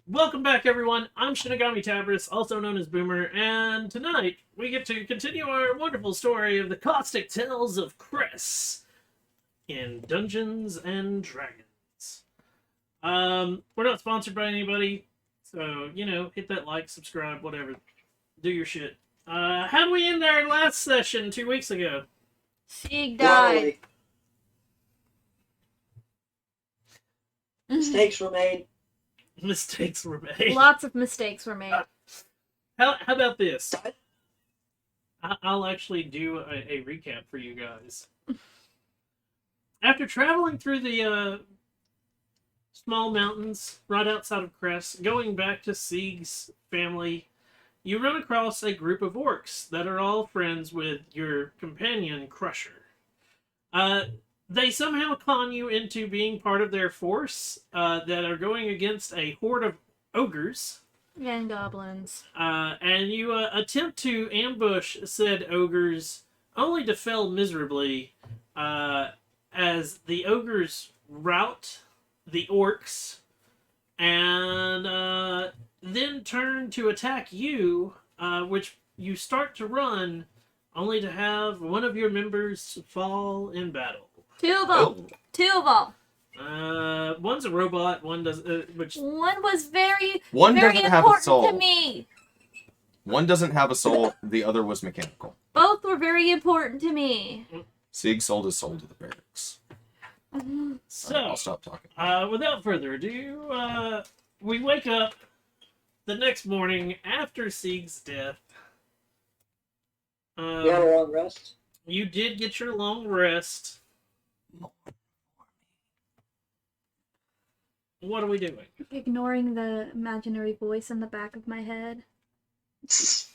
Welcome back, everyone. I'm Shinigami Tabris, also known as Boomer, and tonight we get to continue our wonderful story of the Caustic Tales of Cress in Dungeons and Dragons. We're not sponsored by anybody, so hit that like, subscribe, whatever, do your shit. How did we end our last session 2 weeks ago? Sieg died. Mistakes were made. Mistakes were made. Lots of mistakes were made. How about this? I'll actually do a recap for you guys. After traveling through the small mountains right outside of Cress, going back to Sieg's family, you run across a group of orcs that are all friends with your companion, Crusher. They somehow con you into being part of their force that are going against a horde of ogres. And goblins. And you attempt to ambush said ogres, only to fail miserably as the ogres rout the orcs and then turn to attack you, which you start to run, only to have one of your members fall in battle. Two of them. One's a robot. One does, which One was very doesn't have a important soul. to me. One doesn't have a soul. The other was mechanical. Both were very important to me. Sieg sold his soul to the barracks. So I'll stop talking. without further ado, we wake up the next morning after Sieg's death. You had a long rest? You did get your long rest. What are we doing? Ignoring the imaginary voice in the back of my head. Is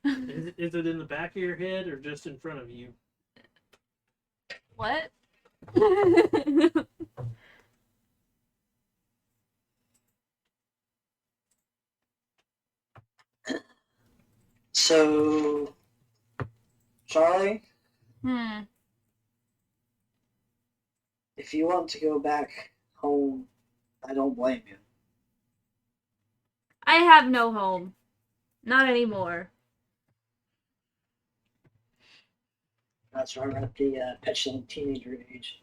it in the back of your head or just in front of you? What? So, Charlie, if you want to go back home, I don't blame you. I have no home. Not anymore. That's right, at the petulant teenager age.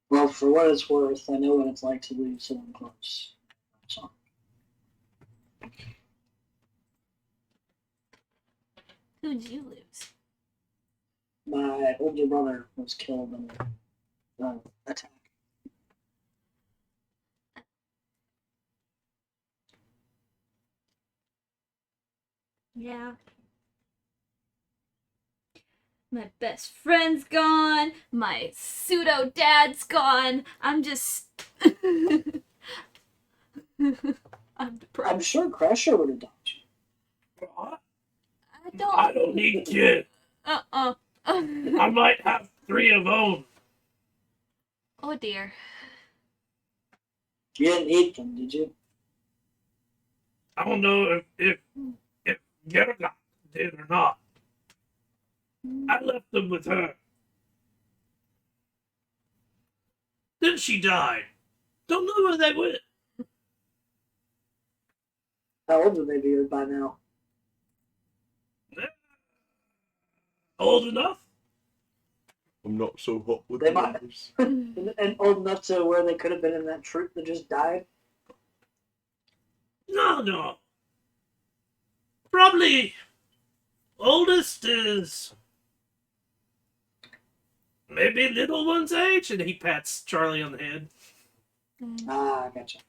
Well, for what it's worth, I know what it's like to lose someone close. So, Who'd you lose? my older brother was killed in an attack. Yeah. My best friend's gone. My pseudo dad's gone. I'm just. I'm depressed. I'm sure Crusher would adopt you. I don't need kids. I might have 3 of own. Oh dear. You didn't eat them, did you? I don't know if Gerda did or not. I left them with her. Then she died. Don't know where they went. How old would they be by now? Old enough? I'm not so hot with They might. And old enough to where they could have been in that troop that just died? No. Probably oldest is maybe little one's age, and he pats Charlie on the head. Ah, I gotcha.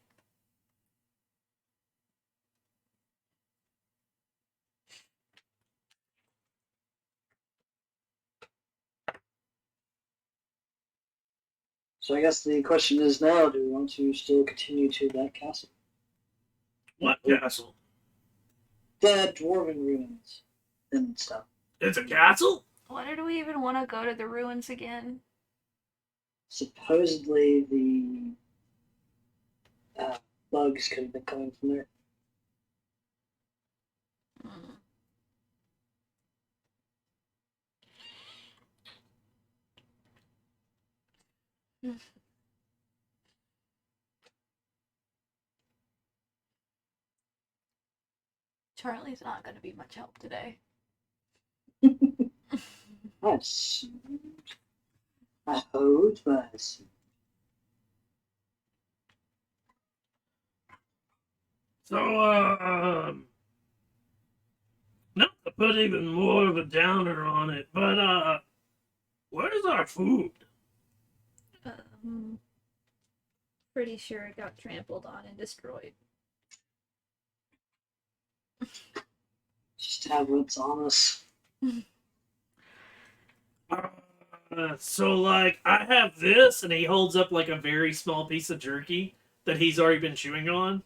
So I guess the question is now, do we want to still continue to that castle? What castle? The dwarven ruins and stuff. It's a castle? Why do we even want to go to the ruins again? Supposedly the bugs could have been coming from there. Charlie's not gonna be much help today. Nice. I hope that's So, not to put even more of a downer on it, but, where's our food? Pretty sure it got trampled on and destroyed. just have what's on us. So, like, I have this, and he holds up, like, a very small piece of jerky that he's already been chewing on.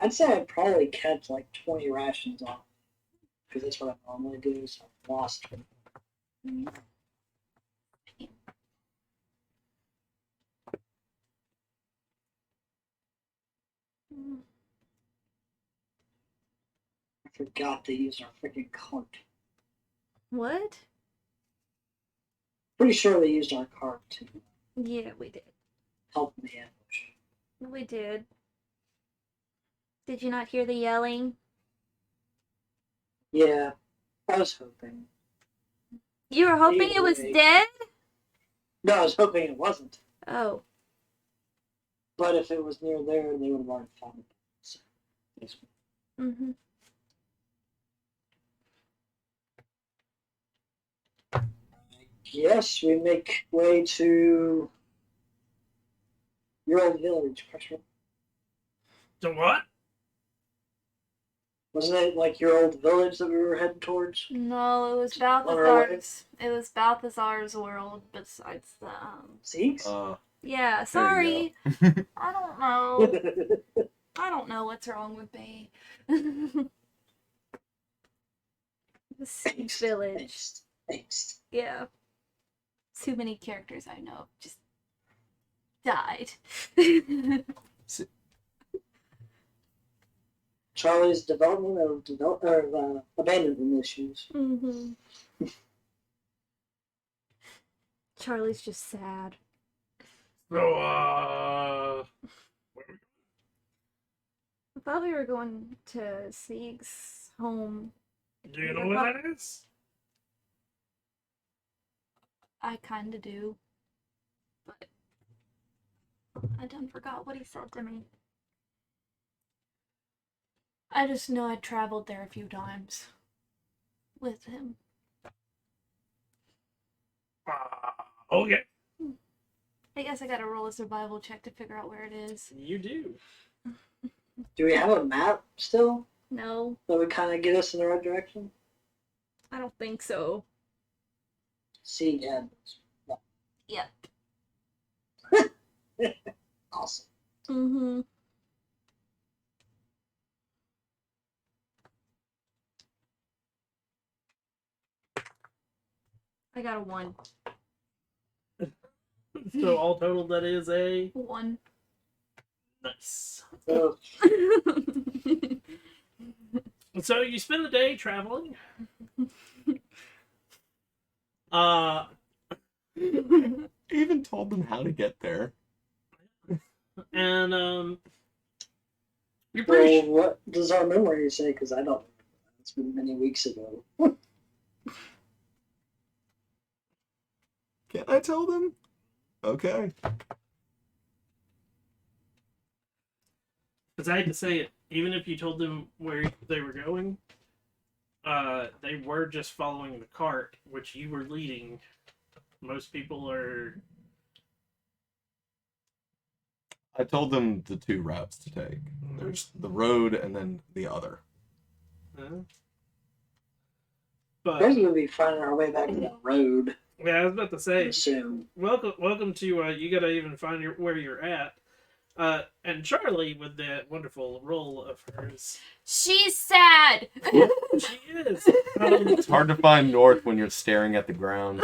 I'd say I'd probably kept like 20 rations off. Because that's what I normally do, so I've lost 20. I forgot to use our freaking cart. What? Pretty sure they used our cart to Yeah, we did. help in the ambush. We did. Did you not hear the yelling? Yeah, I was hoping. You were hoping it was Anyway. dead? No, I was hoping it wasn't. Oh. But if it was near there, they would have already found it. So, Mm-hmm. yes, we make way to your old village, Cress. To what? Wasn't it like your old village that we were heading towards? No, it was On our way? Balthazar's. It was Balthazar's world besides the Zeke's? Yeah, There sorry. you I don't know. I don't know what's wrong with me. The Siege Village. Thanks. Yeah. Too many characters I know just died. Charlie's development of abandonment issues. Mm-hmm. Charlie's just sad. So, where are we I thought we were going to Sieg's home. going? Do you know where that is? I kinda do. But I done forgot what he said to me. I just know I traveled there a few times with him. Okay. I guess I gotta roll a survival check to figure out where it is. You do. Do we have a map still No, that would kind of get us in the right direction? I don't think so. See, yeah. Yep. Awesome. Mm-hmm. I got a 1. So all total, that is a 1. nice. So, So you spend the day traveling. Uh, Even told them how to get there. and you're pretty well, sure. what does our memory say? Because I don't remember. It's been many weeks ago. Can't I tell them? Okay. Because I hate to say it, even if you told them where they were going, they were just following the cart, which you were leading. Most people are. I told them the 2 routes to take. There's the road and then the other. But There's gonna be finding our way back to the road. yeah, I was about to say, Soon. welcome to you gotta even find where you're at. And Charlie, with that wonderful roll of hers, She's sad! she is. It's hard to find north when you're staring at the ground.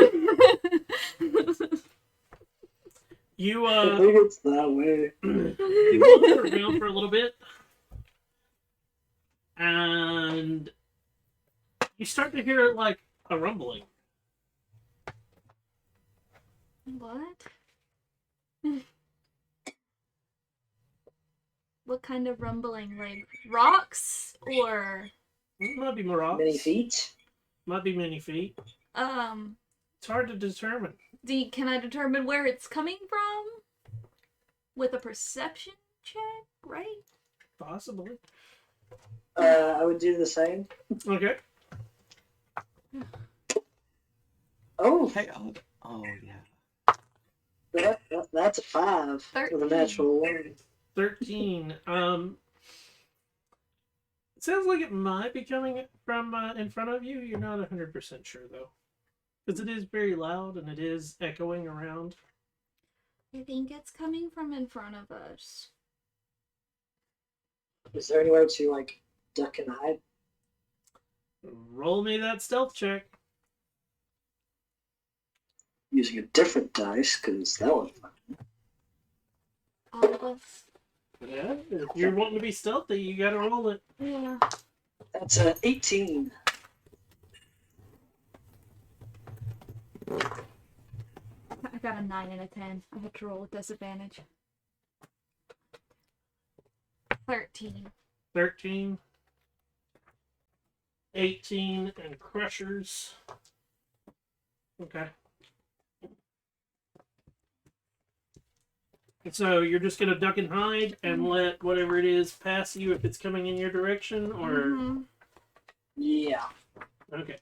You I think it's that way. you wander around for a little bit, and you start to hear like a rumbling. What? What kind of rumbling? Like rocks or Might be more rocks. Many feet. Might be many feet. It's hard to determine. Can I determine where it's coming from? With a perception check, right? Possibly. I would do the same. Okay. Oh, Hey, oh yeah. that's a 5 with a 13. natural 1. 13. It sounds like it might be coming from in front of you. You're not 100% sure, though. Because it is very loud and it is echoing around. I think it's coming from in front of us. Is there anywhere to like duck and hide? Roll me that stealth check. Using a different dice because that one. All of us. Yeah, if you're wanting to be stealthy, you gotta roll it. Yeah. That's a 18. I got a 9 and a 10. I have to roll with disadvantage. 13. 13. 18 and crushers. Okay. So you're just gonna duck and hide and let whatever it is pass you if it's coming in your direction, or Mhm. Yeah. okay.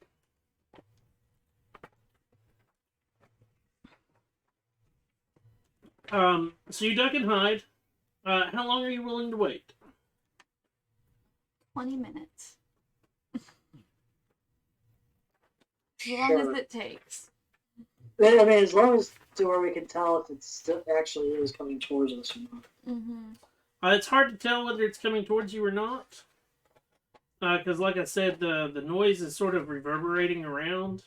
So you duck and hide. How long are you willing to wait? 20 minutes. As long Sure. as it takes. I mean, as long as to where we can tell if it's still actually is coming towards us or not. Mm-hmm. It's hard to tell whether it's coming towards you or not. Because, like I said, the noise is sort of reverberating around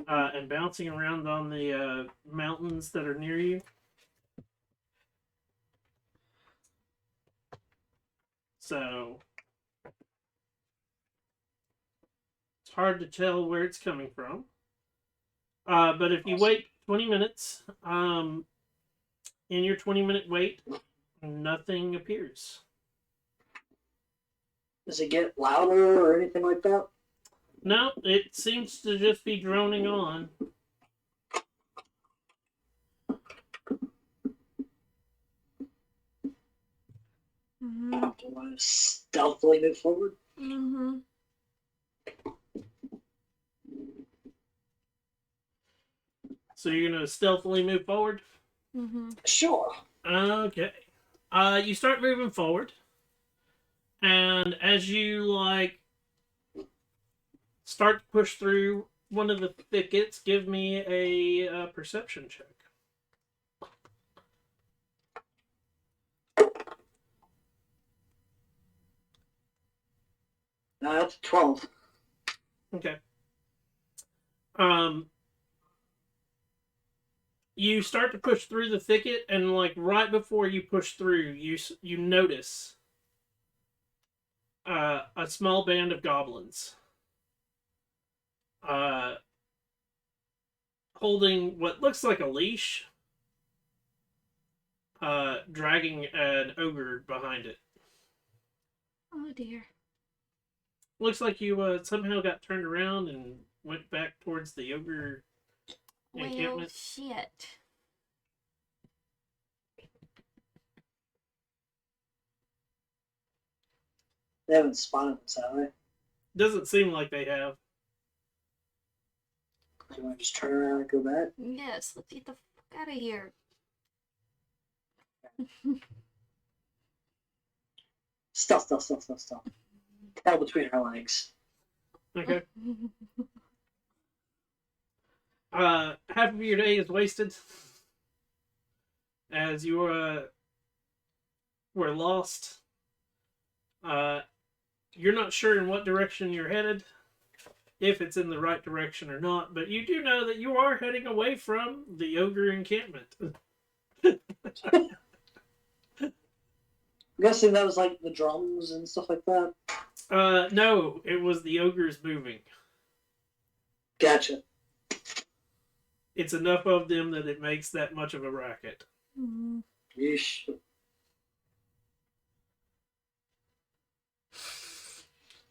and bouncing around on the mountains that are near you. So, it's hard to tell where it's coming from. But if you wait 20 minutes, in your 20-minute wait, nothing appears. Does it get louder or anything like that? No, it seems to just be droning on. Mm-hmm. Do you want to stealthily move forward? Mm-hmm. So you're going to stealthily move forward? Mm-hmm. Sure. Okay. You start moving forward. And as you, start to push through one of the thickets, give me a perception check. That's 12. Okay. You start to push through the thicket, and right before you push through, you notice a small band of goblins holding what looks like a leash, dragging an ogre behind it. Oh dear. Looks like you somehow got turned around and went back towards the ogre Well, encampment. shit. They haven't spotted us, have they? Doesn't seem like they have. Do you want to just turn around and go back? Yes, let's get the fuck out of here. Stuff. Tail between her legs. Okay. Half of your day is wasted as you were lost. You're not sure in what direction you're headed, if it's in the right direction or not, but you do know that you are heading away from the ogre encampment. I'm guessing that was like the drums and stuff like that. No, it was the ogres moving. Gotcha. It's enough of them that it makes that much of a racket. Mhm. Yeesh.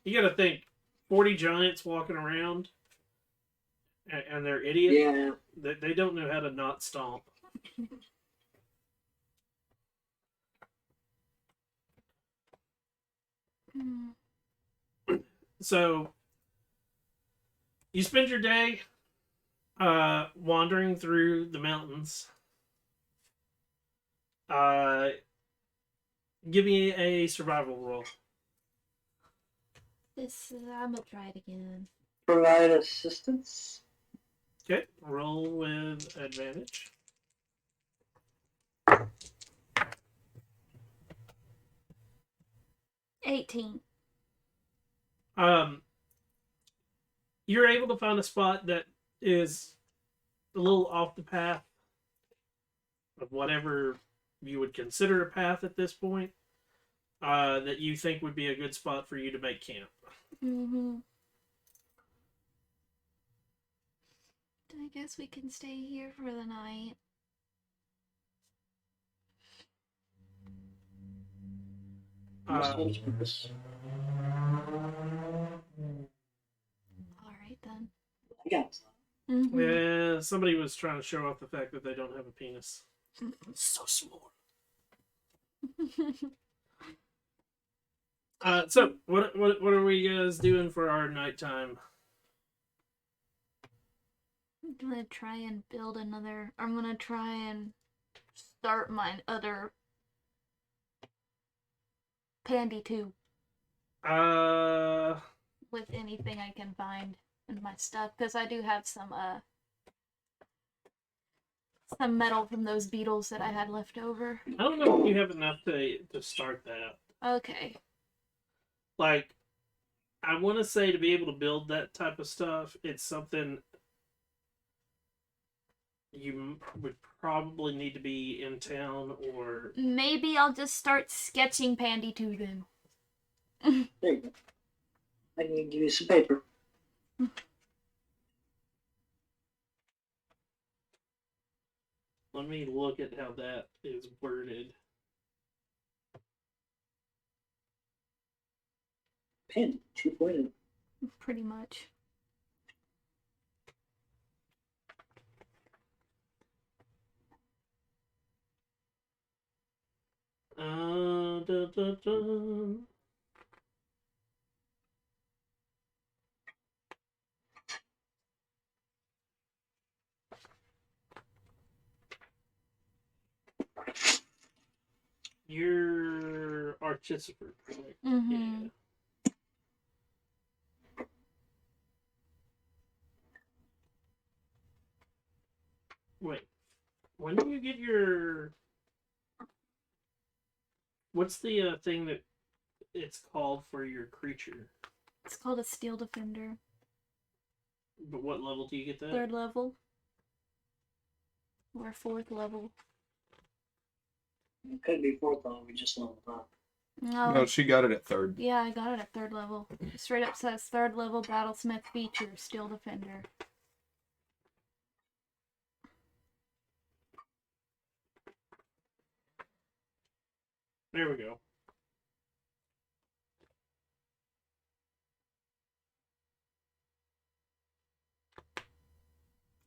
You got to think, 40 giants walking around, and they're idiots. Yeah. They don't know how to not stomp. So you spend your day wandering through the mountains. Give me a survival roll. I'm gonna try it again. Provide assistance. Okay, roll with advantage. 18. You're able to find a spot that is a little off the path of whatever you would consider a path at this point, that you think would be a good spot for you to make camp. Mm-hmm. I guess we can stay here for the night. Alright then. I got some. Mm-hmm. Yeah, somebody was trying to show off the fact that they don't have a penis. So small. So what are we guys doing for our nighttime? I'm gonna try and build another. I'm gonna try and start my other Pandy 2 with anything I can find in my stuff, because I do have some metal from those beetles that I had left over. I don't know if you have enough to start that. Okay. Like, I want to say to be able to build that type of stuff, it's something you would probably need to be in town, or Maybe I'll just start sketching Pandy 2 then. There you go. I can give you some paper. let me look at how that is worded. Pen 2.0. Pretty much. Da, da, da. You're artificer, correct? Mm-hmm. Yeah. Wait, when do you get your? What's the thing that it's called for your creature? It's called a Steel Defender. But what level do you get that? 3rd level. Or 4th level. It could be 4th level, we just leveled up. No, she got it at 3rd. Yeah, I got it at 3rd level. It straight up says 3rd level Battlesmith feature, Steel Defender. There we go.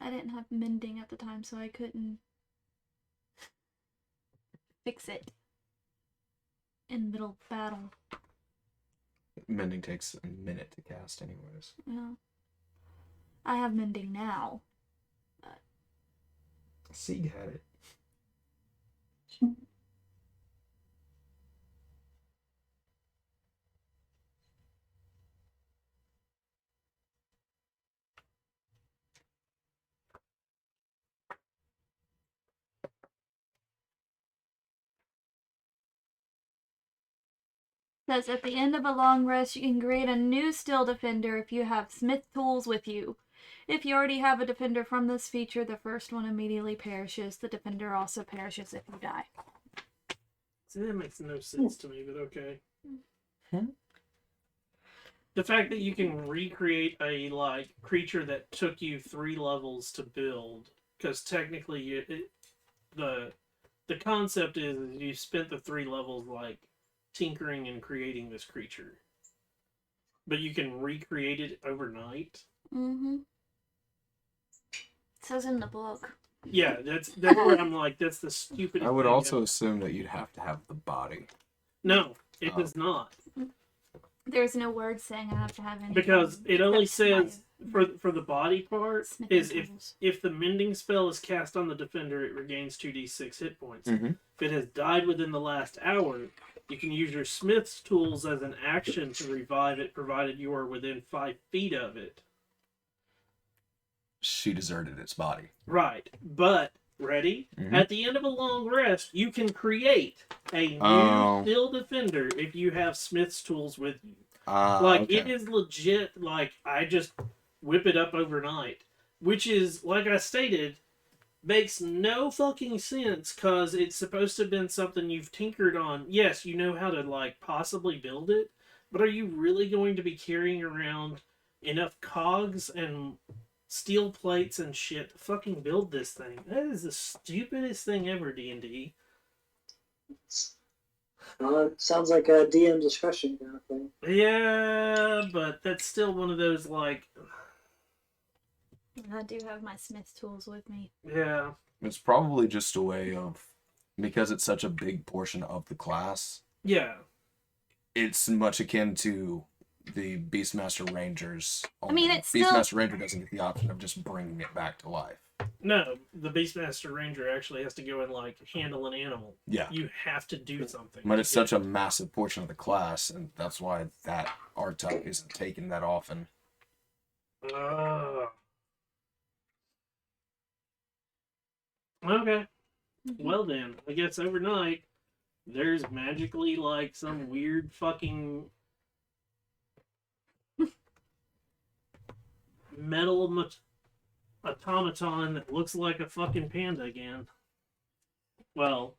I didn't have mending at the time, so I couldn't fix it in middle battle. Mending takes a minute to cast, anyways. Yeah. I have mending now. Sieg had it. Says at the end of a long rest, you can create a new Steel Defender if you have Smith tools with you. If you already have a Defender from this feature, the first one immediately perishes. The Defender also perishes if you die. See, that makes no sense to me, but okay. Hmm? The fact that you can recreate a creature that took you 3 levels to build, because technically the concept is you spent the 3 levels tinkering and creating this creature. but you can recreate it overnight. Mm-hmm. It says in the book. Yeah, that's where I'm like, that's the stupidest. I would thing also ever. assume that you'd have to have the body. No, it Oh. does not, There's no word saying I have to have any. because it only except my says for the body part smithing is tools. if the mending spell is cast on the defender, it regains 2d6 hit points. Mm-hmm. If it has died within the last hour, you can use your smith's tools as an action to revive it, provided you are within 5 feet of it. She deserted its body. Right, but ready? Mhm. At the end of a long rest, you can create a new Oh. steel defender if you have smith's tools with you. Okay. It is legit. Like, I just whip it up overnight, which is, like I stated, makes no fucking sense, because it's supposed to have been something you've tinkered on. Yes, you know how to, like, possibly build it, but are you really going to be carrying around enough cogs and steel plates and shit to fucking build this thing? That is the stupidest thing ever, D&D. Sounds like a DM discretion kind of thing. Yeah, but that's still one of those, like, I do have my smith's tools with me. yeah. It's probably just a way of, because it's such a big portion of the class, Yeah. it's much akin to the Beastmaster Rangers. I mean, it's still- Beastmaster Ranger doesn't get the option of just bringing it back to life. No, the Beastmaster Ranger actually has to go and, like, handle an animal. Yeah. You have to do something. But it's such a massive portion of the class, and that's why that archetype isn't taken that often. Okay. Mhm. Well then, I guess overnight there's magically like some weird fucking metal automaton that looks like a fucking panda again. Well,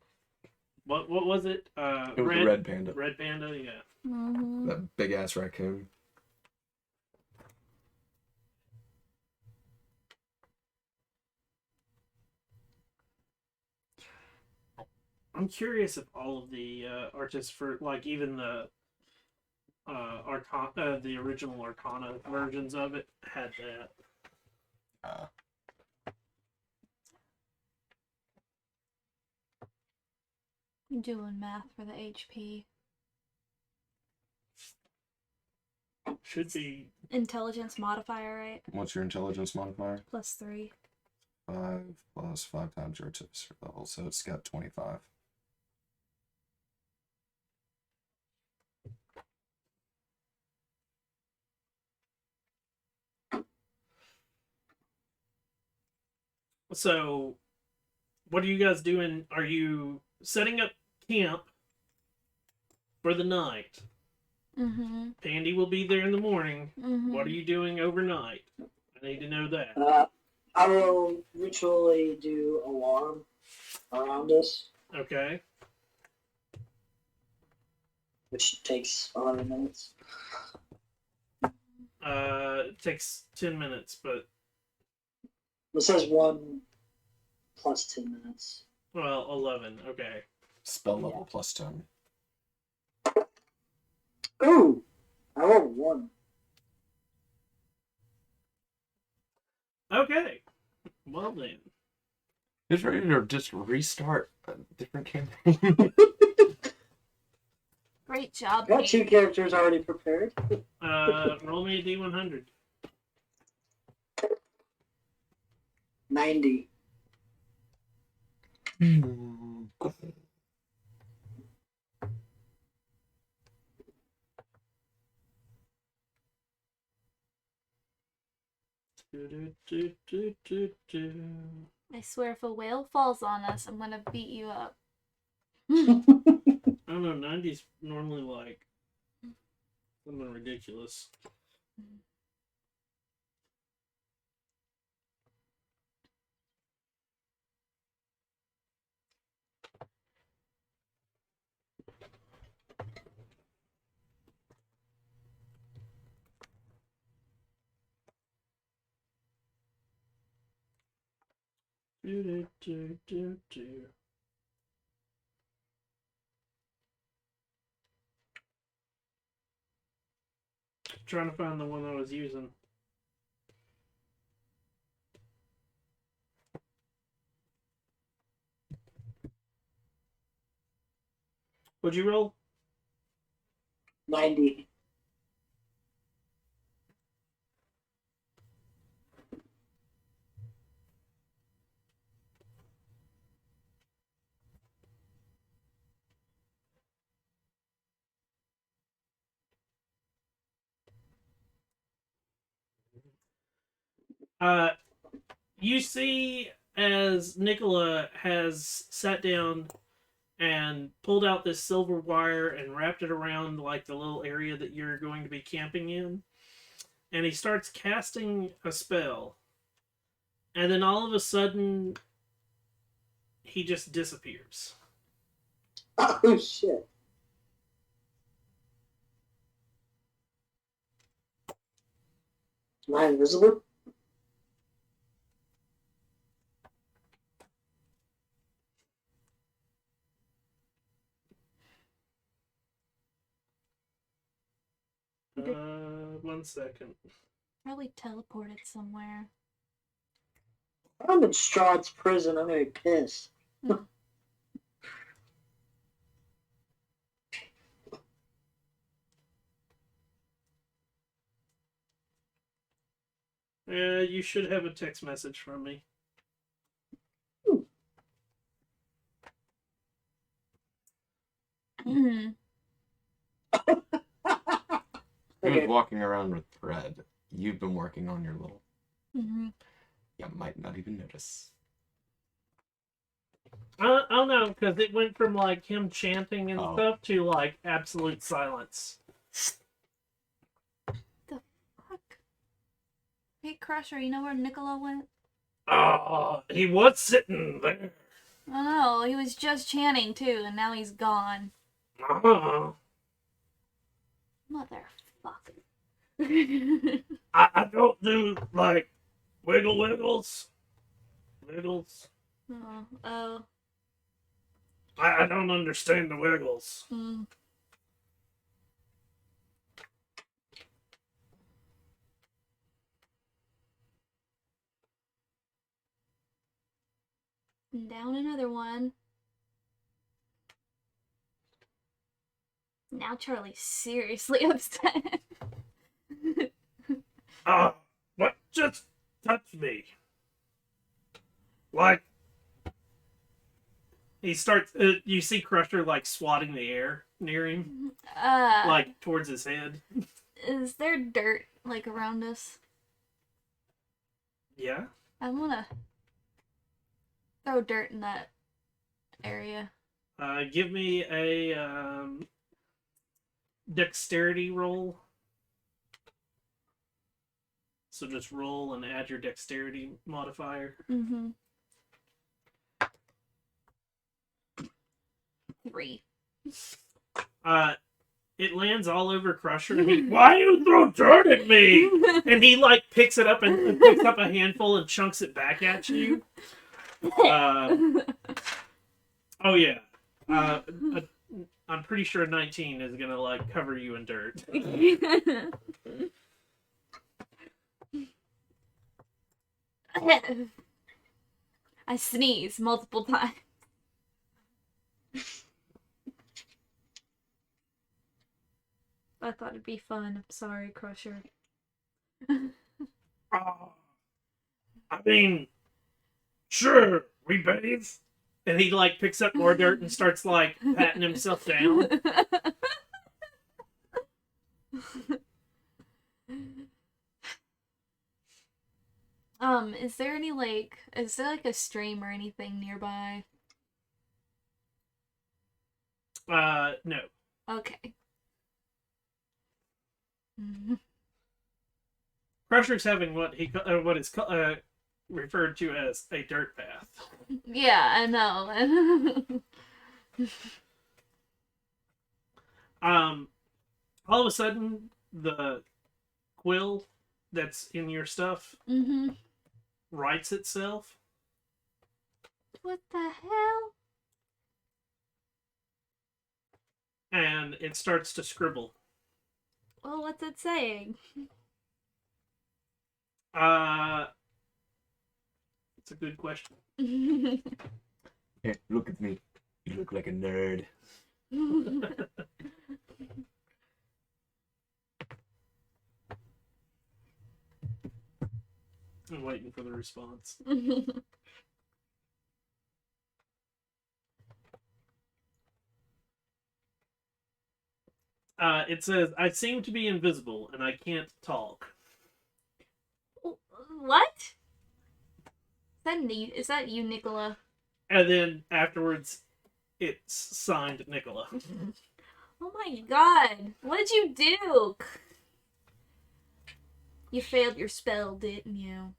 what was it? It was the red panda. Red panda, yeah. Mm-hmm. That big ass raccoon. I'm curious if all of the artists for like even the the original Arcana versions of it had that. I'm doing math for the HP. Should be Intelligence modifier, right? What's your intelligence modifier? +3. 5 plus 5 times your artificer level, so it's got 25. so. What are you guys doing? Are you setting up camp for the night? Mm-hmm. Pandy will be there in the morning. Mm-hmm. What are you doing overnight? I need to know that. I will ritually do alarm around us, Okay. which takes 11 minutes. It takes 10 minutes, but It says 1 plus 10 minutes. well, 11. Okay. Spell level plus 10. Ooh! I rolled 1. Okay. Well then. It's ready to just restart a different campaign. Great job, Got 2 Kate. characters already prepared. Roll me a D100. 90. I swear if a whale falls on us, I'm gonna beat you up. I don't know, 90's normally like something ridiculous. trying to find the one I was using. What'd you roll? 90. You see as Nicola has sat down and pulled out this silver wire and wrapped it around like the little area that you're going to be camping in. And he starts casting a spell. And then all of a sudden, he just disappears. Oh, shit. Am I invisible? One second. Probably teleported somewhere. I'm in Strahd's prison. I'm gonna be pissed. You should have a text message from me. Mhm. He was Okay. walking around with thread. You've been working on your little. Mhm. You might not even notice. I don't know, because it went from like him chanting and Oh. stuff to like absolute silence. The fuck? Hey, Crusher, you know where Nicola went? Oh, he was sitting there. Oh no, he was just chanting too, and now he's gone. Uh-huh. Motherfucker. I don't do like wiggles. Oh. I don't understand the wiggles. Mm. Down another one. Now Charlie's seriously upset. What just touched me? Like, he starts, you see Crusher like swatting the air near him, like towards his head. Is there dirt like around us? Yeah. I wanna throw dirt in that area. Give me a dexterity roll. So just roll and add your dexterity modifier. Mm-hmm. 3. It lands all over Crusher, and he, why you throw dirt at me? And he like picks it up and picks up a handful and chunks it back at you. Oh yeah. I'm pretty sure 19 is gonna like cover you in dirt. I sneeze multiple times. I thought it'd be fun. I'm sorry, Crusher. I mean, sure, we bathe. And he like picks up more dirt and starts like patting himself down. Is there any is there like a stream or anything nearby? No. Okay. Crusher's having what is referred to as a dirt bath. Yeah, I know. All of a sudden, the quill that's in your stuff writes itself. What the hell? And it starts to scribble. Oh, what's it saying? It's a good question. Here, look at me. You look like a nerd. I'm waiting for the response. It says, I seem to be invisible and I can't talk. What? Is that you, Nicola? And then afterwards, it's signed Nicola. Oh my god. What did you do? You failed your spell, didn't you?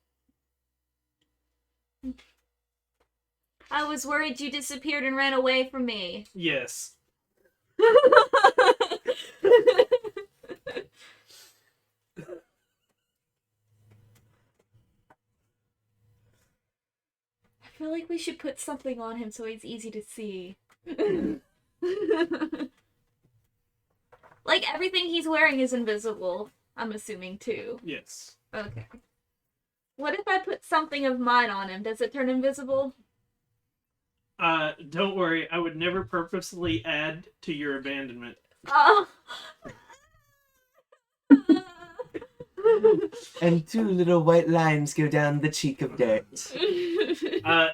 I was worried you disappeared and ran away from me. Yes. I feel like we should put something on him so he's easy to see. Like, everything he's wearing is invisible, I'm assuming, too. Yes. Okay. What if I put something of mine on him? Does it turn invisible? Don't worry, I would never purposely add to your abandonment. Oh. And 2 little white lines go down the cheek of dirt.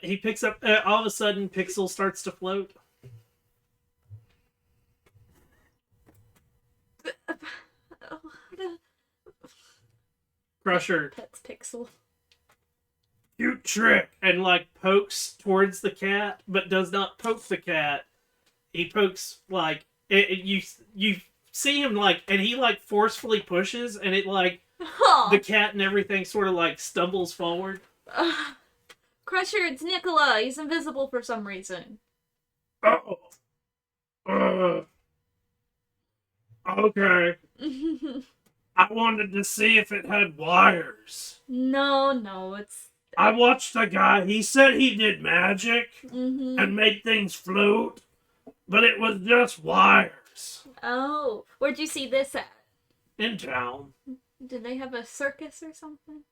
He picks up, all of a sudden, Pixel starts to float. Crusher, That's Pixel. cute trick, and like pokes towards the cat, but does not poke the cat. He pokes like you see him like, and he like forcefully pushes, and it like the cat and everything sort of like stumbles forward. Crusher, it's Nicola. He's invisible for some reason. Oh, okay. I wanted to see if it had wires. No, it's. I watched a guy. He said he did magic and made things float, but it was just wires. Oh, where'd you see this at? In town. Did they have a circus or something?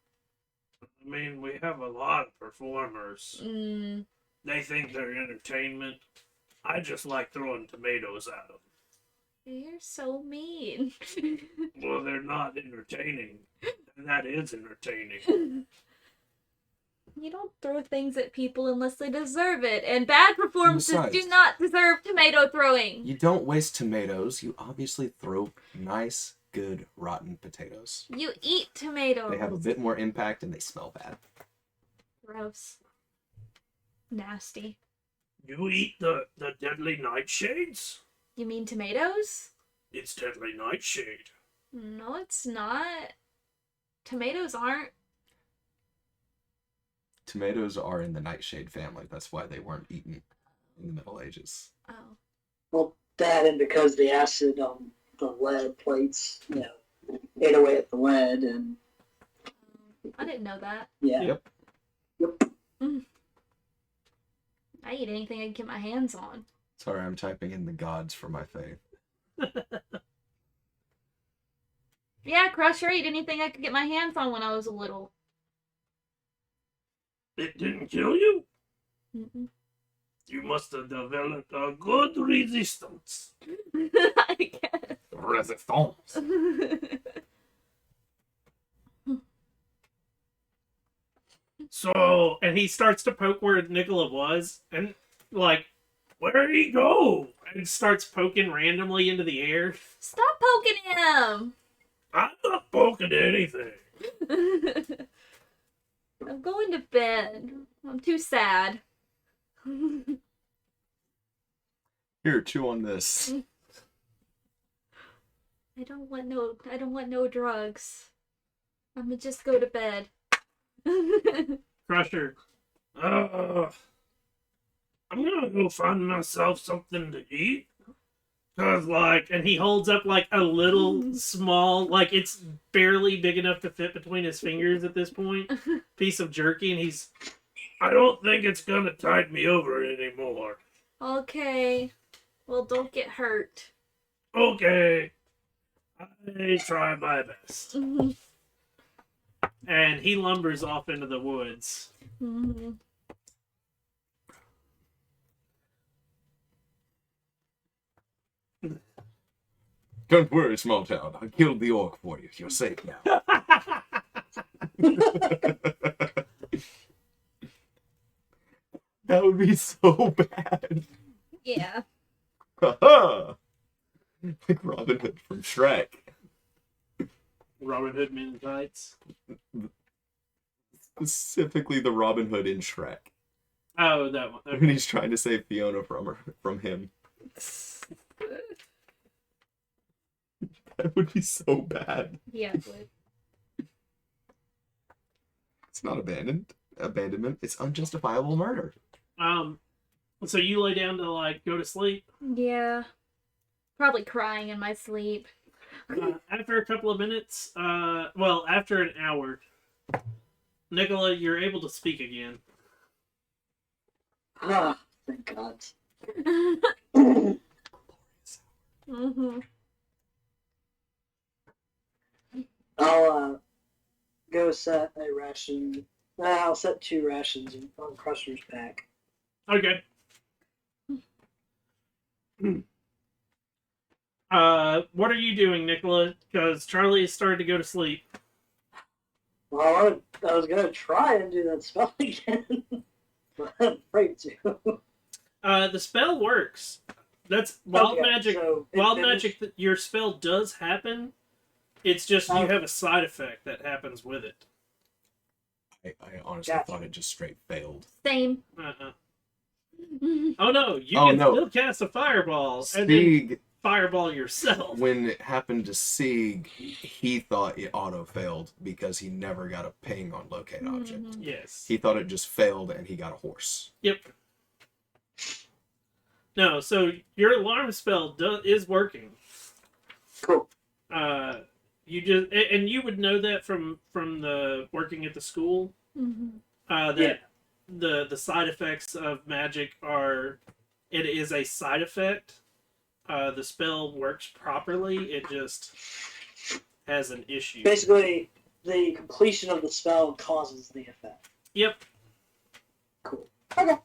I mean, we have a lot of performers. They think they're entertainment. I just like throwing tomatoes at them. You're so mean. Well, they're not entertaining. And that is entertaining. You don't throw things at people unless they deserve it, and bad performances Besides, do not deserve tomato throwing. You don't waste tomatoes. You obviously throw nice, good, rotten potatoes. You eat tomatoes. They have a bit more impact and they smell bad. Gross. Nasty. You eat the deadly nightshades? You mean tomatoes? It's deadly nightshade. No, it's not. Tomatoes aren't. Tomatoes are in the nightshade family. That's why they weren't eaten in the Middle Ages. Oh. Well, that and because the acid on the lead plates, ate away at the lead, and I didn't know that. yeah. Yep. I eat anything I can get my hands on. Sorry, I'm typing in the gods for my faith. Yeah, Crusher, eat anything I could get my hands on when I was little. It didn't kill you? Mm-mm. You must have developed a good resistance. I guess. Resistance. So, and he starts to poke where Nicola was, and like, where'd he go? And starts poking randomly into the air. Stop poking him! I'm not poking anything. I'm going to bed. I'm too sad. Here, chew on this. I don't want no drugs. I'm gonna just go to bed. Crusher. I'm gonna go find myself something to eat. Cause like, and he holds up like a little small, like it's barely big enough to fit between his fingers at this point, piece of jerky, and I don't think it's gonna tide me over anymore. Okay. Well, don't get hurt. Okay. I try my best. Mm-hmm. And he lumbers off into the woods. Mm-hmm. Don't worry, small town. I killed the orc for you. You're safe now. That would be so bad. Yeah. Haha! Like Robin Hood from Shrek. Robin Hood Men in Tights. Specifically the Robin Hood in Shrek. Oh, that one. When Okay. he's trying to save Fiona from him. That would be so bad. Yeah, it would. It's not abandonment. It's unjustifiable murder. So you lay down to like go to sleep. Yeah. Probably crying in my sleep. After a couple of minutes, after an hour, Nicola, you're able to speak again. Ah, thank God. Mm-hmm. I'll go set a ration. I'll set 2 rations on Crusher's pack. Okay. What are you doing, Nicola? Because Charlie is starting to go to sleep. Well, I was gonna try and do that spell again, but I'm afraid to. The spell works. That's wild Okay, magic. so Wild magic. Your spell does happen. It's just you Okay. have a side effect that happens with it. I honestly Gotcha. thought it just straight failed. Same. Uh-uh. Oh no! You Oh, can no. still cast a fireball and then Sieg, fireball yourself. when it happened to Sieg, he thought it auto-failed because he never got a ping on locate object. Mhm. Yes. He thought it just failed and he got a horse. Yep. No, so your alarm spell is working. Cool. You just and you would know that from the working at the school. Mhm. That the side effects of magic are it is a side effect. The spell works properly. It just has an issue. Basically, the completion of the spell causes the effect. Yep. Cool. Okay.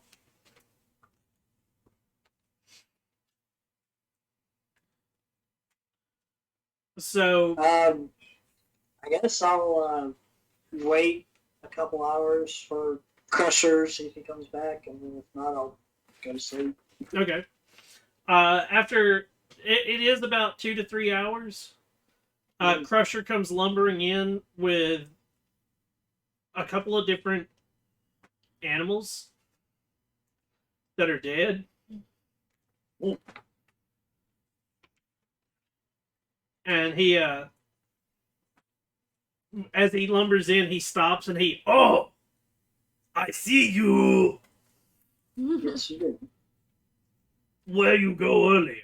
So I guess I'll wait a couple hours for Crusher, see if he comes back, and then if not, I'll go to sleep. okay. After it is about 2 to 3 hours. Crusher comes lumbering in with a couple of different animals that are dead. Mm. And he, as he lumbers in, he stops and oh, I see you. Yes, you do. Where you go earlier?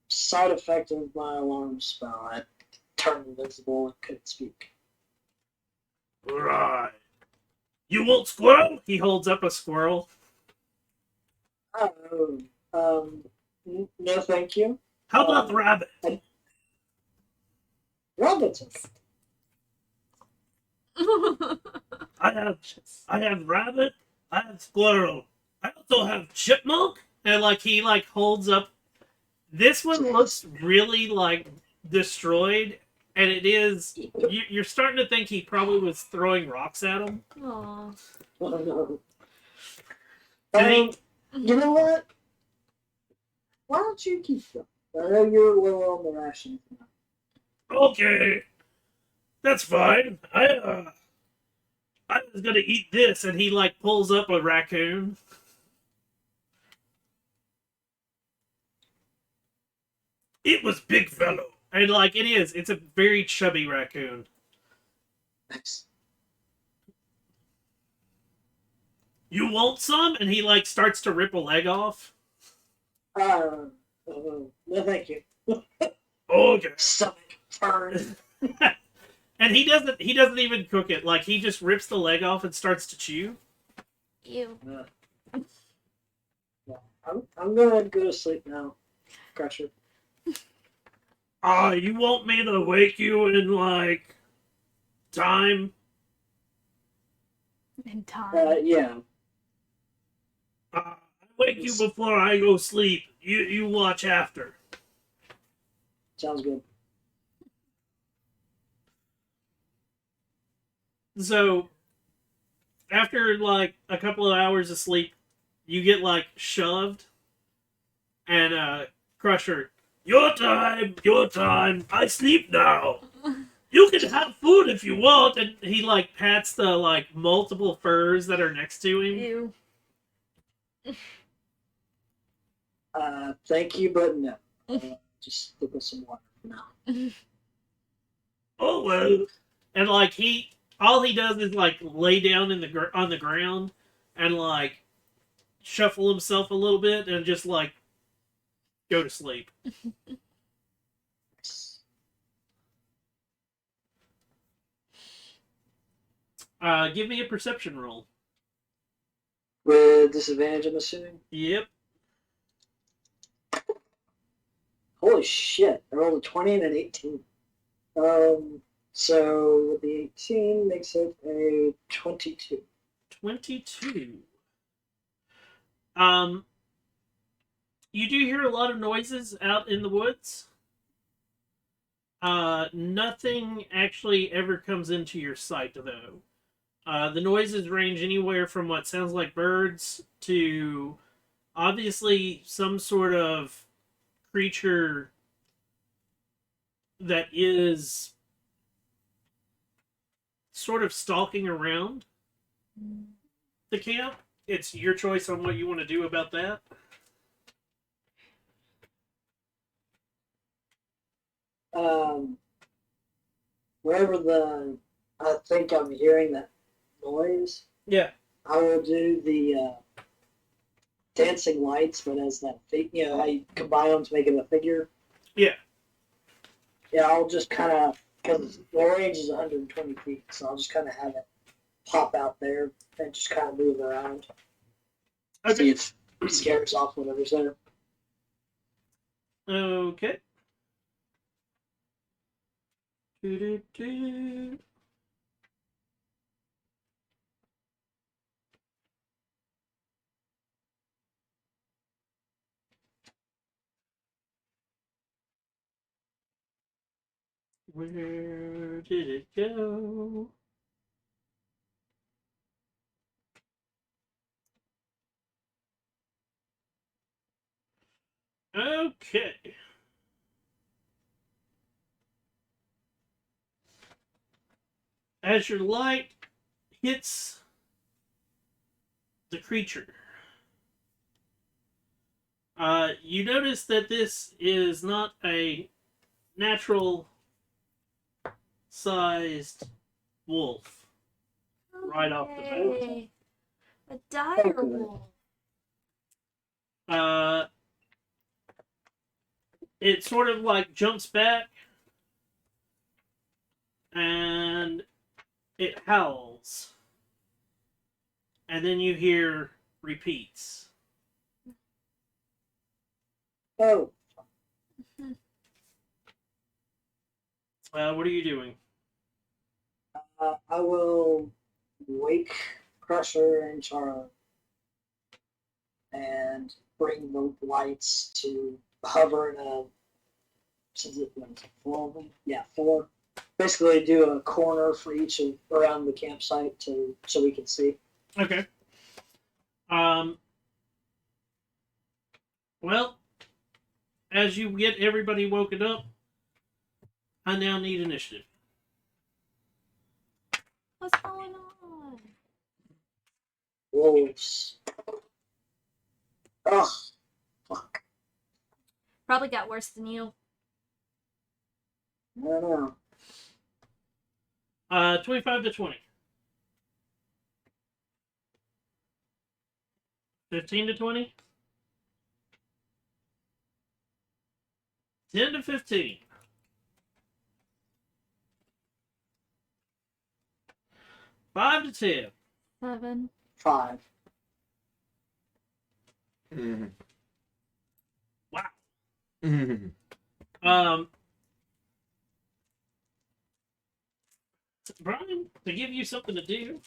Side effect of my alarm spell. I turned invisible and couldn't speak. Right. You want squirrel? He holds up a squirrel. Oh, no, thank you. How about rabbit? Rabbits. I have rabbit. I have squirrel. I also have chipmunk. And he holds up. This one looks really destroyed, and it is. You're starting to think he probably was throwing rocks at him. Aw. Oh, no. And You know what? Why don't you keep them? I know you're a little on the rations now. Okay, that's fine. I was gonna eat this, and he pulls up a raccoon. It was big fellow, and it is. It's a very chubby raccoon. Nice. You want some? And he starts to rip a leg off. No, thank you. Okay. Stomach turn. And he doesn't even cook it. He just rips the leg off and starts to chew. Ew. I'm gonna go to sleep now, Crusher. You want me to wake you in, like, time? In time. Yeah. I wake you before I go sleep. You watch after. Sounds good. So, after, like, a couple of hours of sleep, you get, like, shoved. And, Crusher, your time, I sleep now. You can have food if you want. And he, like, pats the, like, multiple furs that are next to him. Ew. Thank you, but no. Just stick with some water for now. Oh, well. And, like, all he does is, like, lay down on the ground and, like, shuffle himself a little bit and just, like, go to sleep. Give me a perception roll. With disadvantage, I'm assuming? Yep. Holy shit. I rolled a 20 and an 18. So with the 18 makes it a 22. 22. You do hear a lot of noises out in the woods. Nothing actually ever comes into your sight, though. The noises range anywhere from what sounds like birds to obviously some sort of creature that is sort of stalking around the camp. It's your choice on what you want to do about that. Wherever I think I'm hearing that noise, Yeah. I will do the dancing lights, but as that how you combine them to make it a figure. Yeah. Yeah, I'll just kind of, because the range is 120 feet, so I'll just kind of have it pop out there and just kind of move around. Okay. See if it scares off whatever's there. Okay. Do-do-do. Where did it go? Okay. As your light hits the creature, you notice that this is not a natural sized wolf right off the bat. Yay. A dire Okay. wolf. It sort of like jumps back and it howls. And then you hear repeats. Oh, What are you doing? I will wake Crusher and Chara and bring the lights to hover in a, since it was 4 of them? Yeah, 4. Basically do a corner for each of around the campsite so we can see. Okay. Well, as you get everybody woken up, I now need initiative. What's going on? Wolves. Ugh. Fuck. Probably got worse than you. I don't know. 25 to 20. 15 to 20. 10 to 15. 5 to 10. 7. 5. Mm-hmm. Wow. Mm-hmm. Brian, to give you something to do,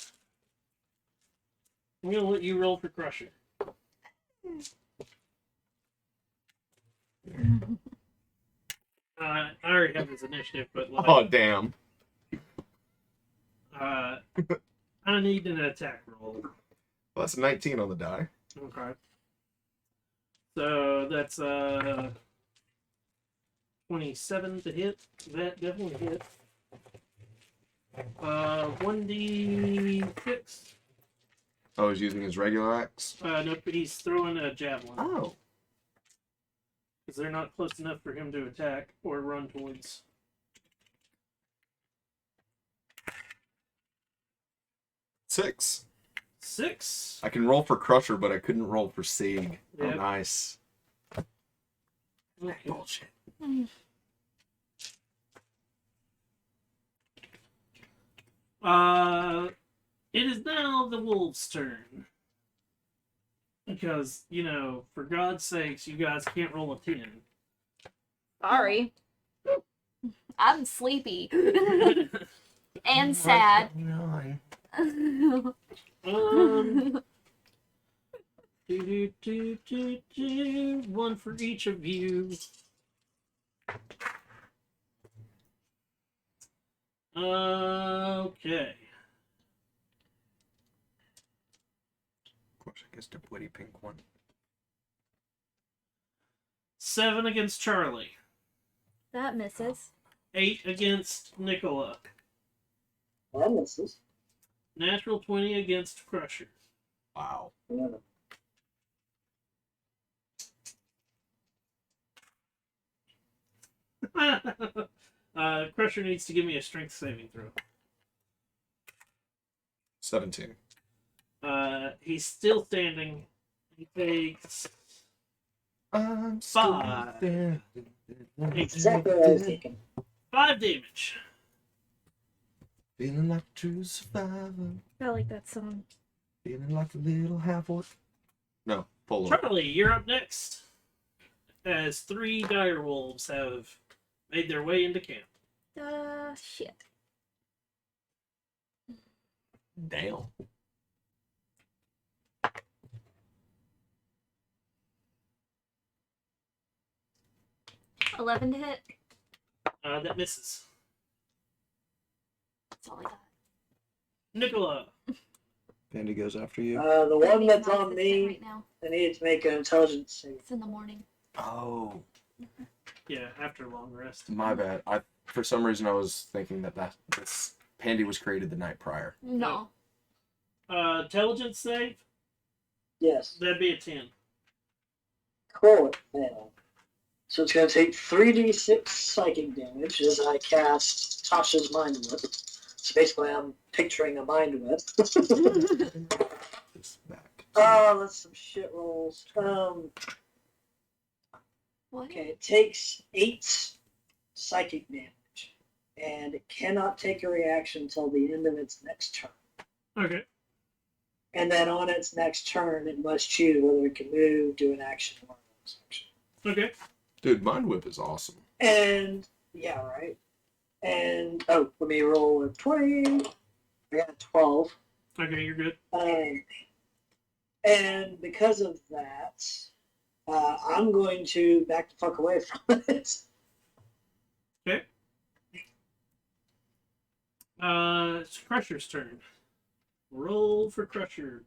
I'm gonna let you roll for Crusher. I already have his initiative, but like, Oh, damn. I need an attack roll. Well, that's a 19 on the die. Okay. So that's 27 to hit. That definitely hit. 1d6. Oh, he's using his regular axe? Nope, he's throwing a javelin. Oh. Because they're not close enough for him to attack or run towards. 6. 6. I can roll for Crusher, but I couldn't roll for Sieg. Oh, Yep. nice. Okay. Bullshit. It is now the wolves' turn. Because, for God's sakes, you guys can't roll a 10. Sorry. I'm sleepy. And sad. One for each of you. Okay. Of course, I guess the bloody pink one. 7 against Charlie. That misses. 8 against Nicola. That misses. Natural 20 against Crusher. Wow. Yeah. Crusher needs to give me a strength saving throw. 17. He's still standing. He takes I'm 5. Exactly what I was thinking. 5 damage. Feeling like a true survivor. I like that song. Feeling like a little half-orc. No, full Charlie, you're up next. As 3 dire wolves have made their way into camp. Shit. Damn. $11 to hit. That misses. That's all I got. Nicola. Pandy goes after you. The one that's Not on the me, right now. I need to make an intelligence save. It's in the morning. Oh, Yeah, after a long rest. my bad. For some reason I was thinking that this Pandy was created the night prior. No. Intelligence save? Yes. That'd be a 10. Cool. Yeah. So it's going to take 3d6 psychic damage as I cast Tasha's Mind Whip. So basically, I'm picturing a Mind Whip. This back. Oh, that's some shit rolls. What? Okay, it takes 8 psychic damage, and it cannot take a reaction until the end of its next turn. Okay. And then on its next turn, it must choose whether it can move, do an action, or a action. Okay. Dude, Mind Whip is awesome. And yeah, right. And let me roll a 20. I got a 12. Okay, you're good. And because of that, I'm going to back the fuck away from it. Okay. It's Crusher's turn. Roll for Crusher.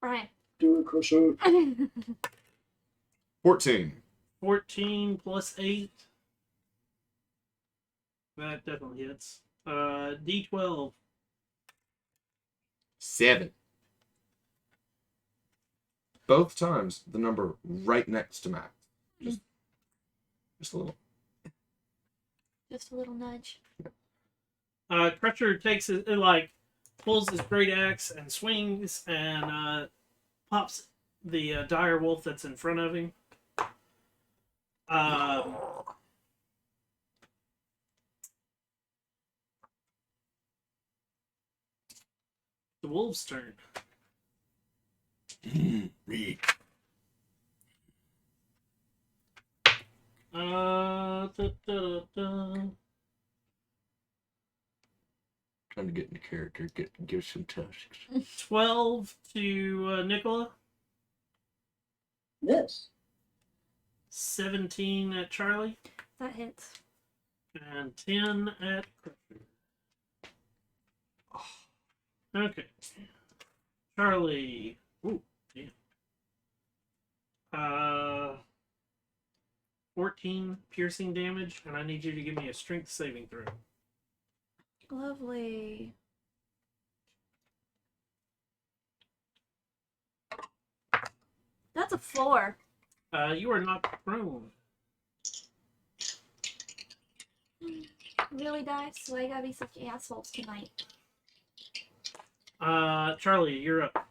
Brian. Do a crusher. 14. 14 plus 8. That definitely hits. D12. 7. Both times, the number right next to Max. Just a little. Just a little nudge. Crusher takes it, pulls his great axe and swings and pops the dire wolf that's in front of him. The wolf's turn. Me. Da, da, da, da. Trying to get into character, give some tasks. 12 to Nicola. Miss. 17 at Charlie. That hits. And 10 at Crusher. Okay. Charlie. Ooh, damn. 14 piercing damage, and I need you to give me a strength saving throw. Lovely. That's a 4. You are not prone. Really, dice? Why you gotta be such assholes tonight? Charlie, you're up.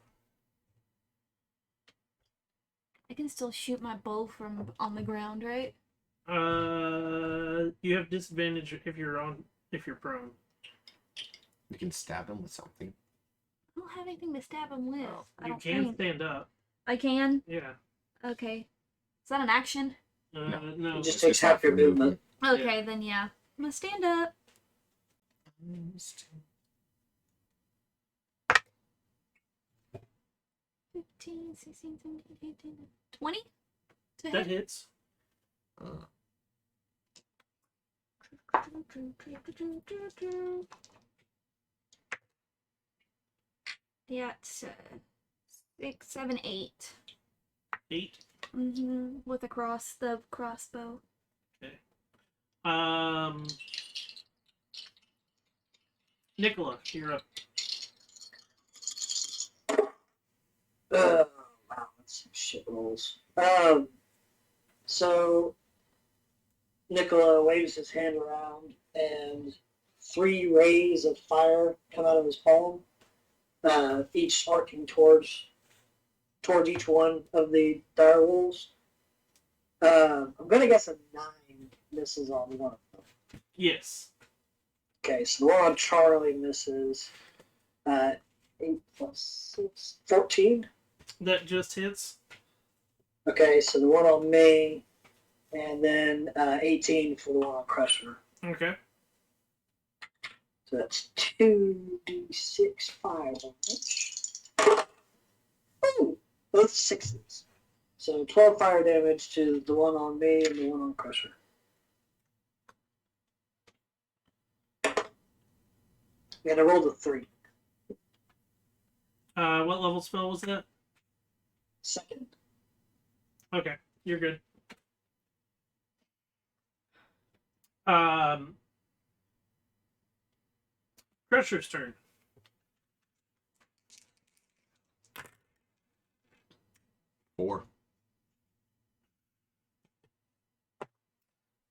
I can still shoot my bow from on the ground, right? You have disadvantage if you're prone. You can stab him with something. I don't have anything to stab him with. I You don't can think. stand up. I can? Yeah. Okay. Is that an action? No. It just It's takes half your movement. Okay, then yeah. I'm gonna stand up. 15, 16, 17, 18, 20? To That hit? hits. Yeah, it's 6, 7, 8. 8. With the crossbow. Nicola, you're up. Wow, that's some shit rolls. So Nicola waves his hand around, and 3 rays of fire come out of his palm, each arcing towards each one of the dire wolves. I'm gonna guess a 9 misses on one of them. Yes. Okay, so the one on Charlie misses. 8 plus 6, 14. That just hits. Okay, so the one on me, and then 18 for the one on Crusher. Okay. So that's 2d6 fire damage. Ooh, both 6s. So 12 fire damage to the one on me and the one on Crusher. And I rolled a 3. What level spell was that? Second. Okay, you're good. Crusher's turn. Four.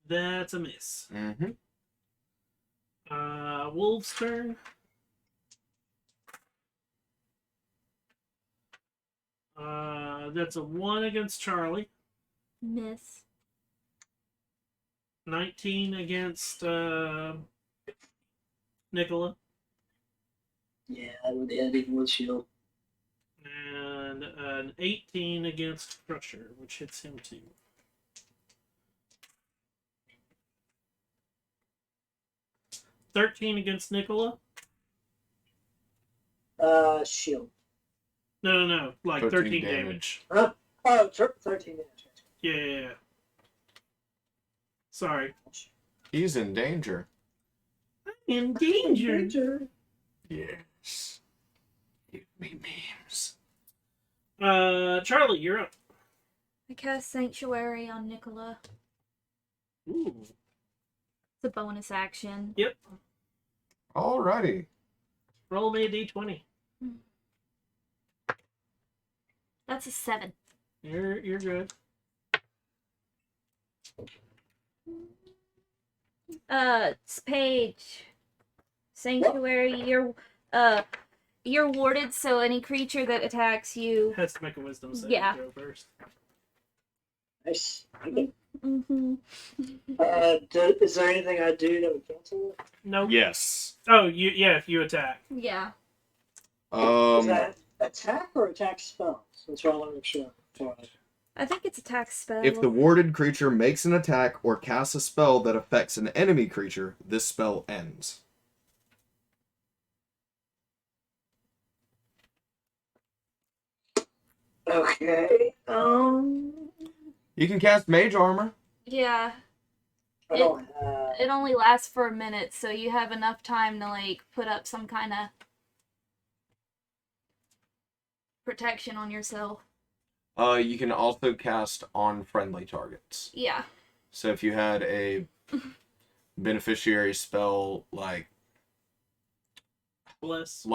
That's a miss. Mm-hmm. Wolf's turn. That's a 1 against Charlie. Miss. 19 against Nicola. Yeah, with the ending with shield. And an 18 against Crusher, which hits him too. $13 against Nicola. Shield. No. Like 13 damage. Oh, 13 damage. Yeah. Sorry. He's in danger. In danger. Yes. Give me memes. Charlie, you're up. I cast Sanctuary on Nicola. Ooh. It's a bonus action. Yep. Alrighty. Roll me a d20. That's a 7. You're good. It's page. Sanctuary, you're warded, so any creature that attacks you. Has to make a wisdom save throw first. Nice. Mm-hmm. Is there anything I do that would cancel it? Nope. Yes. Oh, if you attack. Yeah. Is that attack or attack spells? That's what I want to make sure. I think it's attack spell. If the warded creature makes an attack or casts a spell that affects an enemy creature, this spell ends. Okay. You can cast Mage Armor. Yeah. I don't have. It only lasts for a minute, so you have enough time to, like, put up some kind of protection on yourself. You can also cast on friendly targets. Yeah. So if you had a beneficiary spell like Bless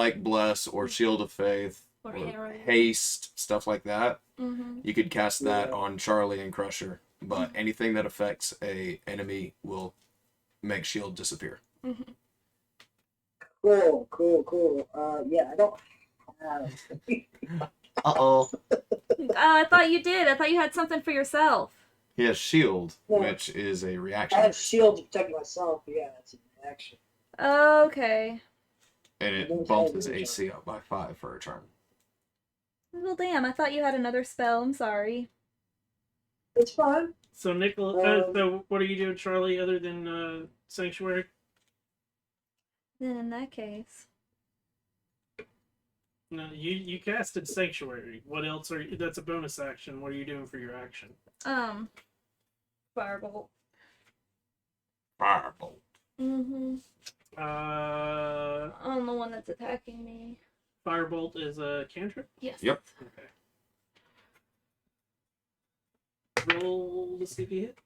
or Shield of Faith Or or Herald. Haste, stuff like that, Mm-hmm. you could cast that Yeah. on Charlie and Crusher. But anything that affects a enemy will make shield disappear. Mm-hmm. Cool. Yeah, I don't have. Uh-oh. Oh, I thought you did. I thought you had something for yourself. He has shield, Yeah. which is a I reaction. have shield to protect myself. But yeah, that's an action. Okay. And it bumps his AC up by 5 for a turn. Well, damn. I thought you had another spell. I'm sorry. It's fine. So so what are you doing, Charlie, other than Sanctuary? Then in that case, No, you casted Sanctuary. What else are you? That's a bonus action. What are you doing for your action? Firebolt. Firebolt. Mm-hmm. On the one that's attacking me. Firebolt is a cantrip. Yes. Yep. Okay. Roll to see if you hit.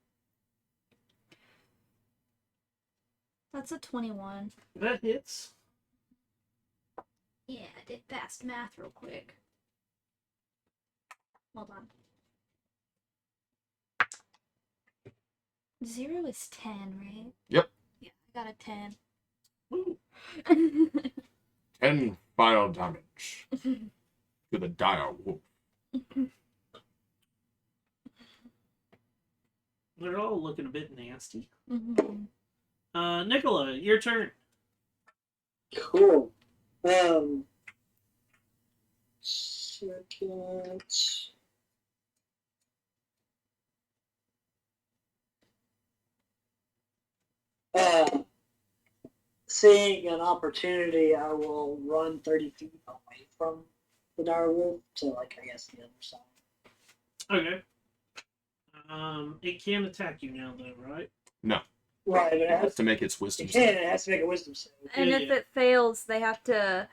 That's a 21. That hits. Yeah, I did fast math real quick. Hold on. 0 is 10, right? Yep. Yeah, I got a 10. Woo. 10 final damage to the dire wolf. They're all looking a bit nasty. Mm-hmm. Nicola, your turn. Cool. Second. Seeing an opportunity, I will run 30 feet away from the dire wolf to, like, I guess the other side. Okay. It can attack you now, though, right? No. Right, but it has To make its wisdom It save. can. It has to make a wisdom save. And Yeah, if yeah. it fails, they have to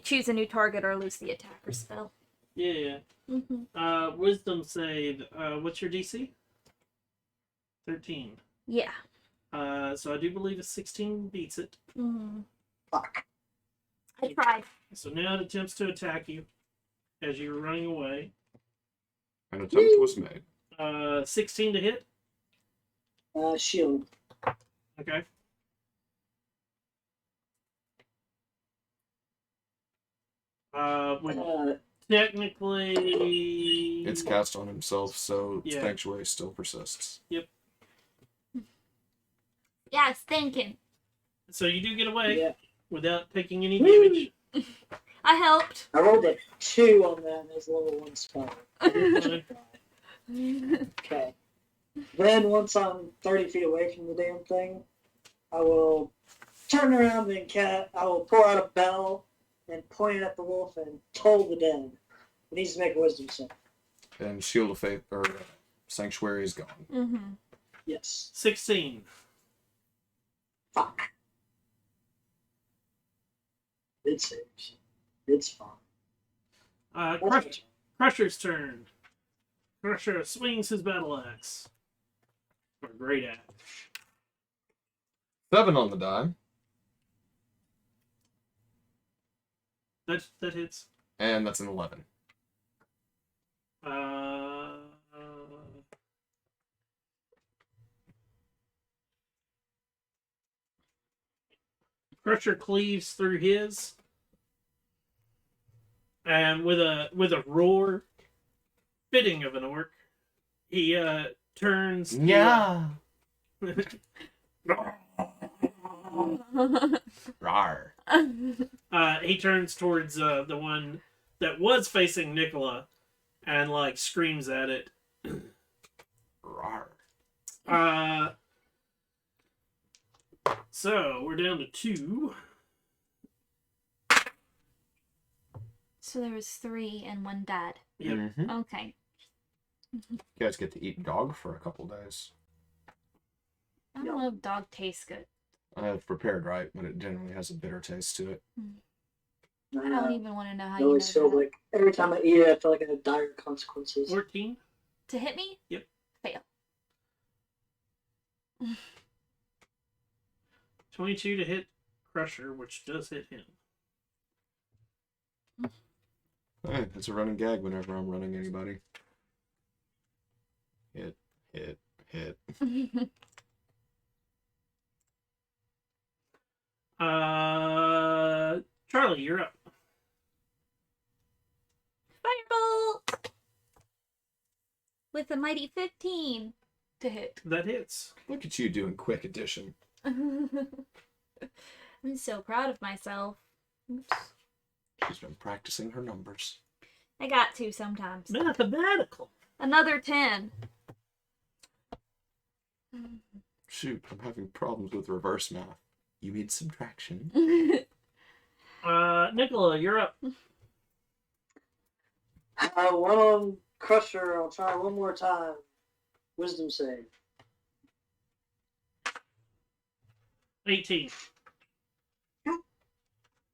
choose a new target or lose the attacker spell. Yeah. Mm-hmm. Wisdom save. What's your DC? 13. Yeah. So I do believe a 16 beats it. Mm-hmm. Fuck. I tried. So now it attempts to attack you as you're running away. An attempt was made. 16 to hit. Shield. Okay. Technically, It's cast on himself, so Yeah. Sanctuary still persists. Yeah, I was thinking. So you do get away Yeah. without taking any Woo! damage. I helped. I rolled a 2 on that as level 1 spell. Okay. Then once I'm 30 feet away from the damn thing, I will turn around and I will pull out a bell and point it at the wolf and toll the dead. It needs to make a wisdom save. And Shield of Faith, or Sanctuary is gone. Mm-hmm. Yes. 16. Fuck. It saves. It's fine. Crusher's turn. Crusher swings his battle axe. Or great axe. 7 on the die. That hits. And that's an 11. Crusher cleaves through his, and with a roar, fitting of an orc, he turns. Yeah. Rawr. He turns towards the one that was facing Nicola, and like screams at it. Rawr. So we're down to 2. So there was 3 and 1 died. Yep. Mm-hmm. Okay. You guys get to eat dog for a couple days. I don't know if dog tastes good. I have prepared right, but it generally has a bitter taste to it. I don't even want to know how I you know always feel that. like every time I eat it, I feel like I have dire consequences. 14. To hit me? Yep. Fail. 22 to hit Crusher, which does hit him. Hey, it's a running gag whenever I'm running anybody. Hit, hit, hit. Charlie, you're up. Firebolt! With a mighty 15 to hit. That hits. Look at you doing quick addition. I'm so proud of myself. Oops. She's been practicing her numbers. I got to sometimes. Mathematical. Another 10. Shoot, I'm having problems with reverse math. You mean subtraction? Nicola, you're up. One on Crusher. I'll try one more time. Wisdom save. 18.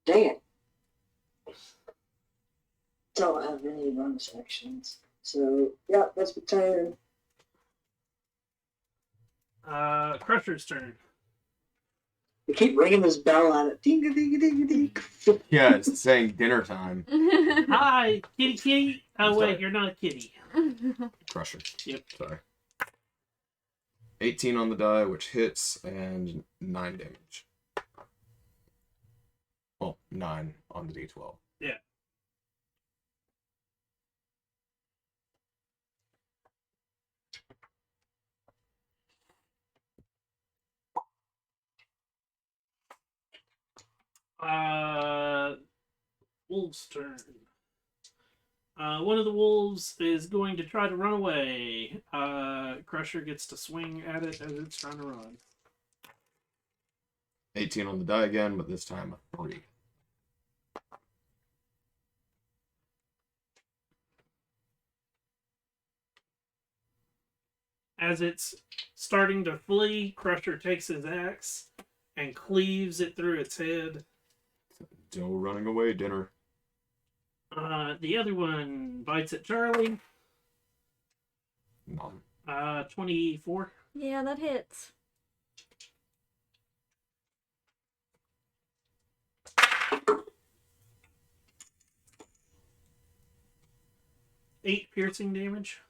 Dang it. Don't have any bonus actions. So, yeah, that's my turn. Crusher's turn. You keep ringing this bell at it. Ding, ding, ding, ding. Yeah, it's saying dinner time. Hi, kitty kitty. Oh, Sorry. wait, you're not a kitty. Crusher. Yep. Sorry. 18 on the die, which hits, and 9 damage. Well, 9 on the d12. Yeah. Wolf's turn. One of the wolves is going to try to run away. Crusher gets to swing at it as it's trying to run. 18 on the die again, but this time a 3. As it's starting to flee, Crusher takes his axe and cleaves it through its head. No running away, dinner. The other one bites at Charlie. None. 24. Yeah, that hits. Eight piercing damage.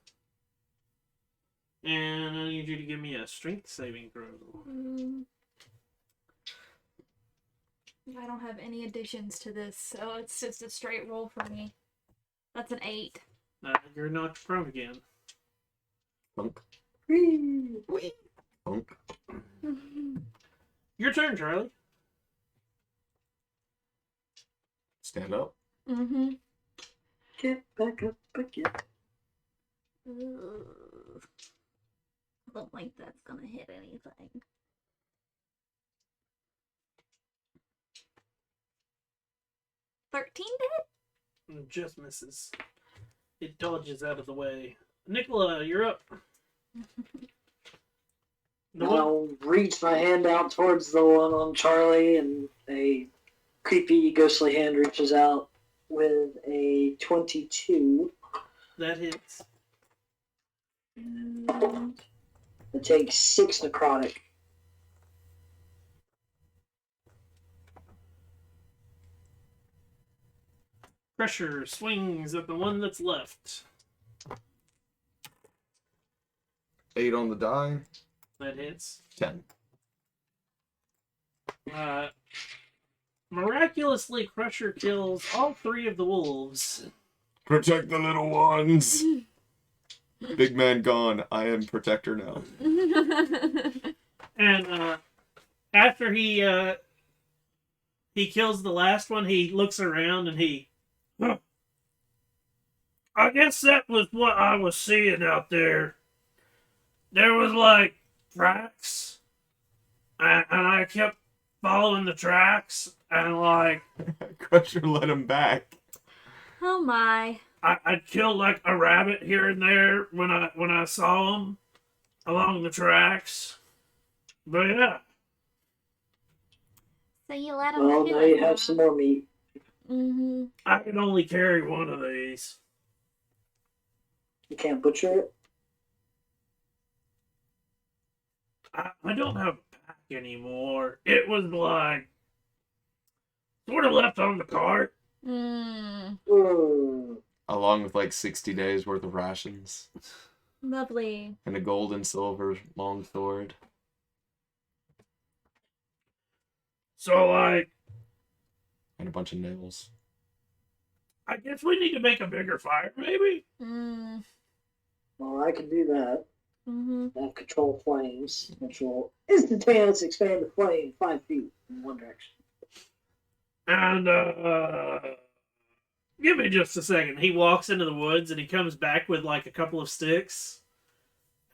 And I need you to give me a strength saving throw. I don't have any additions to this, so it's just a straight roll for me. That's an 8. You're knocked prone again. Punk. Whee! Punk. Your turn, Charlie. Stand up. Mm-hmm. Get back up again. I don't think that's gonna hit anything. $13 to hit? Just misses. It dodges out of the way. Nicola, you're up. I'll reach my hand out towards the one on Charlie, and a creepy, ghostly hand reaches out with a 22. That hits. And it takes 6 necrotic. Crusher swings at the one that's left. 8 on the die. That hits. 10. Miraculously, Crusher kills all 3 of the wolves. Protect the little ones. Big man gone. I am protector now. And after he kills the last one, he looks around and he... Huh. I guess that was what I was seeing out there. There was like tracks, and I kept following the tracks, and like Crusher let him back. Oh my. I'd kill like a rabbit here and there when I saw them along the tracks. But yeah, So you let him Well, kill now you it, have some more meat. Mm-hmm. I can only carry one of these. You can't butcher it. I don't have a pack anymore. It was like sort of left on the cart. Mm. Ooh. Along with like 60 days worth of rations Lovely. and a gold and silver longsword. So like, And a bunch of nails. I guess we need to make a bigger fire, maybe. Mm. Well, I can do that. Mm-hmm. I have control flames, which will instantaneously expand the flame 5 feet in one direction. And give me just a second. He walks into the woods and he comes back with like a couple of sticks.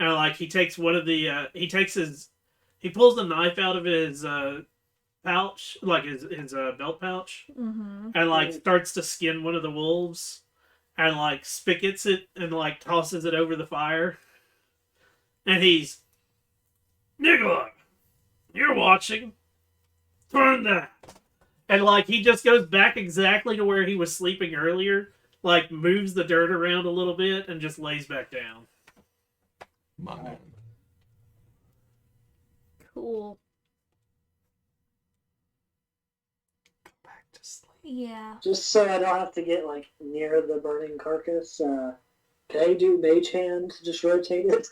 And like he takes one of the he pulls the knife out of his pouch, like his belt pouch, Mm-hmm. and like starts to skin one of the wolves, and like spigots it and like tosses it over the fire. And he's, Nicola, you're watching. Turn that. And like he just goes back exactly to where he was sleeping earlier, like moves the dirt around a little bit and just lays back down. My man. Cool. Go back to sleep. Yeah. Just so I don't have to get like near the burning carcass, can I do mage hand? Just rotate it.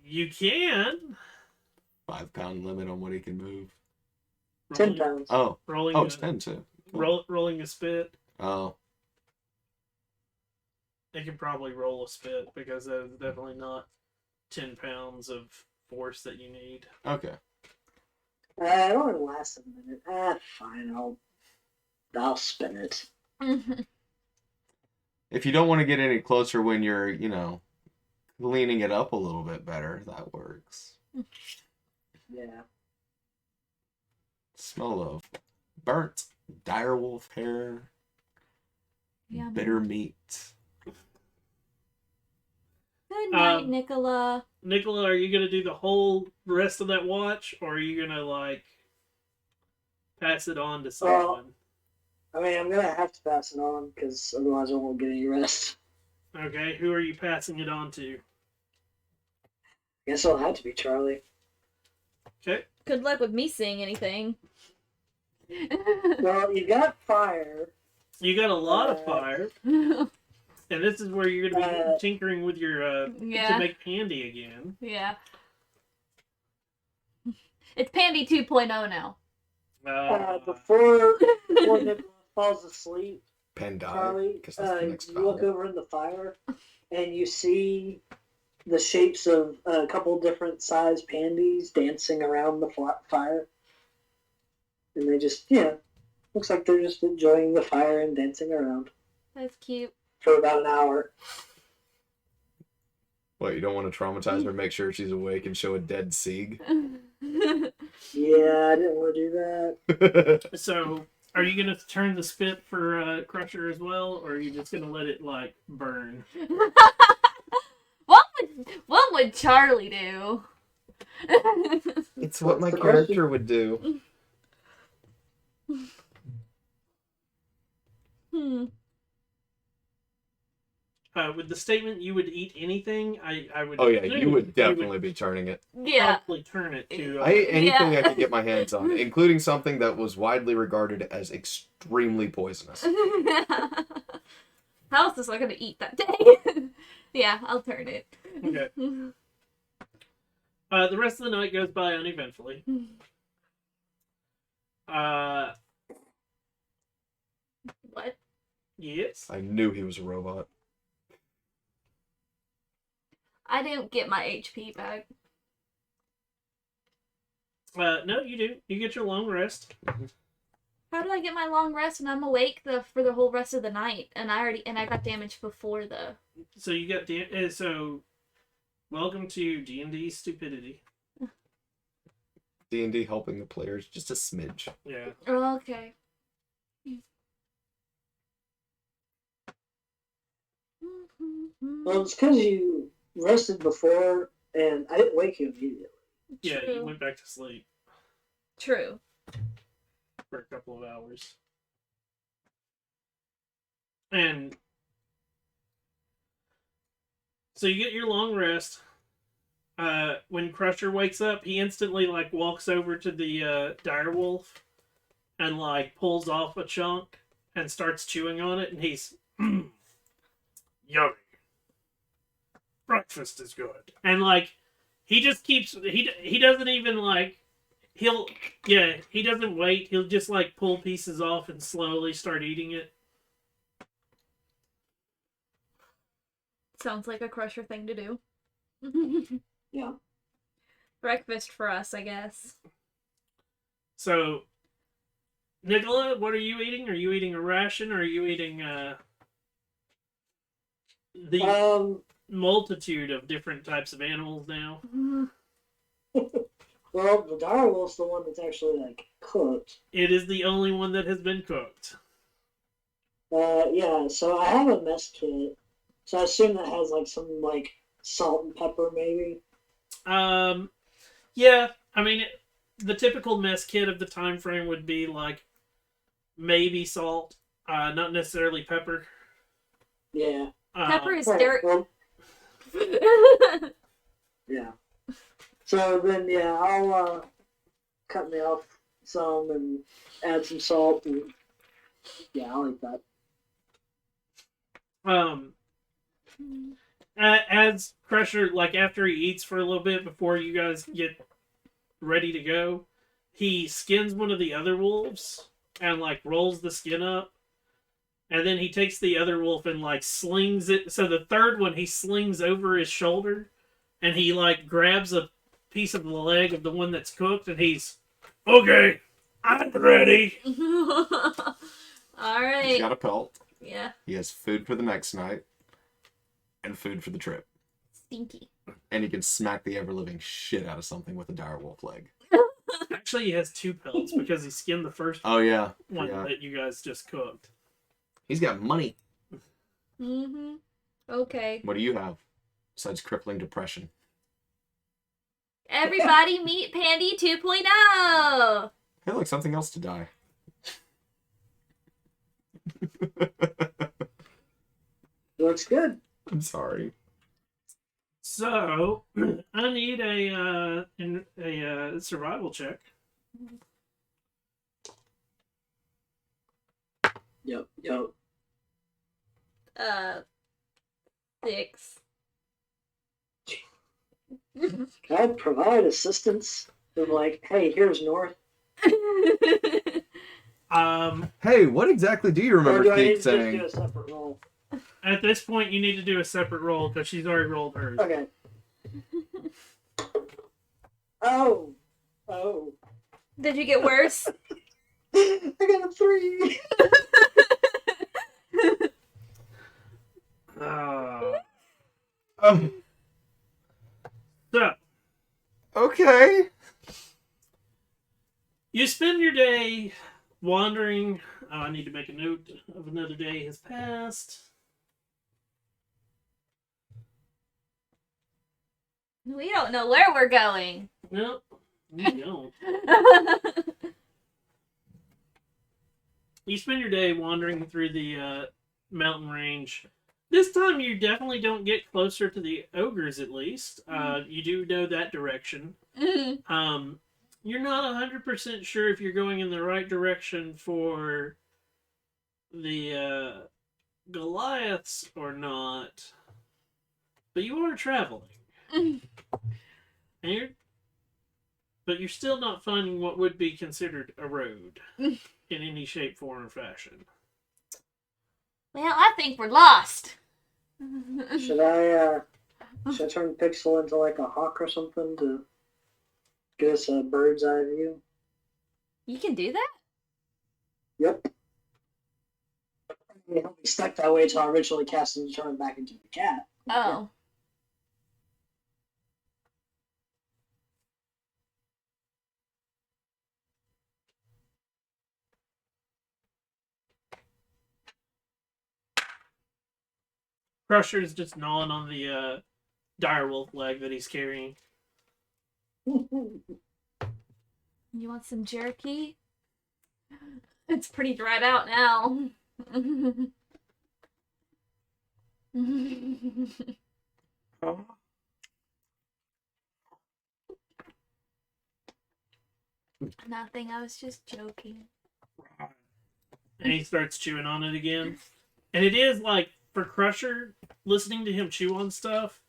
You can 5-pound limit on what he can move. 10 pounds. Oh, rolling it's 10 too. rolling a spit. Oh, They can probably roll a spit because that's definitely not 10 pounds of force that you need. okay. It only lasts a minute. Fine. I'll spin it. Mm-hmm. If you don't want to get any closer when you're, cleaning it up a little bit better, that works. Yeah. Smell of burnt direwolf hair, Yummy. bitter meat. Good night, Nicola. Nicola, are you gonna do the whole rest of that watch, or are you gonna like pass it on to someone? I mean, I'm gonna have to pass it on because otherwise I won't get any rest. Okay, who are you passing it on to? Guess it'll have to be Charlie. Okay. Good luck with me seeing anything. Well, you got fire. You got a lot of fire, and this is where you're gonna be tinkering with your Yeah. to make Pandy again. Yeah. It's Pandy 2.0 now. Before Nicola falls asleep, Pandai, Charlie, because that's the next you look vowel. over in the fire and you see the shapes of a couple different size pandies dancing around the fire. And they just, looks like they're just enjoying the fire and dancing around That's cute. for about an hour. What, you don't want to traumatize her, make sure she's awake and show a dead Sieg? Yeah, I didn't want to do that. So, are you gonna turn the spit for Crusher as well, or are you just gonna let it like burn? What would Charlie do? It's what my the character would do. With the statement you would eat anything, I would. Oh yeah, assume you would definitely be turning it. Yeah. probably turn it to. I ate anything Yeah. I could get my hands on, including something that was widely regarded as extremely poisonous. How else was I gonna eat that day? Yeah, I'll turn it. Okay. The rest of the night goes by uneventfully. What? Yes. I knew he was a robot. I didn't get my HP back. No, you do. You get your long rest. How do I get my long rest when I'm awake for the whole rest of the night and I got damaged before the. So you got so. Welcome to D&D stupidity. D&D helping the players just a smidge. Yeah. Oh, okay. Well, it's because you rested before, and I didn't wake you immediately. Yeah, True. you went back to sleep True. for a couple of hours. And so you get your long rest. When Crusher wakes up, he instantly like walks over to the direwolf and like pulls off a chunk and starts chewing on it, and he's yummy. Breakfast is good. And like he just keeps he doesn't even like he doesn't wait. He'll just like pull pieces off and slowly start eating it. Sounds like a Crusher thing to do. Yeah. Breakfast for us, I guess. So Nicola, what are you eating? Are you eating a ration, or are you eating the multitude of different types of animals now? Well, the direwolf's the one that's actually like cooked. It is the only one that has been cooked. Yeah. So I have a mess kit. So I assume that has like some like salt and pepper, maybe. Yeah. I mean, the typical mess kit of the time frame would be like maybe salt, not necessarily pepper. Yeah. Pepper is Right, dirt. well, yeah. So then, yeah, I'll cut me off some and add some salt, and yeah, I'll eat that. As Crusher, like after he eats for a little bit before you guys get ready to go, he skins one of the other wolves and like rolls the skin up, and then he takes the other wolf and like slings it. So the third one he slings over his shoulder, and he like grabs a piece of the leg of the one that's cooked, and he's okay. I'm ready. All right. He's got a pelt. Yeah. He has food for the next night. And food for the trip. Stinky. And he can smack the ever-living shit out of something with a direwolf leg. Actually, he has two pelts because he skinned the first Oh, yeah. one that you guys just cooked. He's got money. Mm-hmm. Okay. What do you have? Besides crippling depression. Everybody meet Pandy 2.0! Hey, look, something else to die. Looks good. I'm sorry. So, I need a survival check. Yep. 6. Can I provide assistance? I'm like, hey, here's north. Hey, what exactly do you Or remember do I need Keith to just saying? do a separate roll? At this point, you need to do a separate roll because she's already rolled hers. Okay. Oh. Did you get worse? I got a 3. So, Okay. you spend your day wandering. Oh, I need to make a note of another day has passed. We don't know where we're going. Nope, we don't. You spend your day wandering through the mountain range. This time you definitely don't get closer to the ogres, at least. You do know that direction. You're not 100% sure if you're going in the right direction for the Goliaths or not. But you are traveling. But you're still not finding what would be considered a road in any shape, form, or fashion. Well, I think we're lost. Should I turn Pixel into like a hawk or something to give us a bird's eye view? You can do that? Yep. He'll be stuck that way until I eventually cast him to turn back into the cat. Oh. Crusher's just gnawing on the direwolf leg that he's carrying. You want some jerky? It's pretty dried out now. Nothing, I was just joking. And he starts chewing on it again. And it is like, for Crusher, listening to him chew on stuff,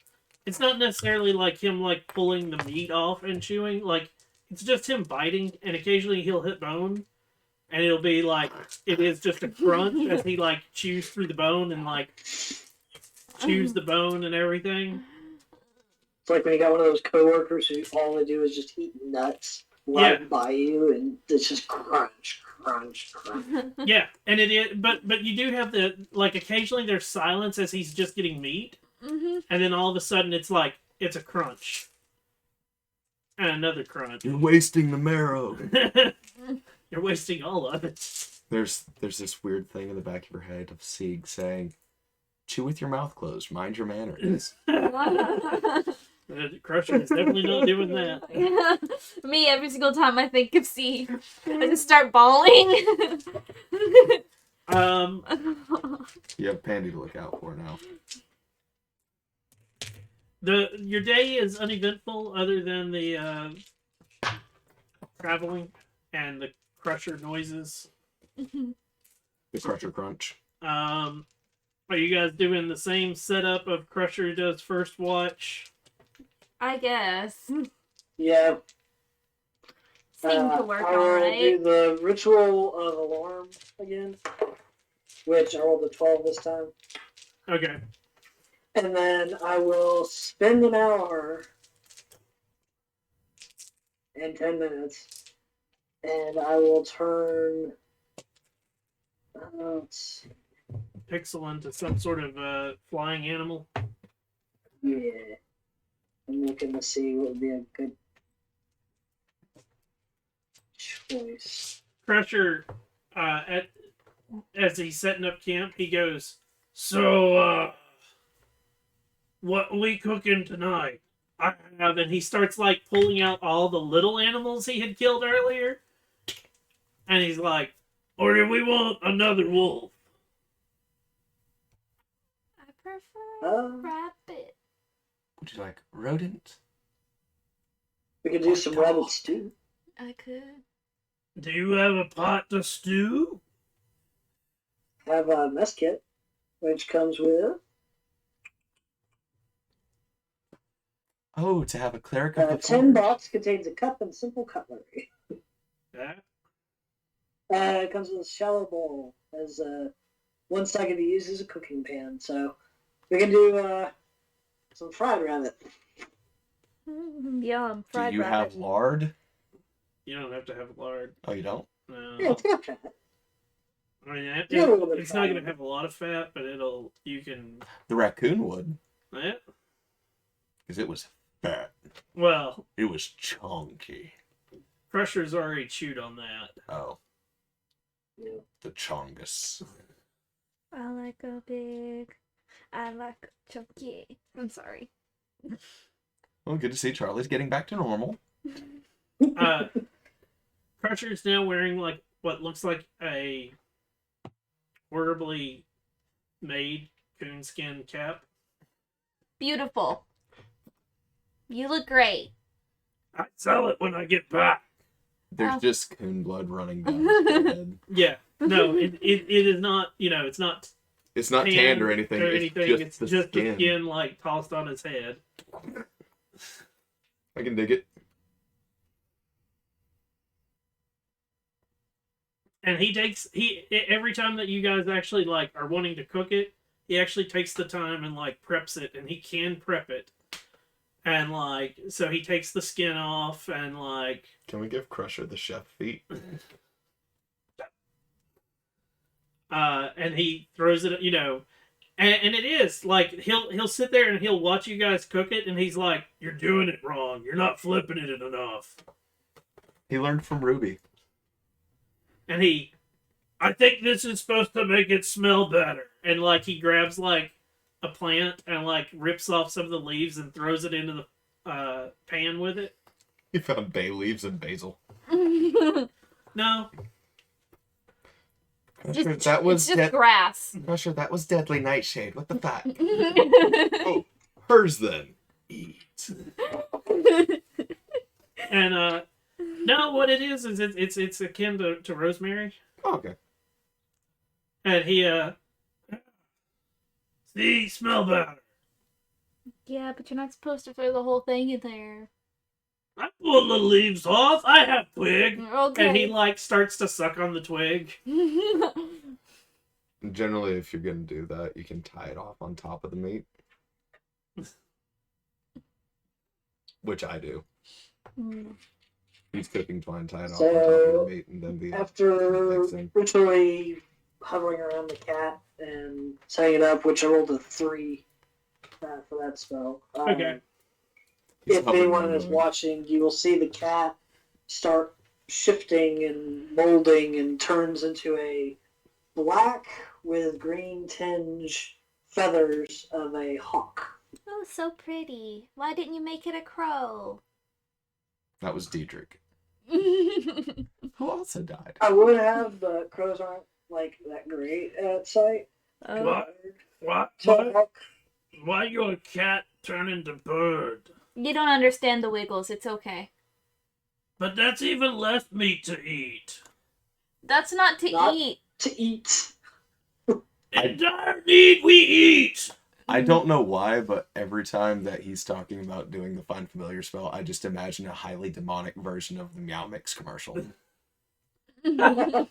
it's not necessarily like him like pulling the meat off and chewing. Like, it's just him biting, and occasionally he'll hit bone. And it'll be like, it is just a crunch as he like chews through the bone and like chews the bone and everything. It's like when you got one of those coworkers who all they do is just eat nuts right by you, and it's just crunch, crunch, crunch. Yeah, and it is, but you do have the, like, occasionally there's silence as he's just getting meat, and then all of a sudden it's like, it's a crunch. And another crunch. You're wasting the marrow. You're wasting all of it. There's this weird thing in the back of your head of Sieg saying, chew with your mouth closed, mind your manners. Crusher is definitely not doing that. Yeah. Me, every single time I think of C, I just start bawling. You have Pandy to look out for now. Your day is uneventful other than the traveling and the Crusher noises. The Crusher crunch. Are you guys doing the same setup of Crusher does first watch? I guess. Yeah. Seemed to work I will alright. do the ritual of alarm again, which I rolled a 12 this time. Okay. And then I will spend an hour and 10 minutes, and I will turn Pixel into some sort of flying animal. yeah. I'm looking to see what would be a good choice. Crusher, as he's setting up camp, he goes, "So, what we cooking tonight?" I have, and he starts like pulling out all the little animals he had killed earlier, and he's like, "Or do we want another wolf?" I prefer rabbit. Would you like rodent? We could do some rabbits too. I could. Do you have a pot to stew? Have a mess kit, which comes with Oh, to have a cleric of the tin forge. box contains a cup and simple cutlery. Yeah. It comes with a shallow bowl. As one side can be used as a cooking pan. So we can do some fried rabbit. Yum, Do fried you rabbit. have lard? You don't have to have lard. Oh, you don't? No. Yeah, it's got fat. I mean, Yeah, a little bit it's not fat. going to have a lot of fat, but you can. The raccoon would, Yeah. because it was fat. Well, It was chunky. Crusher's already chewed on that. Oh, Yeah. the chongus. I like a big. I like a chunky. I'm sorry. Well, good to see Charlie's getting back to normal. Crusher's now wearing like what looks like a horribly made coonskin cap. Beautiful. You look great. I sell it when I get back. There's Oh. just coon blood running down his forehead. Yeah. No, it is not. It's not It's not tanned or anything. It's just the skin. skin like tossed on his head. I can dig it. And he every time that you guys actually like are wanting to cook it, he actually takes the time and like preps it, and he can prep it. And like so he takes the skin off and like Can we give Crusher the chef feet? and he throws it, and it is like he'll sit there and he'll watch you guys cook it, and he's like, "You're doing it wrong. You're not flipping it enough." He learned from Ruby. And I think this is supposed to make it smell better. And like he grabs like a plant and like rips off some of the leaves and throws it into the pan with it. You found bay leaves and basil. No, Crusher, that was it's just grass. Crusher, that was deadly nightshade. What the fuck? Oh, hers then. Eat. and no, what it is it's akin to rosemary, Oh, okay. and he see smell better. Yeah, but you're not supposed to throw the whole thing in there. I pull the leaves off. I have twig. Okay. And he like starts to suck on the twig. Generally, if you're gonna do that, you can tie it off on top of the meat. Which I do. He's cooking twine, tie it off on top of the meat, and then the After mixing. ritually hovering around the cat and setting it up, which I rolled a 3 for that spell. Okay. He's If hovering anyone around is it. watching, you will see the cat start shifting and molding and turns into a black with green tinge feathers of a hawk. Oh, so pretty. Why didn't you make it a crow? That was Diedrich. Oh, Who also died. I would have, but crows aren't like that great at sight. Why your cat turn into bird? you don't understand the wiggles. It's okay. But that's even less meat to eat. That's not to Not- eat. To eat. Entire need we eat. I don't know why, but every time that he's talking about doing the Find Familiar spell, I just imagine a highly demonic version of the Meow Mix commercial. Meow,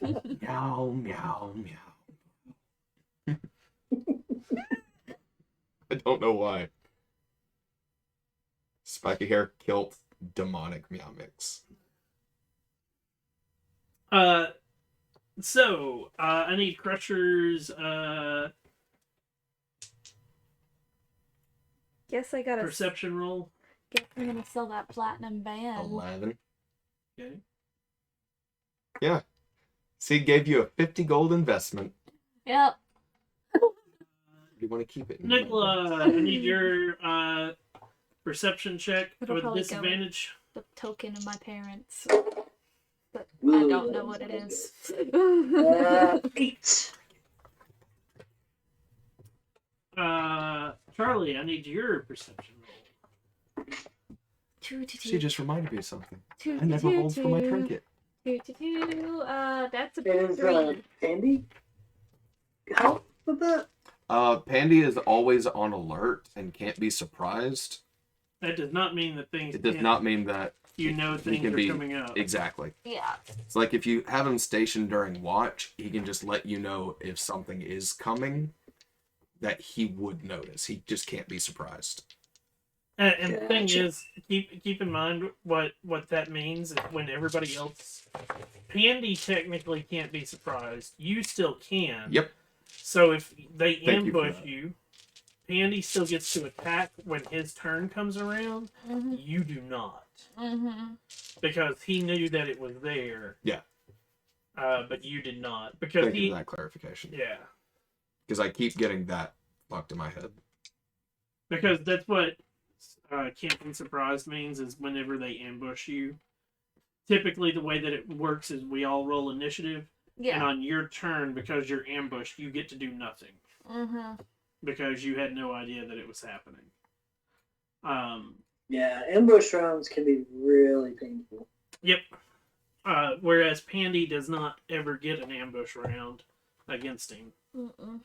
meow, meow. I don't know why. Spiky hair, kilt, demonic Meow Mix. So, I need Crusher's, Guess I gotta. perception roll. Guess I'm gonna sell that platinum band. 11. Okay. Yeah. See, gave you a 50 gold investment. Yep. You want to keep it. Nicola, I need your, perception check It'll with probably go. disadvantage. The token of my parents. But I Ooh, don't know what it is. 8. Charlie, I need your perception roll. She just reminded me of something. Two, I never rolled for my two. trinket. That's a Is 3. Andy help with that? Pandy is always on alert and can't be surprised. That does not mean that things. It does not mean that You know things can are be- coming up. exactly. Yeah. It's like if you have him stationed during watch, he can just let you know if something is coming that he would notice. He just can't be surprised. And the thing Gotcha. is, keep in mind what that means is when everybody else, Pandy technically can't be surprised. You still can. Yep. So if they Thank you for ambush that. you, Pandy still gets to attack when his turn comes around. Mm-hmm. You do not, Mm-hmm. because he knew that it was there. Yeah. But you did not, because Thank you he. for that clarification. Yeah. Because I keep getting that fucked in my head. Because that's what can't be surprised means is whenever they ambush you. Typically, the way that it works is we all roll initiative, and Yeah. on your turn, because you're ambushed, you get to do nothing Mm-hmm. because you had no idea that it was happening. Yeah, ambush rounds can be really painful. Yep. Whereas Pandy does not ever get an ambush round against him. Mm-mm.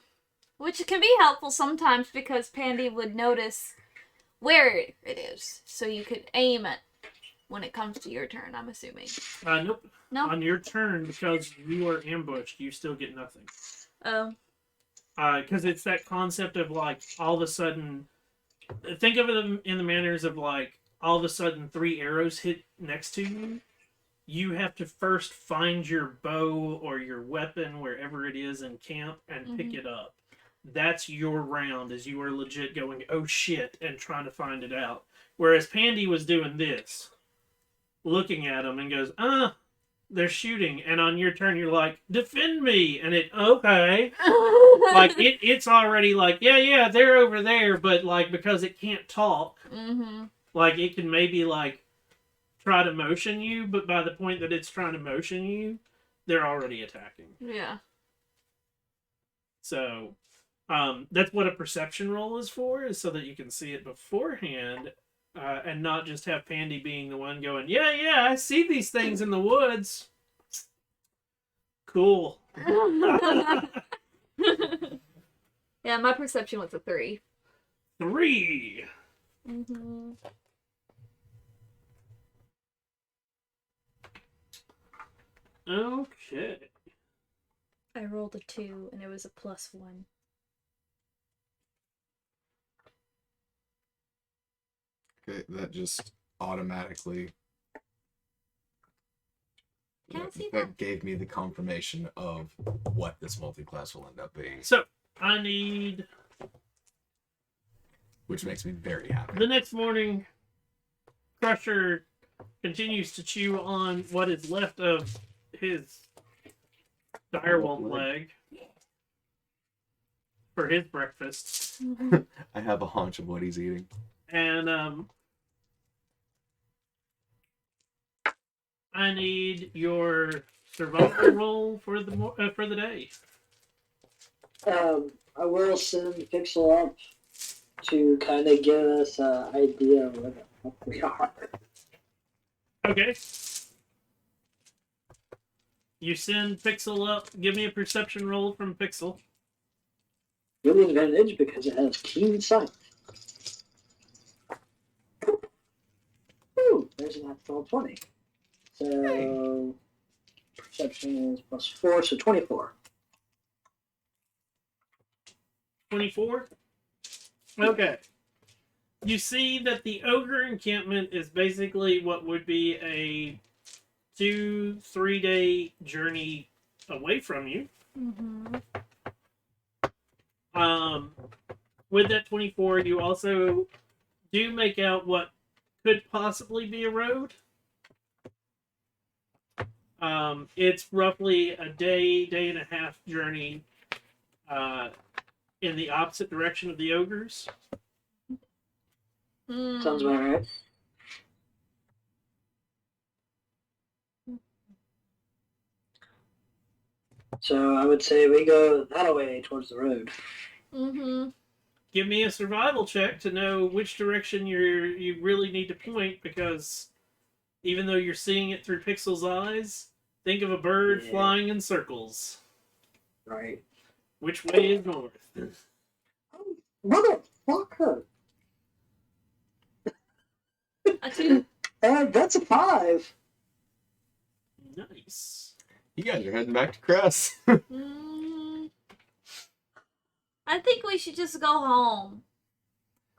Which can be helpful sometimes because Pandy would notice where it is, so you could aim it when it comes to your turn, I'm assuming. Nope. No? On your turn, because you are ambushed, you still get nothing. Oh. Because it's that concept of like all of a sudden, think of it in the manners of like all of a sudden 3 arrows hit next to you. You have to first find your bow or your weapon wherever it is in camp and pick it up. That's your round, as you are legit going, oh shit, and trying to find it out. Whereas Pandy was doing this, looking at him and goes, they're shooting, and on your turn you're like, defend me, and okay. Like it's already like, yeah, they're over there, but like because it can't talk, like it can maybe like try to motion you, but by the point that it's trying to motion you, they're already attacking. Yeah. So that's what a perception roll is for, is so that you can see it beforehand, and not just have Pandy being the one going, yeah, I see these things in the woods. Cool. Yeah, my perception was a 3. 3. Okay. I rolled a 2 and it was a +1. Okay, that just automatically. Can I see that gave me the confirmation of what this multi-class will end up being, So I need. which makes me very happy. The next morning, Crusher continues to chew on what is left of his direwolf leg for his breakfast. I have a hunch of what he's eating. And I need your survival roll for the day. I will send Pixel up to kind of give us an idea of where the fuck we are. Okay. You send Pixel up. Give me a perception roll from Pixel. Give me advantage because it has keen sight. Ooh, there's an actual 20. So perception is +4, so 24. 24? Okay. You see that the ogre encampment is basically what would be a 2-3 day journey away from you. With that 24, you also do make out what could possibly be a road. It's roughly a day and a half journey in the opposite direction of the ogres. Sounds about right. So I would say we go that way towards the road. Give me a survival check to know which direction you really need to point, because even though you're seeing it through Pixel's eyes, think of a bird flying in circles. Right. Which way is north? Motherfucker! A 2. That's a 5. Nice. You guys are heading back to Cress. I think we should just go home.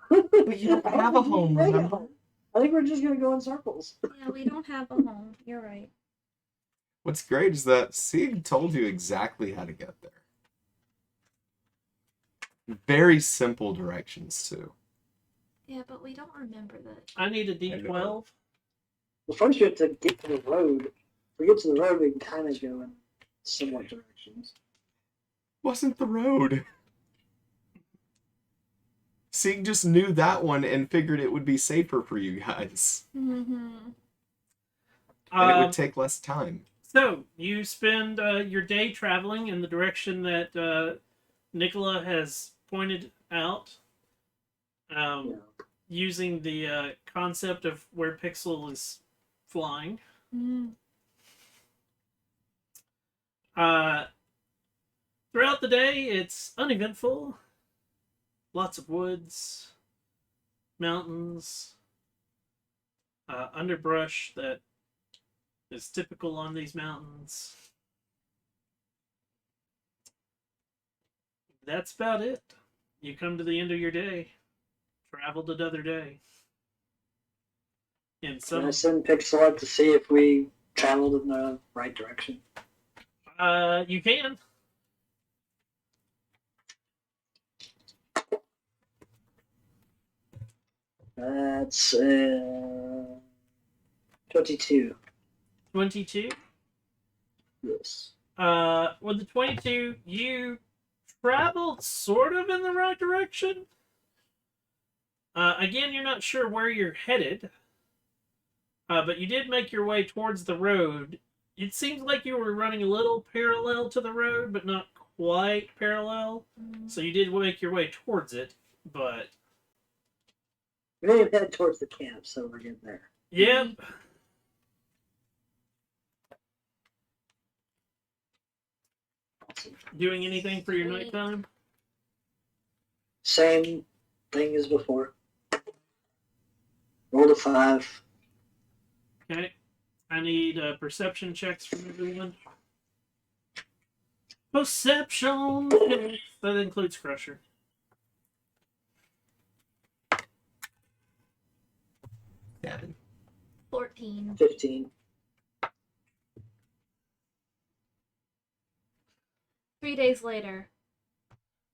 But you don't have a home, remember? I think we're just gonna go in circles. Yeah, we don't have a home. You're right. What's great is that Sieg told you exactly how to get there. Very simple directions, too. Yeah, but we don't remember that. I need a D12. Well, first you have to get to the road. If we get to the road, we can kind of go in similar directions. Wasn't the road. Sieg just knew that one and figured it would be safer for you guys. And it would take less time. So, you spend your day traveling in the direction that Nicola has pointed out, using the concept of where Pixel is flying. Throughout the day, it's uneventful. Lots of woods, mountains, underbrush that is typical on these mountains. That's about it. You come to the end of your day. Traveled another day. In Can I send Pixel up to see if we traveled in the right direction? You can. That's 22. 22. Yes. With the 22, you traveled sort of in the right direction. Again, you're not sure where you're headed, but you did make your way towards the road. It seems like you were running a little parallel to the road, but not quite parallel. So you did make your way towards it, but We may have head towards the camp, so we're getting there. yep. Doing anything for your Sweet. nighttime? Same thing as before. Roll a 5. Okay. I need perception checks from everyone. Perception checks. That includes Crusher. 7. 14. 15. 3 days later.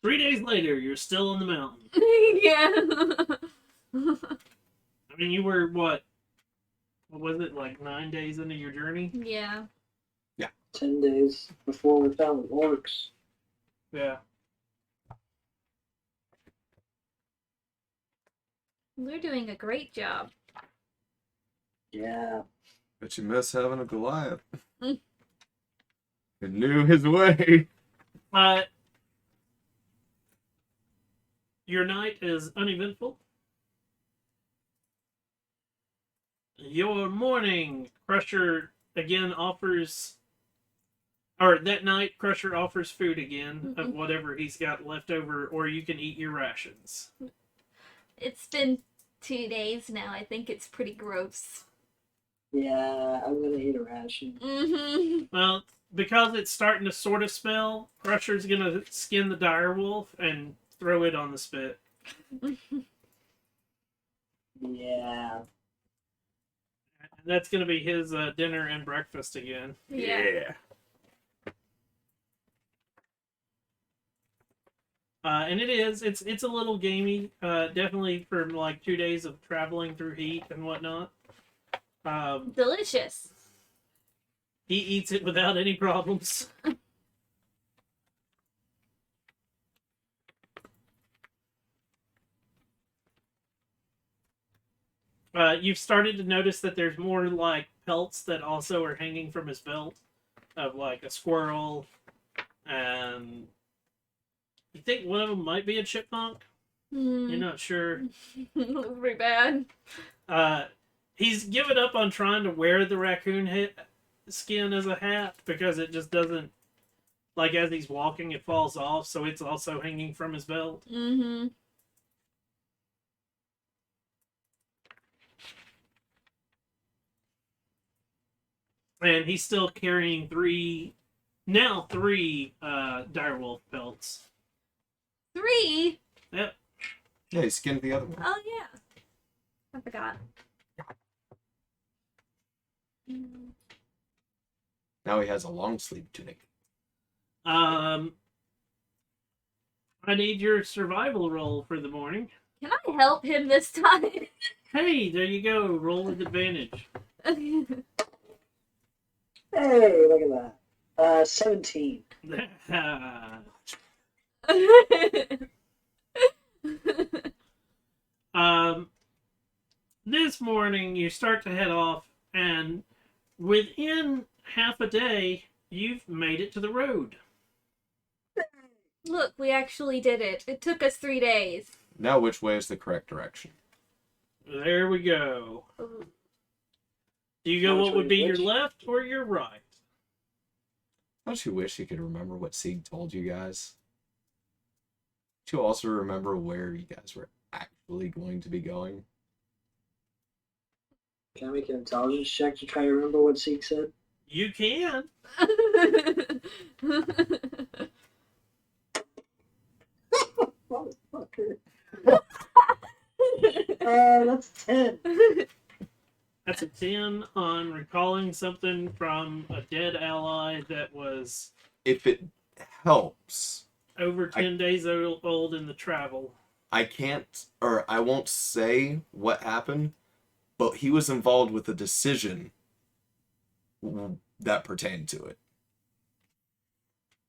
3 days later, you're still on the mountain. Yeah. I mean, you were what? What was it, like 9 days into your journey? Yeah. 10 days before we found the orcs. Yeah. They're doing a great job. Yeah. But you miss having a Goliath. Mm. He knew his way. Your night is uneventful. Your morning, Crusher again offers, or that night, Crusher offers food again of whatever he's got left over, or you can eat your rations. It's been 2 days now. I think it's pretty gross. Yeah, I'm gonna eat a ration. Mm-hmm. Well, because it's starting to sort of smell, Crusher's gonna skin the dire wolf and throw it on the spit. Yeah. And that's gonna be his dinner and breakfast again. Yeah. And it's a little gamey, definitely for like 2 days of traveling through heat and whatnot. Delicious. He eats it without any problems. You've started to notice that there's more like pelts that also are hanging from his belt, of like a squirrel, and you think one of them might be a chipmunk. You're not sure. Pretty bad. He's given up on trying to wear the raccoon skin as a hat because it just doesn't, like, as he's walking it falls off, so it's also hanging from his belt. Mm-hmm. And he's still carrying three direwolf pelts. 3? Yep. Yeah, he skinned the other one. Oh, yeah. I forgot. Now he has a long sleeve tunic. I need your survival roll for the morning. Can I help him this time? Hey, there you go. Roll with advantage. Hey, look at that. 17. This morning you start to head off, and within half a day, you've made it to the road. Look, we actually did it. It took us 3 days. Now which way is the correct direction? There we go. Do you go Which what would way- be your which- left or your right? Don't you wish you could remember what Sieg told you guys? Do you also remember where you guys were actually going to be going? Can I make an intelligence check to try to remember what Zeke said? You can. Motherfucker. That's 10. That's a 10 on recalling something from a dead ally that was If it helps, over 10 days old in the travel. I can't, or I won't say what happened, but he was involved with a decision that pertained to it.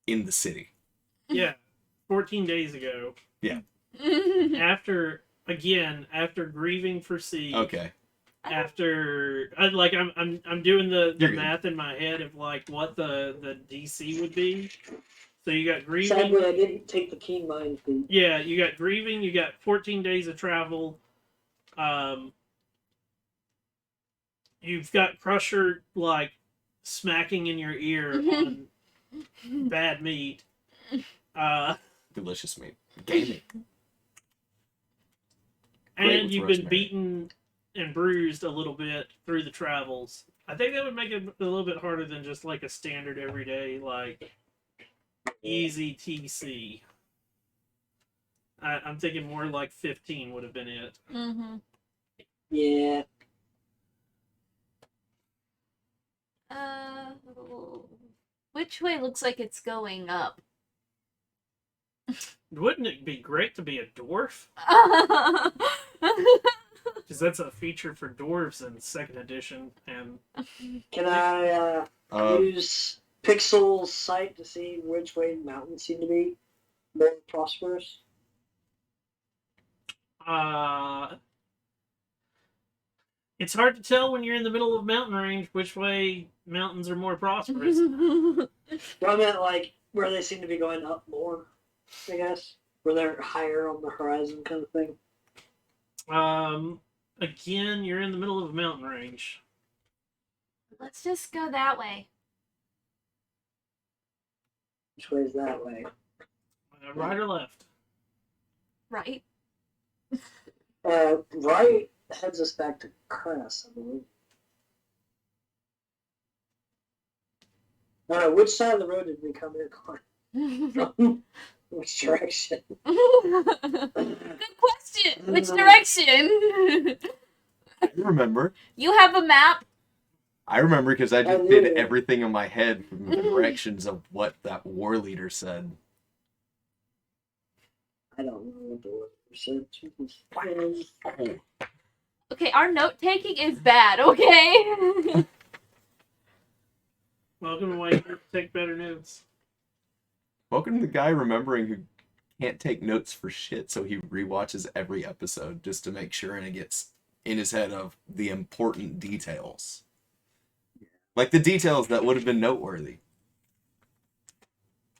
in the city. Yeah, 14 days ago. After grieving for Siege. Okay. After I'm doing the You're good. math in my head of like what the DC would be. So you got grieving. Sadly, I didn't take the keen mind feat. Yeah, you got grieving. You got 14 days of travel. You've got Crusher like smacking in your ear on bad meat. Delicious meat. Gaming. Great And with you've been rosemary. beaten and bruised a little bit through the travels. I think that would make it a little bit harder than just like a standard everyday like easy TC. I'm thinking more like 15 would have been it. Mm-hmm. Yeah. Which way looks like it's going up? Wouldn't it be great to be a dwarf? Because that's a feature for dwarves in 2nd edition. And Can I use Pixel's sight to see which way mountains seem to be more prosperous? it's hard to tell when you're in the middle of mountain range which way mountains are more prosperous. Well, I meant like where they seem to be going up more, I guess. Where they're higher on the horizon kind of thing. Again, you're in the middle of a mountain range. Let's just go that way. Which way is that way? Right or left? Right. Right heads us back to Cress, I believe. Which side of the road did we come here from? Which direction? Good question. Which direction? I remember. You have a map. I remember because I just I did do. everything in my head from the directions of what that war leader said. I don't know what the word said. Oh, Okay, our note taking is bad. Okay. Welcome to why you take better notes. welcome to the guy remembering who can't take notes for shit, so he rewatches every episode just to make sure and it gets in his head of the important details. Like the details that would have been noteworthy.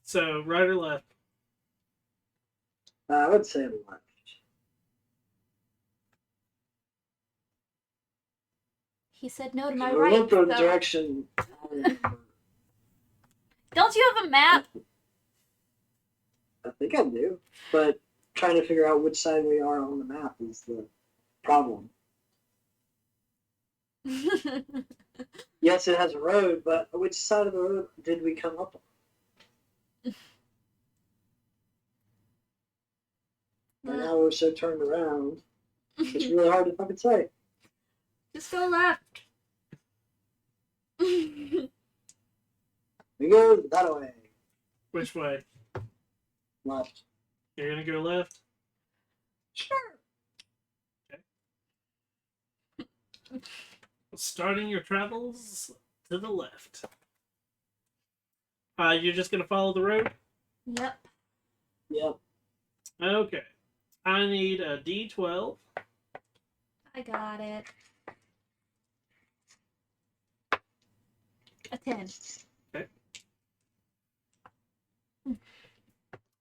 So, right or left? I would say left. He said no to my We right. went the so- direction. Don't you have a map? I think I do, but trying to figure out which side we are on the map is the problem. Yes, it has a road, but which side of the road did we come up on? And now we're so turned around, it's really hard to fucking say. Just go left. We go that way. Which way? Left. You're gonna go left? Sure. Starting your travels to the left. You're just gonna follow the road? Yep. Yep. Okay. I need a D12. I got it. A 10.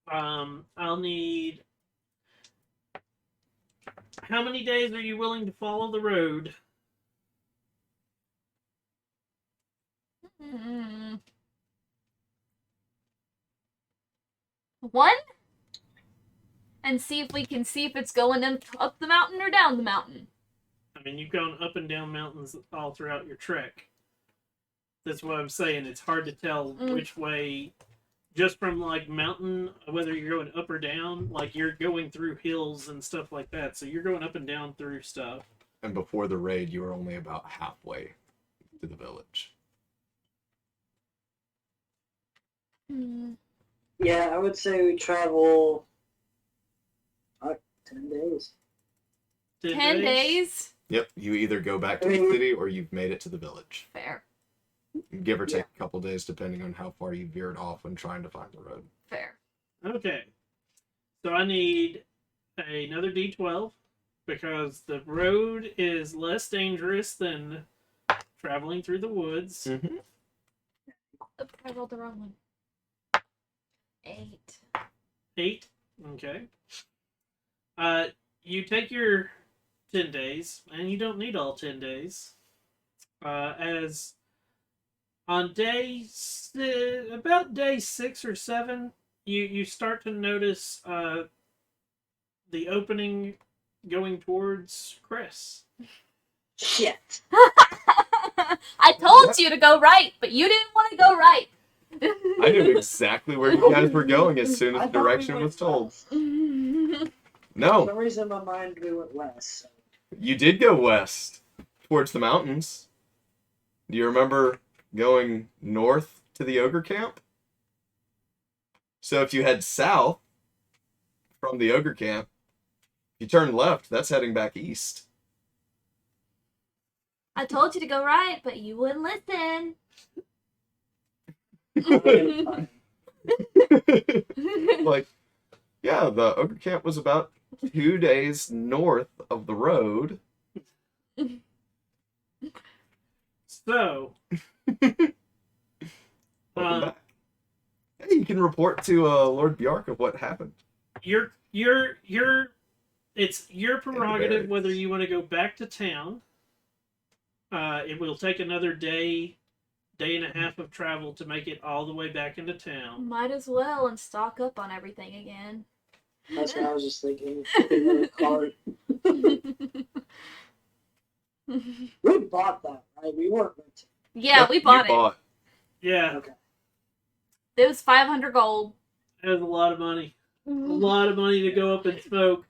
I'll need... How many days are you willing to follow the road? One? And see if we can see if it's going up the mountain or down the mountain. I mean, you've gone up and down mountains all throughout your trek. That's what I'm saying. It's hard to tell which way, just from like mountain, whether you're going up or down. Like you're going through hills and stuff like that, so you're going up and down through stuff. And before the raid, you were only about halfway to the village. Yeah, I would say we travel 10 days. 10 days? Yep, you either go back to the city or you've made it to the village. Fair. Give or take a couple days, depending on how far you veered off when trying to find the road. Fair. Okay. So I need another D12 because the road is less dangerous than traveling through the woods. Mm-hmm. Oops, I rolled the wrong one. 8. 8. Okay. You take your 10 days, and you don't need all 10 days. As on about day 6 or 7, you start to notice the opening going towards Cress. Shit. I told you to go right, but you didn't want to go right. I knew exactly where you guys were going as soon I as thought direction we was went told. west. For No, some reason in my mind we went west. So. you did go west towards the mountains. Do you remember going north to the ogre camp? So if you head south from the ogre camp, if you turn left, that's heading back east. I told you to go right, but you wouldn't listen. Like, yeah, the ogre camp was about 2 days north of the road. So, Welcome back. Hey, you can report to Lord Bjark of what happened. it's your prerogative barracks. whether you want to go back to town. It will take another day and a half of travel to make it all the way back into town. Might as well and stock up on everything again. That's what I was just thinking. Another cart. We bought that, right? We weren't renting. Yeah, Yep, we you bought it. bought. Yeah, Okay. It was 500 gold. that was a lot of money. A lot of money to go up and smoke.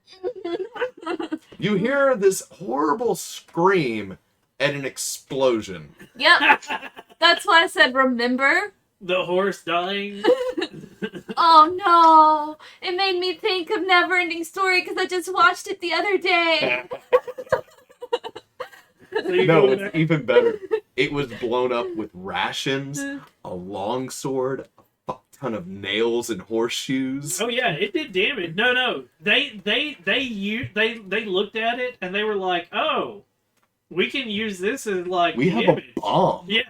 You hear this horrible scream and an explosion. Yep, that's why I said remember. The horse dying. Oh no! It made me think of Neverending Story because I just watched it the other day. So you No, go it's back- even better. It was blown up with rations, a longsword, a fuck ton of nails and horseshoes. Oh yeah, it did damage. No, they looked at it and they were like, "Oh, we can use this as like We have damage." a bomb. Yeah.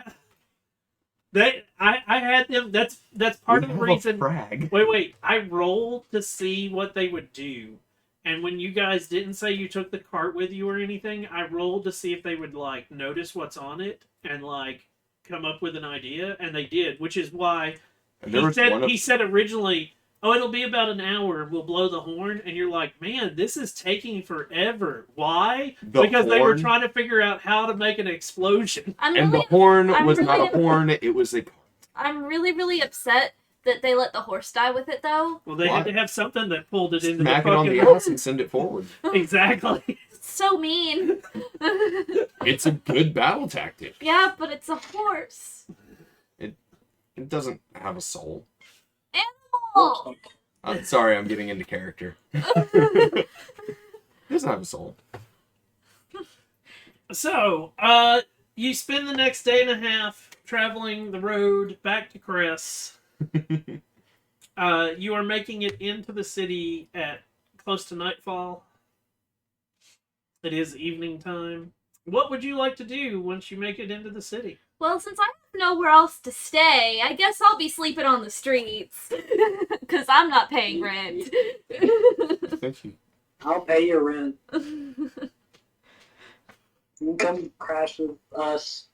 I had them. That's part We of the have reason. a frag. Wait. I rolled to see what they would do, and when you guys didn't say you took the cart with you or anything, I rolled to see if they would like notice what's on it and like come up with an idea, and they did, which is why And there was one of he said originally, "Oh, it'll be about an hour. We'll blow the horn," and you're like, "Man, this is taking forever. Why? the Because they were horn, trying to figure out how to make an explosion." I'm and the really, horn I'm was not really- a horn. It was a. I'm really upset that they let the horse die with it though. Well, they Why? had to have something that pulled it into Smack the it on fucking. the ass and send it forward. Exactly. It's so mean. It's a good battle tactic. Yeah, but it's a horse. It doesn't have a soul. Oh. I'm sorry, I'm getting into character. It doesn't have a soul. So, you spend the next day and a half traveling the road back to Cress. You are making it into the city at close to nightfall. It is evening time. What would you like to do once you make it into the city? Well, since I have nowhere else to stay, I guess I'll be sleeping on the streets. Because I'm not paying rent. Thank you. I'll pay your rent. You can come crash with us.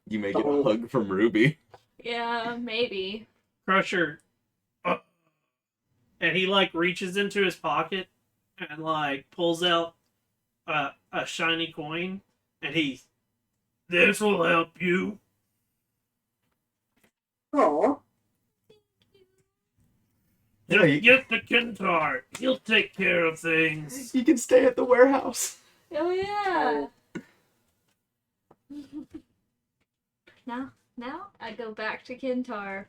You may get a hug from Ruby. Yeah, maybe. Crusher. And he like reaches into his pocket and like pulls out a shiny coin, and this will help you. Oh, Yeah, Just you- get the Kentار. He'll take care of things. You can stay at the warehouse. Oh, yeah. Now I go back to Kintar.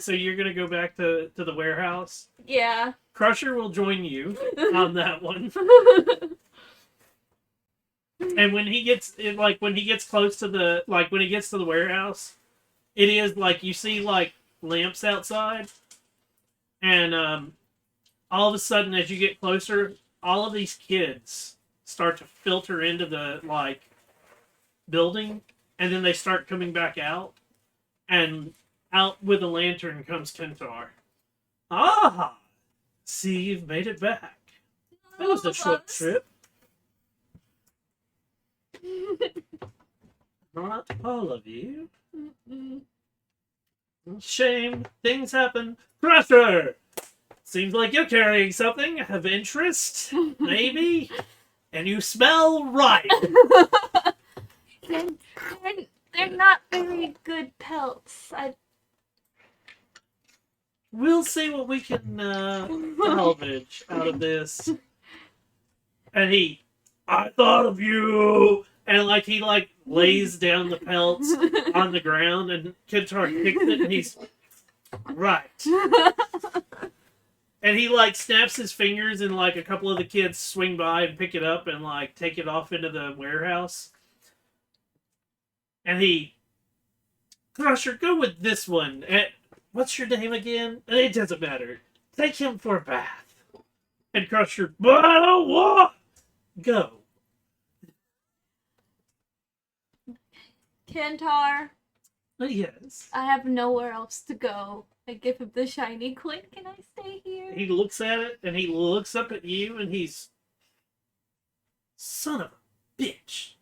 So you're gonna go back to the warehouse. Yeah. Crusher will join you on that one. And when he gets when he gets close to the when he gets to the warehouse, it is like you see like lamps outside, and all of a sudden as you get closer, all of these kids start to filter into the building, and then they start coming back out, and out with a lantern comes Kentar. Ah, see, you've made it back. That was a short trip. Not all of you. Shame. Things happen. Crusher! Seems like you're carrying something of interest, maybe? And you smell right. They're not very good pelts. We'll see what we can salvage out of this. And I thought of you! And he lays down the pelts on the ground, and Kentar kicks it, and he's right. And he snaps his fingers, and a couple of the kids swing by and pick it up and take it off into the warehouse. And Crusher, go with this one. What's your name again? It doesn't matter. Take him for a bath. And Crusher, but I don't want. Go. Kentar, Yes. I have nowhere else to go. I give him the shiny coin. Can I stay here? He looks at it, and he looks up at you, and he's... Son of a bitch.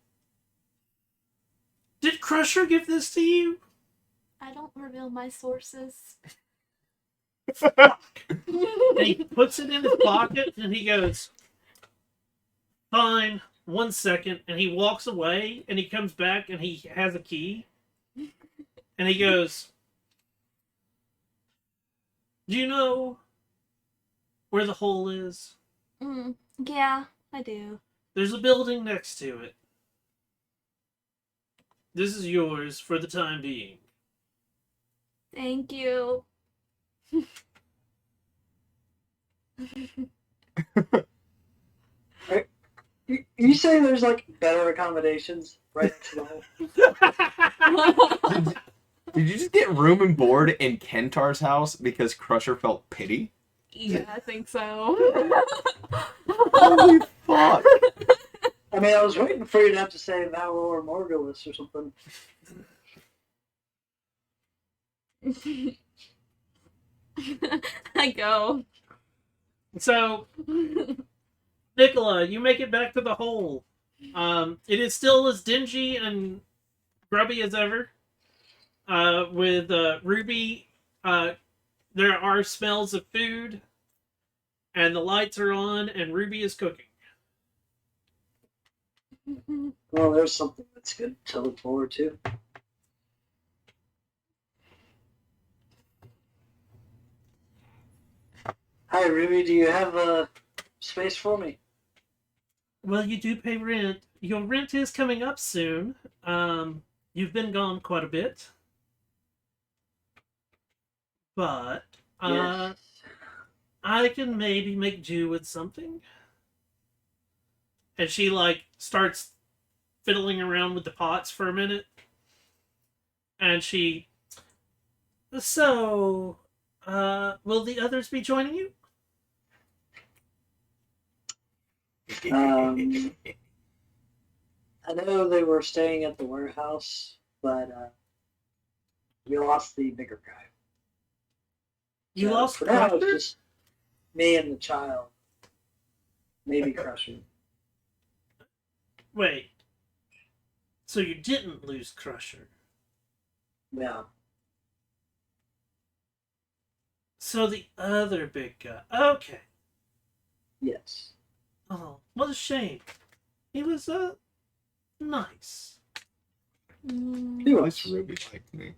Did Crusher give this to you? I don't reveal my sources. Fuck. And he puts it in his pocket, and he goes, fine, 1 second. And he walks away, and he comes back, and he has a key. And he goes, do you know where the hole is? Yeah, I do. There's a building next to it. This is yours for the time being. Thank you. You say there's better accommodations right next to the hole? Did you just get room and board in Kentar's house because Crusher felt pity? Yeah, I think so. Holy fuck! I mean, I was waiting for you to have to say Valor or Morgulus or something. I go. So, Nicola, you make it back to the hole. It is still as dingy and grubby as ever. With Ruby, there are smells of food, and the lights are on, and Ruby is cooking. Well, there's something that's good to look forward to. Hi, Ruby. Do you have space for me? Well, you do pay rent. Your rent is coming up soon. You've been gone quite a bit. But, Yes. I can maybe make do with something. And she, starts fiddling around with the pots for a minute. And she... So, will the others be joining you? I know they were staying at the warehouse, but we lost the bigger guy. You So lost for now, it's Crusher? just me and the child. Maybe Crusher. Wait. So you didn't lose Crusher. Yeah. So the other big guy. Okay. Yes. Oh, what a shame. He was, nice. At He least was. Ruby liked me.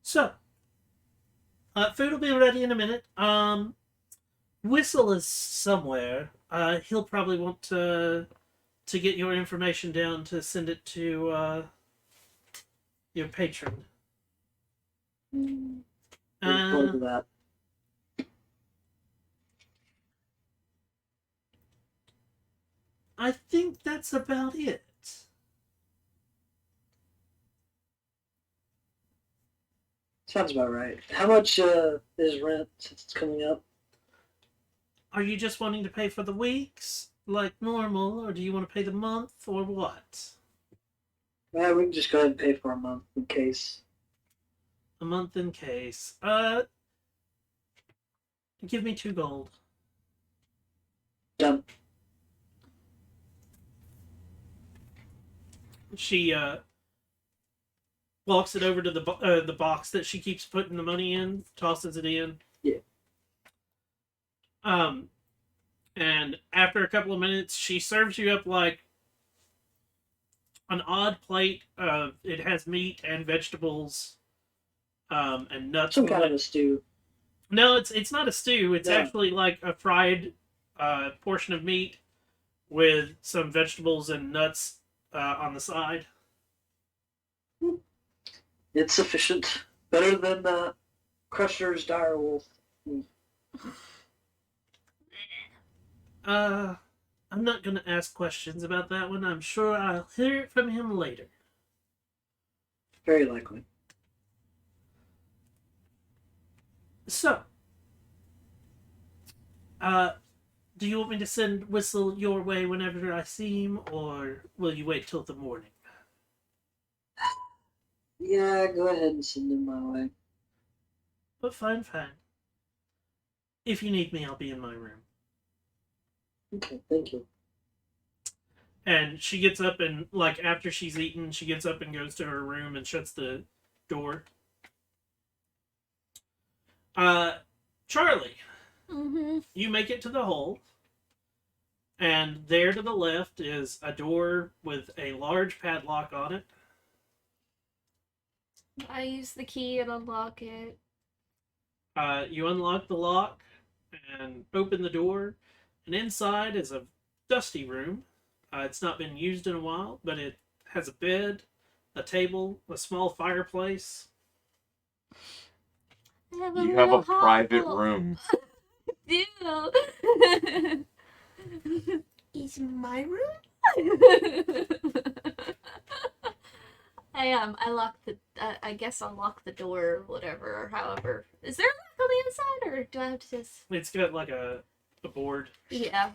So, food will be ready in a minute. Whistle is somewhere. He'll probably want to get your information down to send it to your patron. Looking forward to that. I think that's about it. Sounds about right. How much is rent since it's coming up? Are you just wanting to pay for the weeks like normal, or do you want to pay the month, or what? Well, we can just go ahead and pay for a month in case. A month in case. Give me 2 gold. Done. She walks it over to the box that she keeps putting the money in, tosses it in. Yeah. And after a couple of minutes, she serves you up like an odd plate of it has meat and vegetables, and nuts. Some on kind it. of a stew. No, it's not a stew. It's No. actually like a fried portion of meat with some vegetables and nuts on the side. It's sufficient. Better than Crusher's dire wolf. I'm not gonna ask questions about that one. I'm sure I'll hear it from him later. Very likely. So, do you want me to send Whistle your way whenever I see him, or will you wait till the morning? Yeah, go ahead and send him my way. But fine. If you need me, I'll be in my room. Okay, thank you. And she gets up and, like, after she's eaten, she gets up and goes to her room and shuts the door. Charlie, you make it to the hole, and there to the left is a door with a large padlock on it. I use the key and unlock it. You unlock the lock and open the door, and inside is a dusty room. It's not been used in a while, but it has a bed, a table, a small fireplace. You have a private room. Do. Is my room? I lock the. I guess I'll lock the door or whatever, or however. Is there a lock on the inside, or do I have to just? It's got like a board. Yeah.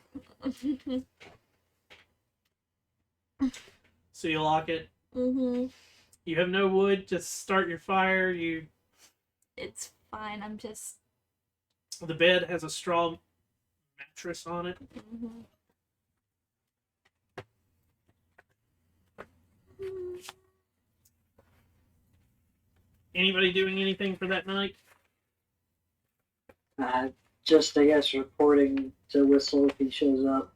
So you lock it. Mm-hmm. You have no wood to start your fire. It's fine. I'm just. The bed has a straw mattress on it. Mm-hmm. Anybody doing anything for that night? Just, I guess, reporting to Whistle if he shows up.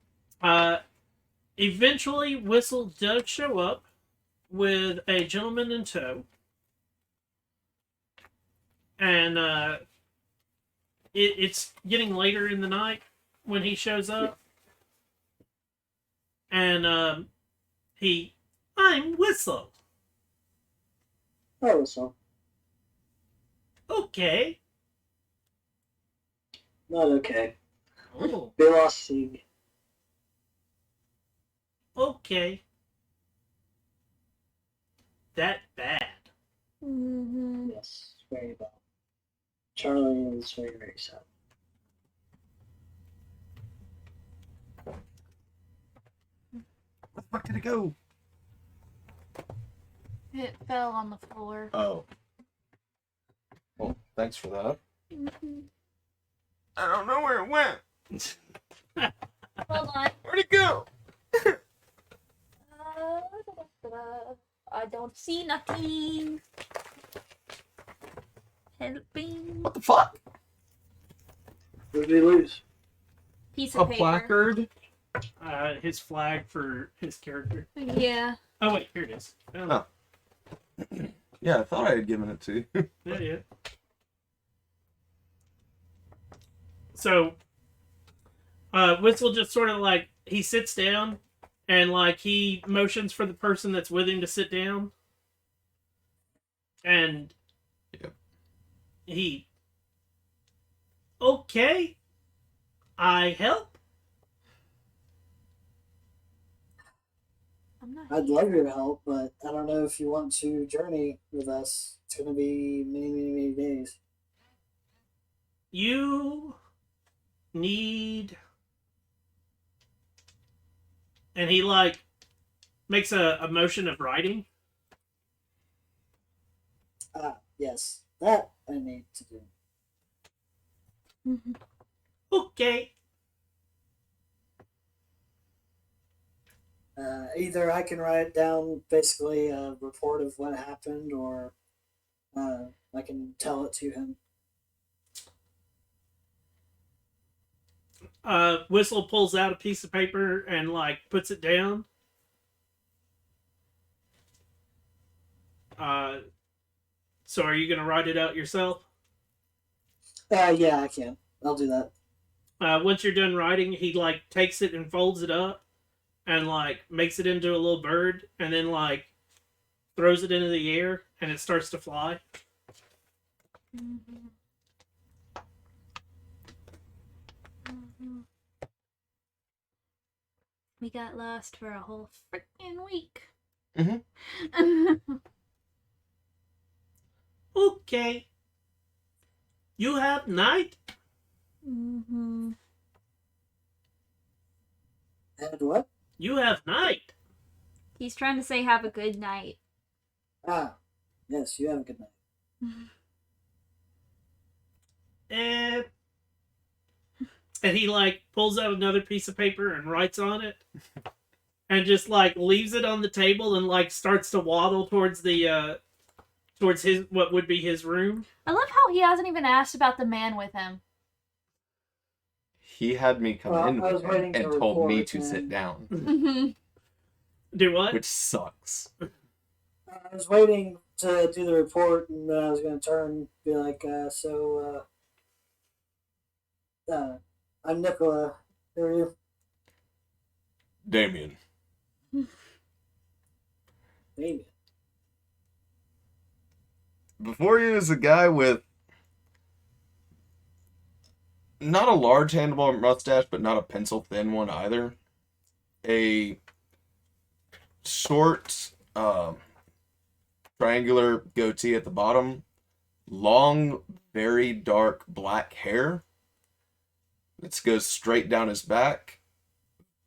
Eventually, Whistle does show up with a gentleman in tow. And it's getting later in the night when he shows up. And I'm Whistle. Hi, Whistle. Okay. Not okay. Oh, We lost Sieg. okay. That bad. Mm-hmm. Yes, very bad. Charlie is very, very sad. Where the fuck did it go? It fell on the floor. Oh. Well, thanks for that. Mm-hmm. I don't know where it went. Hold on. Where'd it go? I don't see nothing. Helping. What the fuck? What did we lose? Piece A of paper. placard? His flag for his character. Yeah. Oh wait, here it is. Oh. Yeah, I thought I had given it to you. Yeah. So, Whistle just sort of like, he sits down and like he motions for the person that's with him to sit down. And Yep. he, okay, I help. I'm not. I'd love your help, but I don't know if you want to journey with us. It's going to be many, many, many days. You need, and he like makes a motion of writing. Yes, that I need to do. Mhm. Okay. Either I can write down basically a report of what happened, or I can tell it to him. Whistle pulls out a piece of paper and like puts it down. So are you gonna write it out yourself? Yeah, I can. I'll do that. Once you're done writing, he like takes it and folds it up and like makes it into a little bird and then like throws it into the air and it starts to fly. Mhm. Mhm. We got lost for a whole freaking week. Mhm. Okay. You have night? Mhm. And what? You have night. He's trying to say have a good night. Yes, you have a good night. And he like pulls out another piece of paper and writes on it. And just like leaves it on the table and like starts to waddle towards the towards his what would be his room. I love how he hasn't even asked about the man with him. He had me come Well, in I was with him waiting to and told me report, to sit down, Mhm. Do what? which sucks. I was waiting to do the report, and then I was going to turn and be like, I'm Nicola. Who are you? Damien. Damien. Before you is a guy with not a large handlebar mustache, but not a pencil thin one either. A short, triangular goatee at the bottom, long, very dark black hair that goes straight down his back,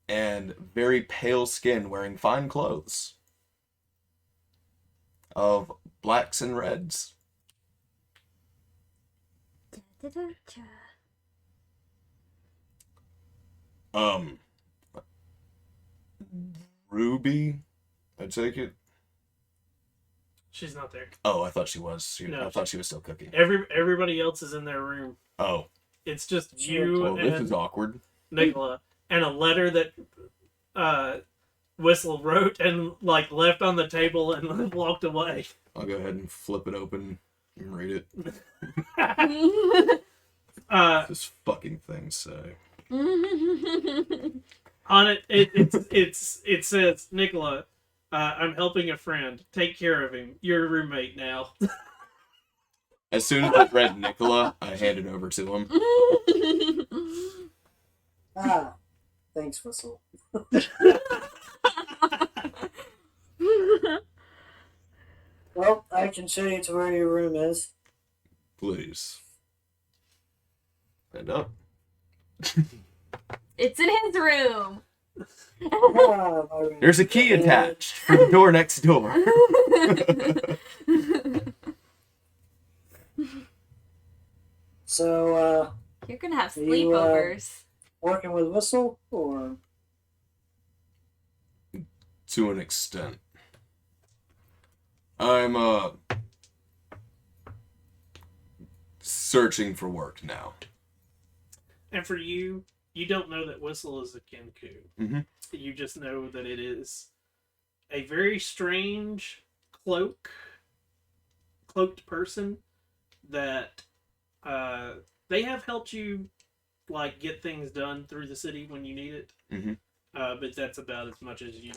and very pale skin wearing fine clothes of blacks and reds. Da-da-da-da. Ruby, I take it. She's not there. Oh, I thought she was. No. I thought she was still cooking. Everybody else is in their room. Oh, It's just you well, this and is awkward. Nicola and a letter that Whistle wrote and like left on the table and walked away. I'll go ahead and flip it open and read it. This fucking thing say. On it says, Nicola, I'm helping a friend. Take care of him. You're a roommate now. As soon as I read Nicola, I handed over to him. Thanks, Whistle. Well, I can show you to where your room is. Please. Stand up. It's in his room. My room. There's a key attached for the door next door. So, You're gonna have Are you, sleepovers. working with Whistle, or? To an extent. I'm, searching for work now. And for you, you don't know that Whistle is a Kenku. Mm-hmm. You just know that it is a very strange cloaked person that they have helped you like get things done through the city when you need it. Mm-hmm. But that's about as much as you.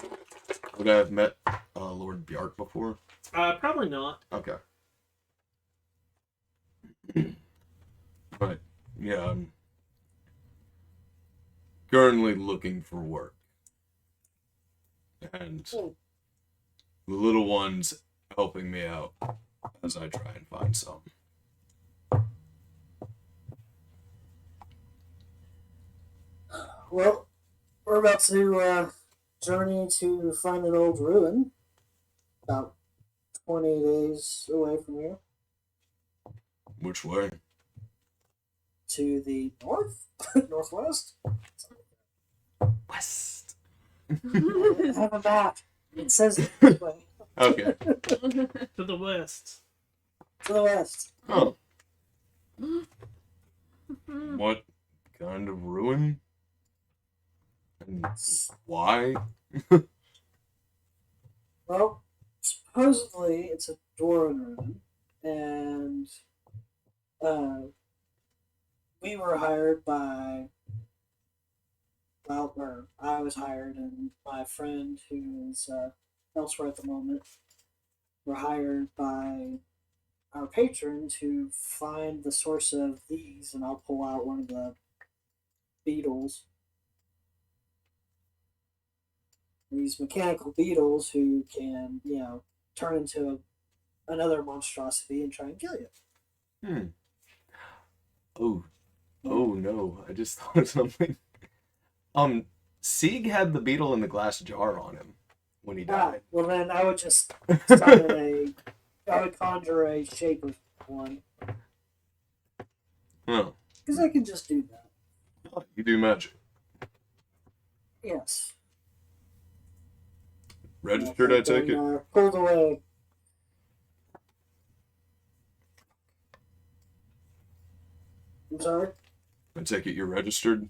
Would I have met Lord Bjark before? Probably not. Okay. But, yeah, I'm currently looking for work. And Hmm. the little one's helping me out as I try and find some. Well, we're about to journey to find an old ruin. About 20 days away from here. Which way? To the north? Northwest? West. I have a map. It says this way. Okay. To the west. To the west. Oh. What kind of ruin? And why? Well, supposedly it's a dwarven ruin, and we were hired by, well, or I was hired, and my friend who is elsewhere at the moment were hired by our patron to find the source of these, and I'll pull out one of the beetles. These mechanical beetles who can, turn into another monstrosity and try and kill you. Oh. Oh no, I just thought of something. Sieg had the beetle in the glass jar on him when he died. Well then I would just summon I would conjure a shape of one. Oh. Because I can just do that. You do magic. Yes. Registered, I take it? Pulled away. I'm sorry? I take it you're registered?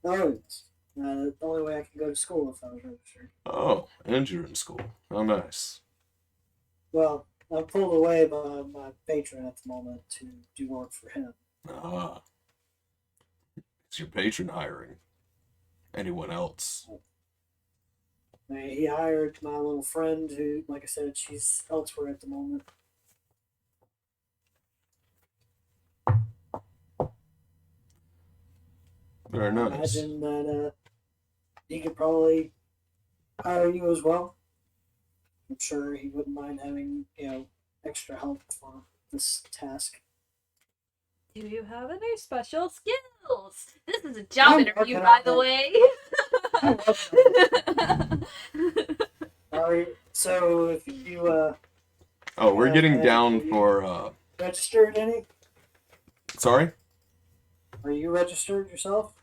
Oh, yes. The only way I can go to school if I was registered. Oh, and you're in school. How nice. Well, I'm pulled away by my patron at the moment to do work for him. Ah. Is your patron hiring anyone else? I mean, he hired my little friend who, like I said, she's elsewhere at the moment. Very I nice. imagine that he could probably hire you as well. I'm sure he wouldn't mind having, extra help for this task. Do you have any special skills? This is a job I'm interview, working by on the it. way. Alright, so if you, Oh, we're getting have down you for, registered any? sorry? Are you registered yourself?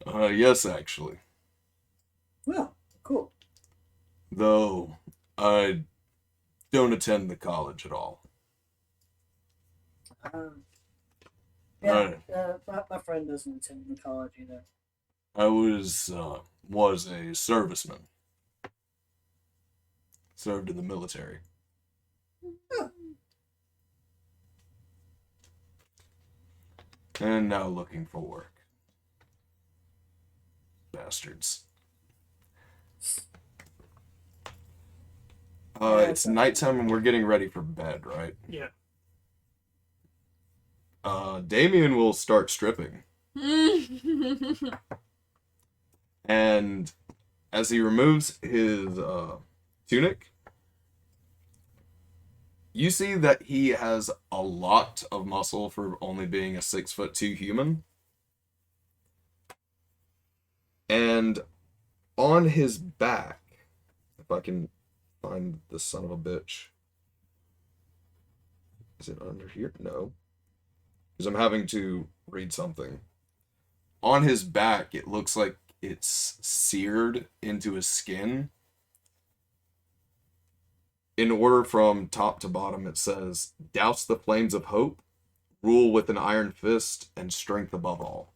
Yes, actually. Well, cool. Though, I don't attend the college at all. Yeah, my friend doesn't attend the college either. I was a serviceman. Served in the military. And now looking for work. Bastards. It's nighttime and we're getting ready for bed, right? Yeah. Damien will start stripping. And as he removes his tunic, you see that he has a lot of muscle for only being a 6'2" human. And on his back, if I can find the son of a bitch. Is it under here? No. Because I'm having to read something. On his back, it looks like it's seared into his skin. In order from top to bottom, it says, douse the flames of hope, rule with an iron fist, and strength above all.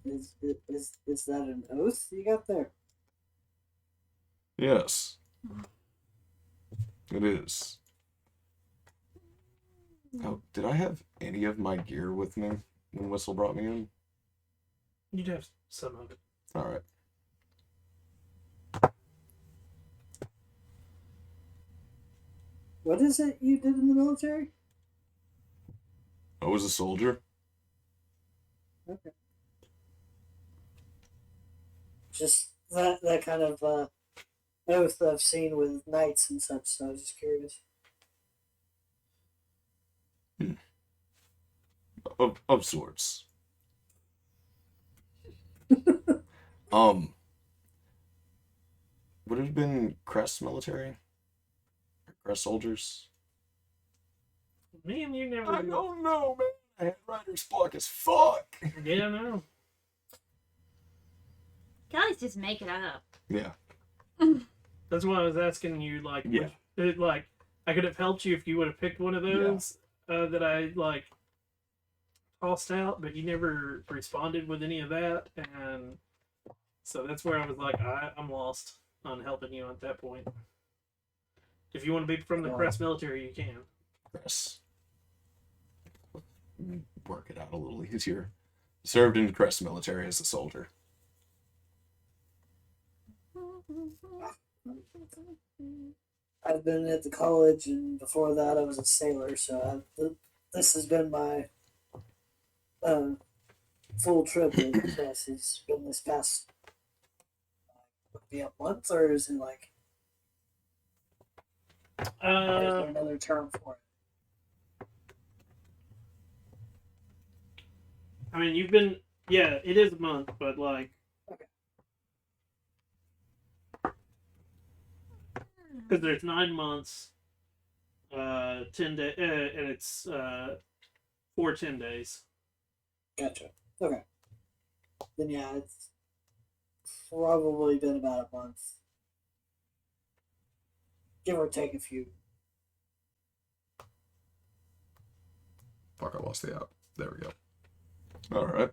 Is that an oath you got there? Yes. It is. Oh, did I have any of my gear with me when Whistle brought me in? You'd have some of it. Alright. What is it you did in the military? I was a soldier. Okay. Just that kind of oath I've seen with knights and such, so I was just curious. Of sorts. Um, would it have been Cress military? Cress soldiers? Man, you never. I don't know, man. Handwriter's block as fuck. Yeah, no. Can always just make it up. Yeah. That's why I was asking you, like, Yeah. like, I could have helped you if you would have picked one of those that I, like, tossed out, but you never responded with any of that, and so that's where I was like, I'm lost on helping you at that point. If you want to be from the Cress military, you can. Cress. Work it out a little easier. Served in the Cress military as a soldier. I've been at the college, and before that, I was a sailor. So this has been my full trip with Cress. It's been this past be a month, or is it like? Is there another term for it? I mean, you've been, yeah, it is a month, but like, Okay. because there's 9 months, 10 days, and it's 4 10 days. Gotcha. Okay. Then yeah, it's probably been about a month, give or take a few. Fuck, I lost the app. There we go. Alright.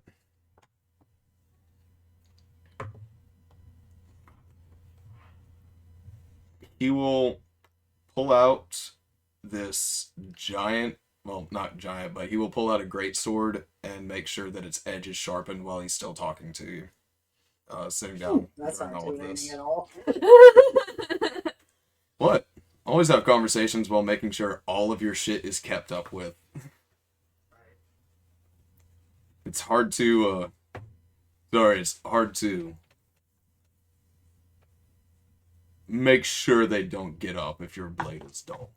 He will pull out this giant, well, not giant, but he will pull out a great sword and make sure that its edge is sharpened while he's still talking to you. Sitting down. That's during not all of doing this. anything at all. What? Always have conversations while making sure all of your shit is kept up with. It's hard to, it's hard to make sure they don't get up if your blade is dull.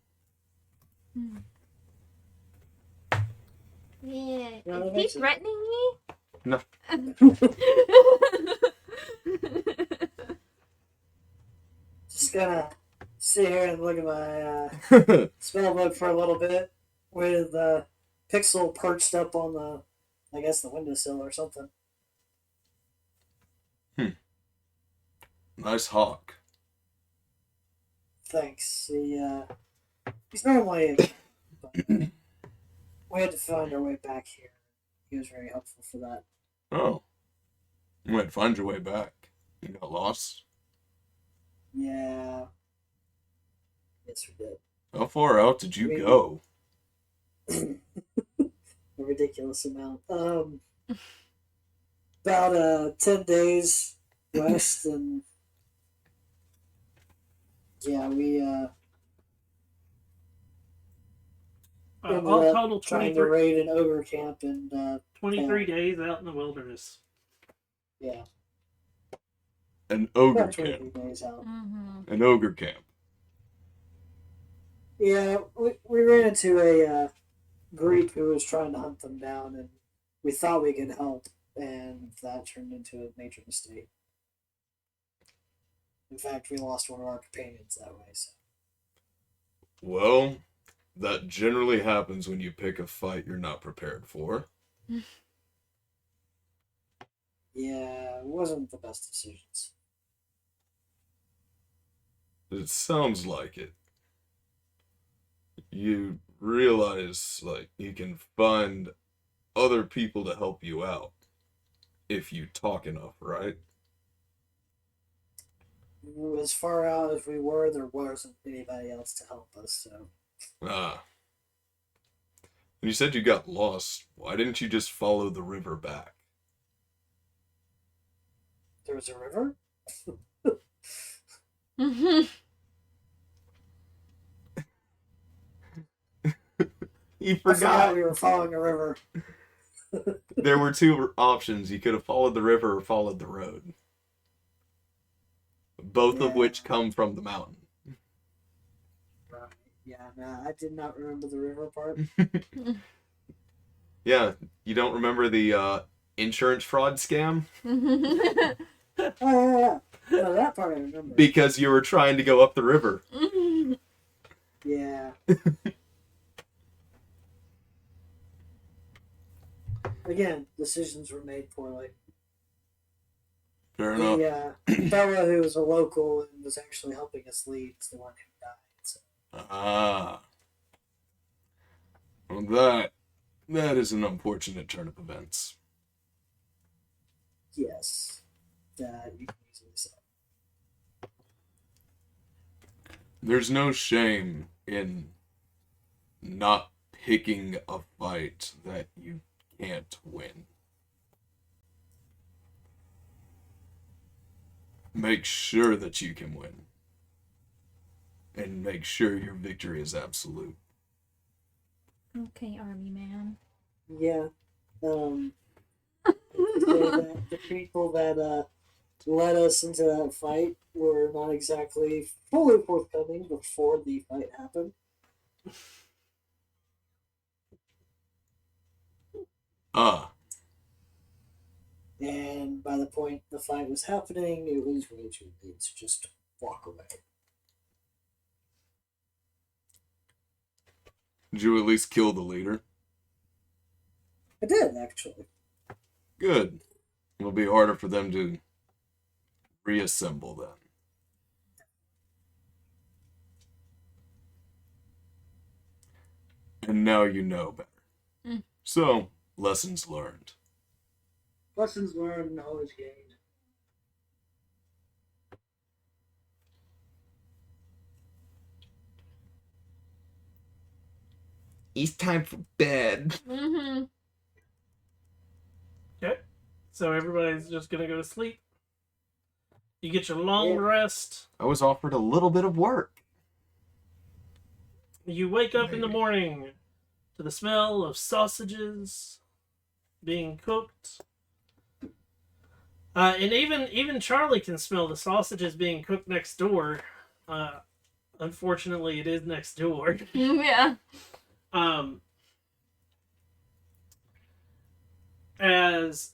Yeah. Yeah, that Is he makes sense. threatening me? No. Just gonna sit here and look at my spell book for a little bit with Pixel perched up on the, I guess, the windowsill or something. Nice hawk. Thanks. He's normally, but we had to find our way back here. He was very helpful for that. Oh. You might find your way back. You got lost? Yeah. Yes, we did. How far out did you go? A ridiculous amount. About 10 days west, and yeah, we ended All up total, trying to 23, raid an ogre camp, and 23 days out in the wilderness. yeah, An ogre about 23 camp. days out. Mm-hmm. An ogre camp. Yeah, we ran into a Greek who was trying to hunt them down, and we thought we could help, and that turned into a major mistake. In fact, we lost one of our companions that way. So Well, that generally happens when you pick a fight you're not prepared for. yeah, it wasn't the best decisions. It sounds like it. You realize, like, you can find other people to help you out if you talk enough, right? As far out as we were, there wasn't anybody else to help us. So Ah. And you said you got lost. Why didn't you just follow the river back? there was a river. He I forgot we were following a river. There were two options. You could have followed the river or followed the road. Both of Yeah. which come from the mountain. Right. Yeah, no, I did not remember the river part. Yeah, you don't remember the insurance fraud scam? Oh, yeah. No, that part I remember. Because you were trying to go up the river. Yeah. Again, decisions were made poorly. Fair enough. The fellow who was a local and was actually helping us lead is the one who died. So. Ah. Well, that is an unfortunate turn of events. Yes. That you can easily say. There's no shame in not picking a fight that you can't win. Make sure that you can win. And make sure your victory is absolute. Okay, army man. Yeah. So that the people that led us into that fight were not exactly fully forthcoming before the fight happened. Ah, And by the point the fight was happening, it was way too late to just walk away. did you at least kill the leader? I did, actually. Good. It'll be harder for them to reassemble then. And now you know better. Mm. So, lessons learned. Lessons learned, knowledge gained. It's time for bed. Mm-hmm. Okay. So everybody's just gonna go to sleep. You get your long Yeah. rest. I was offered a little bit of work. You wake up in the Maybe. morning to the smell of sausages being cooked. And even Charlie can smell the sausages being cooked next door. Unfortunately, it is next door. Yeah. As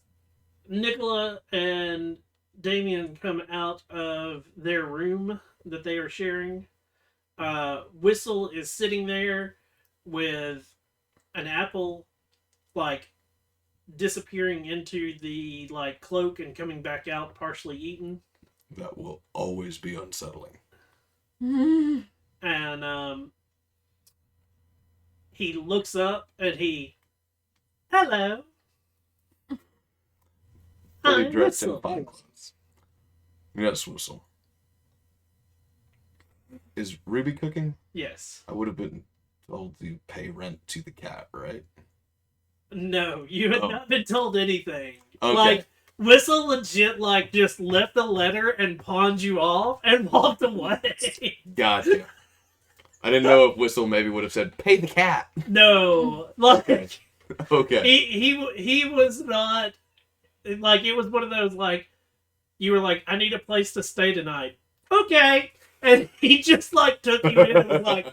Nicola and Damien come out of their room that they are sharing, Whistle is sitting there with an apple, like, disappearing into the, like, cloak and coming back out partially eaten. That will always be unsettling. Mm-hmm. And, he looks up and hello. Fully I'm dressed in Whistle. fine clothes. Yes, Whistle. Is Ruby cooking? Yes. I would have been told to pay rent to the cat, right? No, you had Oh. not been told anything. Okay. Like, Whistle legit, like, just left the letter and pawned you off and walked away. Gotcha. I didn't know if Whistle maybe would have said, pay the cat. No. Like, Okay. Okay. he was not, like, it was one of those, like, you were like, I need a place to stay tonight. Okay. And he just, like, took you in and was like,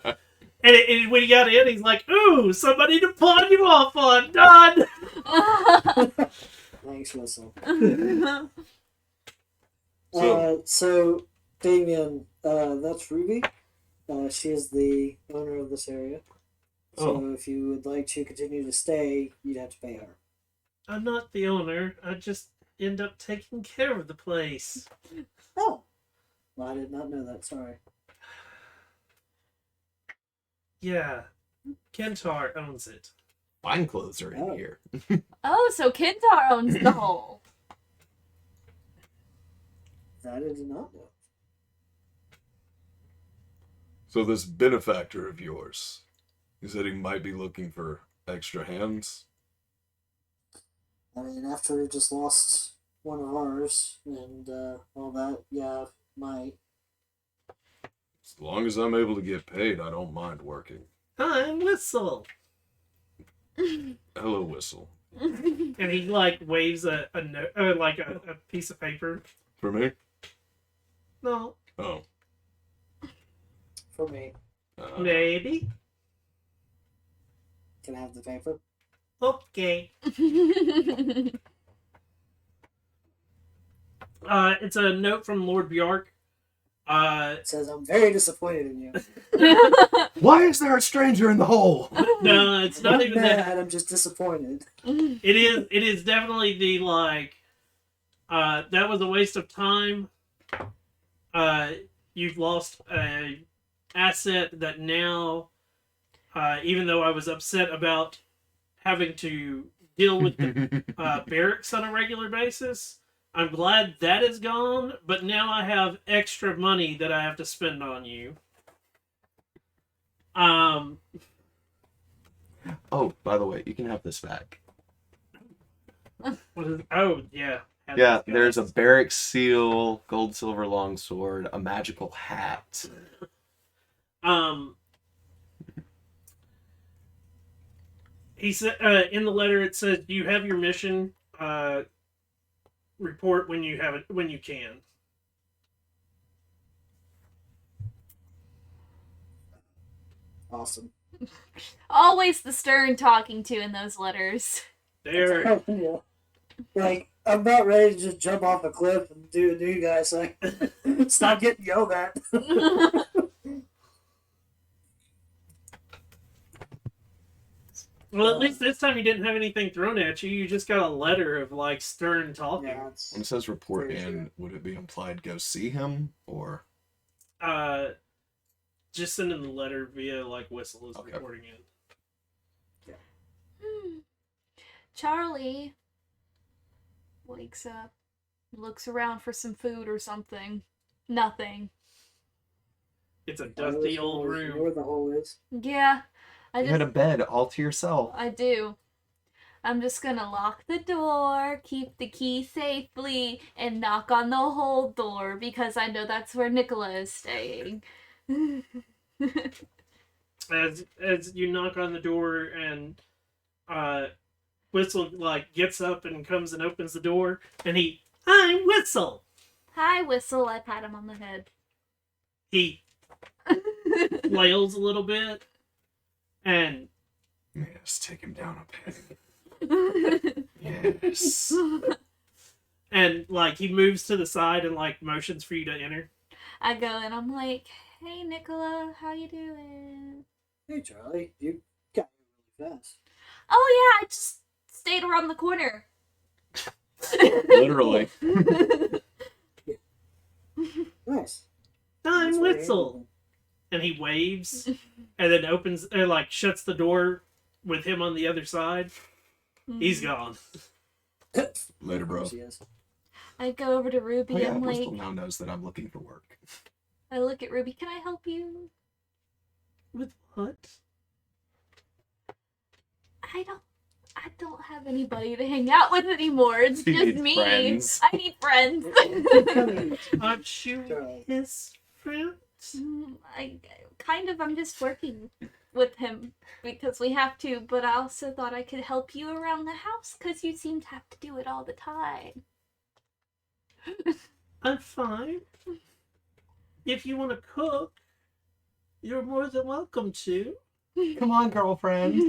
and when he got in, he's like, ooh, somebody to pawn you off on. Done. Thanks, Whistle. So- So Damien, that's Ruby. She is the owner of this area. So Oh. if you would like to continue to stay, you'd have to pay her. I'm not the owner. I just end up taking care of the place. Oh. Well, I did not know that. Sorry. Yeah. Kentar owns it. Fine clothes are in Oh. here. Oh, so Kintar owns the hole. That I did not know. So this benefactor of yours, he said he might be looking for extra hands. I mean, after we just lost one of ours and all that, yeah, might. As long as I'm able to get paid, I don't mind working. I'm Whistle. Hello, Whistle. And he like waves a note, like a piece of paper. For me? No, Oh. For me. maybe. Can I have the paper? Okay. It's a note from Lord Bjark. It says, I'm very disappointed in you. Why is there a stranger in the hole? No, it's I'm not not even mad, that. I'm just disappointed. It is definitely the like. That was a waste of time. You've lost a asset that now, even though I was upset about having to deal with the barracks on a regular basis, I'm glad that is gone, but now I have extra money that I have to spend on you. Oh, by the way, you can have this back. What is, oh, yeah. Had Yeah, these there's a guys. barrack seal, gold silver longsword, a magical hat. He said in the letter it says you have your mission. Report when you have it when you can. Awesome. Always the stern talking to in those letters. There. Yeah. Like, I'm about ready to just jump off a cliff and do a new guy saying, stop getting yelled at. Well, at least this time you didn't have anything thrown at you. You just got a letter of like stern talking. Yeah, it's When it says report Very in, true. would it be implied go see him? Or Just sending the letter via like Whistle is Okay. reporting in. Charlie wakes up, looks around for some food or something. Nothing. It's a dusty old You know room. where the hole is? Yeah, you had a bed all to yourself? I do. I'm just gonna lock the door, keep the key safely, and knock on the whole door because I know that's where Nicola is staying. As you knock on the door and Whistle like gets up and comes and opens the door and I'm Whistle. Hi, Whistle. I pat him on the head. He flails a little bit and Yes, take him down a peg. Yes. and like he moves to the side and like motions for you to enter. I go and I'm like, "Hey, Nicola, how you doing?" Hey, Charlie, you got here really fast. Oh yeah, I just stayed around the corner. Literally. Nice. I'm That's what Whistle. And he waves and then opens like shuts the door with him on the other side. He's gone. Later, bro. She is. I go over to Ruby Oh, yeah, and I'm Bristol like, now knows that I'm looking for work. I look at Ruby, "Can I help you?" With what? I don't have anybody to hang out with anymore. It's You just need me. friends. I need friends. Aren't you Charlie. his friend? I'm just working with him because we have to, but I also thought I could help you around the house because you seem to have to do it all the time. I'm fine. If you want to cook, you're more than welcome to. Come on, girlfriend.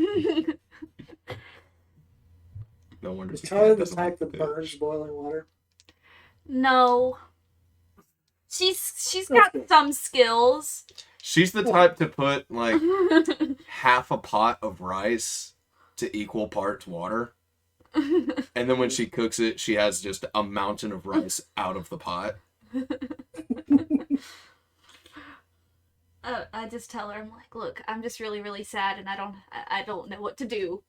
No wonder. Is the Charlie cat the doesn't type like that fish. burns boiling water? No. She's That's got good. some skills. She's the type to put like half a pot of rice to equal parts water. And then when she cooks it, she has just a mountain of rice out of the pot. I just tell her, I'm like, "Look, I'm just really, really sad, and I don't know what to do.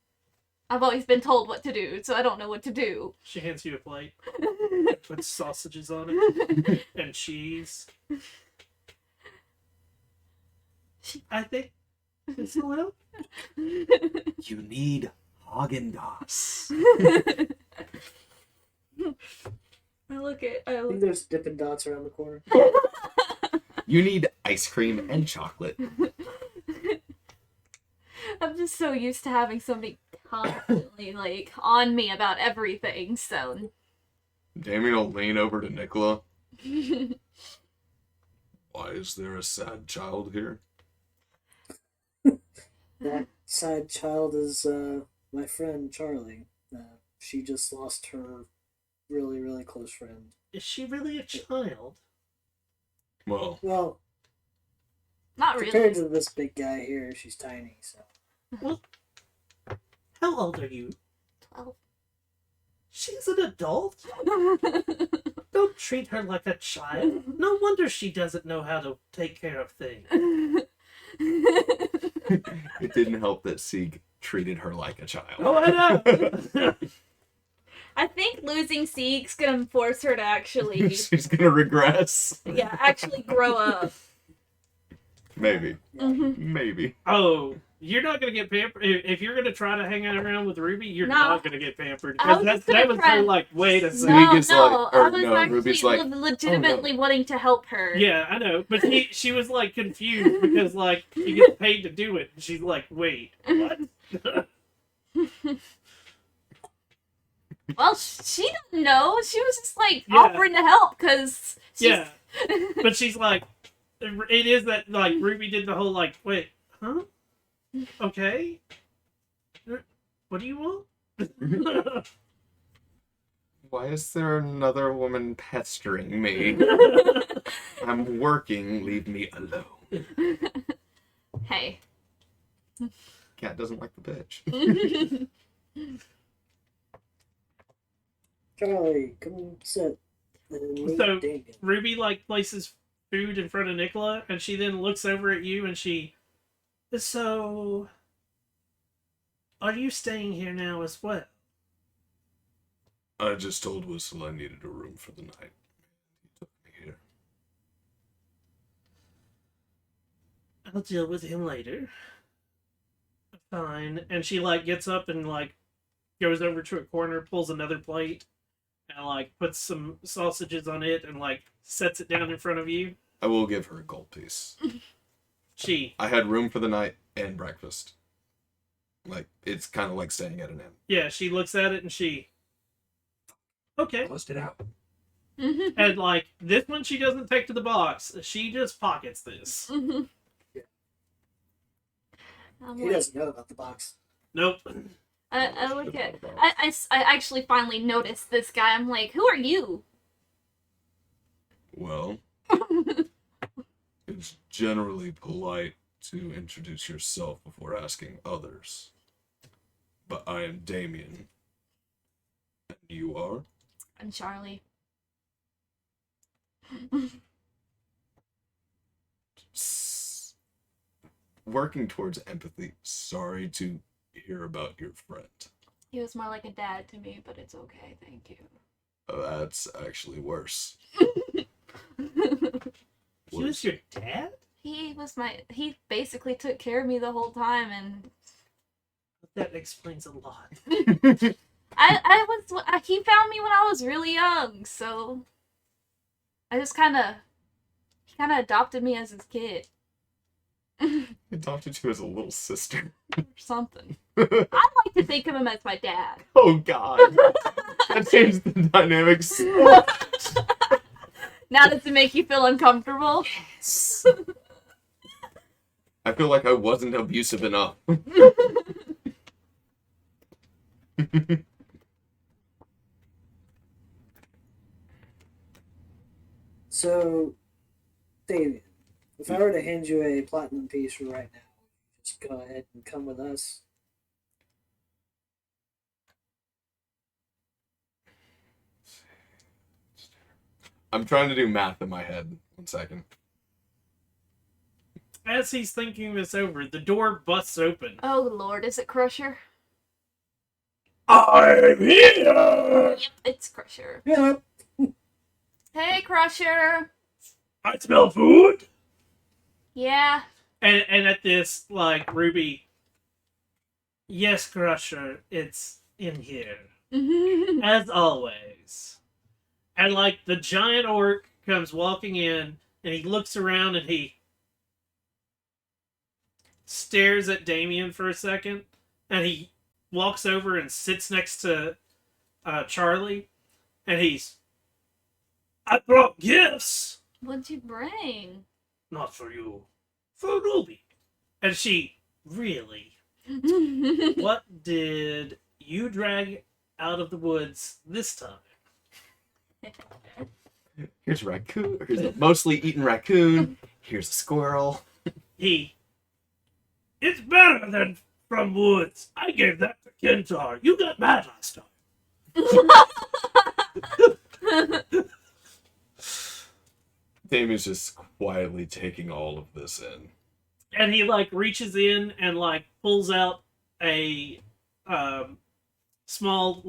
I've always been told what to do, so I don't know what to do." She hands you a plate, puts sausages on it, and cheese. I think this will help. You need Haagen-Dazs. I I think there's Dippin' Dots around the corner. You need ice cream and chocolate. I'm just so used to having somebody constantly constantly, like, on me about everything, so... Damien will lean over to Nicola. Why is there a sad child here? That sad child is my friend Charlie. She just lost her really, really close friend. Is she really a child? Well, Well, Not compared really. to this big guy here, she's tiny, so. Well, how old are you? 12. She's an adult. Don't treat her like a child. No wonder she doesn't know how to take care of things. it didn't help that Sieg treated her like a child. Oh, I know. I think losing Sieg's gonna force her to actually, She's gonna regress. yeah, actually grow up. Maybe. Mhm. Maybe. Oh, you're not gonna get pampered if you're gonna try to hang out around with Ruby. You're No. not gonna get pampered I was because just gonna that was try- her like, wait a second. No, Sieg is no, like- or I was no, actually Ruby's like, legitimately wanting to help her. Yeah, I know, but she was like confused because like she gets paid to do it. And she's like, wait, what? Well, she didn't know. She was just like Yeah. offering to help because Yeah, but she's like, it is that like Ruby did the whole like, wait, huh? Okay, what do you want? Why is there another woman pestering me? I'm working, leave me alone. Hey. Cat doesn't like the bitch. Charlie, come sit. And meet So- Damien. Ruby like places food in front of Nicola, and she then looks over at you and so, are you staying here now as well? I just told Whistle I needed a room for the night. He took me here. I'll deal with him later. Fine. And she like gets up and like goes over to a corner, pulls another plate, and like puts some sausages on it and like sets it down in front of you. I will give her a gold piece. I had room for the night and breakfast. Like, it's kind of like staying at an inn. She looks at it and okay. Bust it out. And like this one she doesn't take to the box. She just pockets this. I'm He like, doesn't know about the box. Nope. I look at. I actually finally noticed this guy. I'm like, who are you? Well, it's generally polite to introduce yourself before asking others. But I am Damien. And you are? I'm Charlie. Working towards empathy. Sorry to hear about your friend. He was more like a dad to me, but it's okay, thank you. That's actually worse. He was your dad? He basically took care of me the whole time, and That explains a lot. he found me when I was really young, so I just he kind of adopted me as his kid. Adopted you as a little sister. Or something. I like to think of him as my dad. Oh god. That changed the dynamics so much. Now does it make you feel uncomfortable? I feel like I wasn't abusive enough. So, Damien, if I were to hand you a platinum piece for right now, just go ahead and come with us. I'm trying to do math in my head. 1 second. As he's thinking this over, the door busts open. Oh lord, is it Crusher? I'm here! Yep, it's Crusher. Yeah. Hey, Crusher. I smell food. Yeah. And at this, like, Ruby, yes, Crusher, it's in here. As always. And, like, the giant orc comes walking in, and he looks around and he stares at Damien for a second, and he walks over and sits next to Charlie, and I brought gifts. What'd you bring? Not for you, for Ruby. And she, really? What did you drag out of the woods this time? Here's a raccoon. Here's a mostly eaten raccoon. Here's a squirrel. It's better than from woods. I gave that to Kentar. You got mad last time. Damien's just quietly taking all of this in. And he reaches in and pulls out a small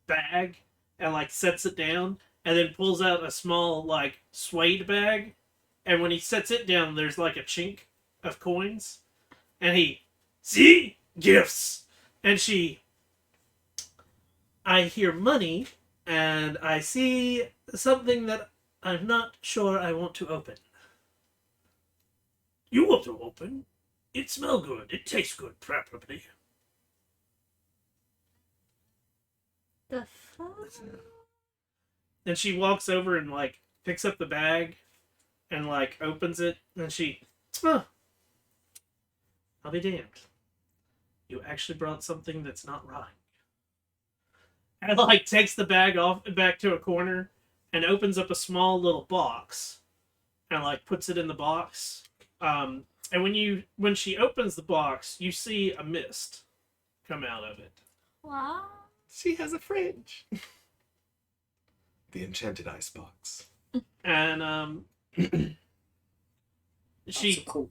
bag and sets it down, and then pulls out a small suede bag, and when he sets it down, there's a chink of coins, and see, gifts, and I hear money, and I see something that I'm not sure I want to open. You want to open? It smells good. It tastes good, preferably. The fuck? And she walks over and picks up the bag and opens it, and I'll be damned. You actually brought something that's not right. And takes the bag off back to a corner and opens up a small little box and puts it in the box. And when she opens the box, you see a mist come out of it. Wow. She has a fridge. The enchanted icebox. And she Cool.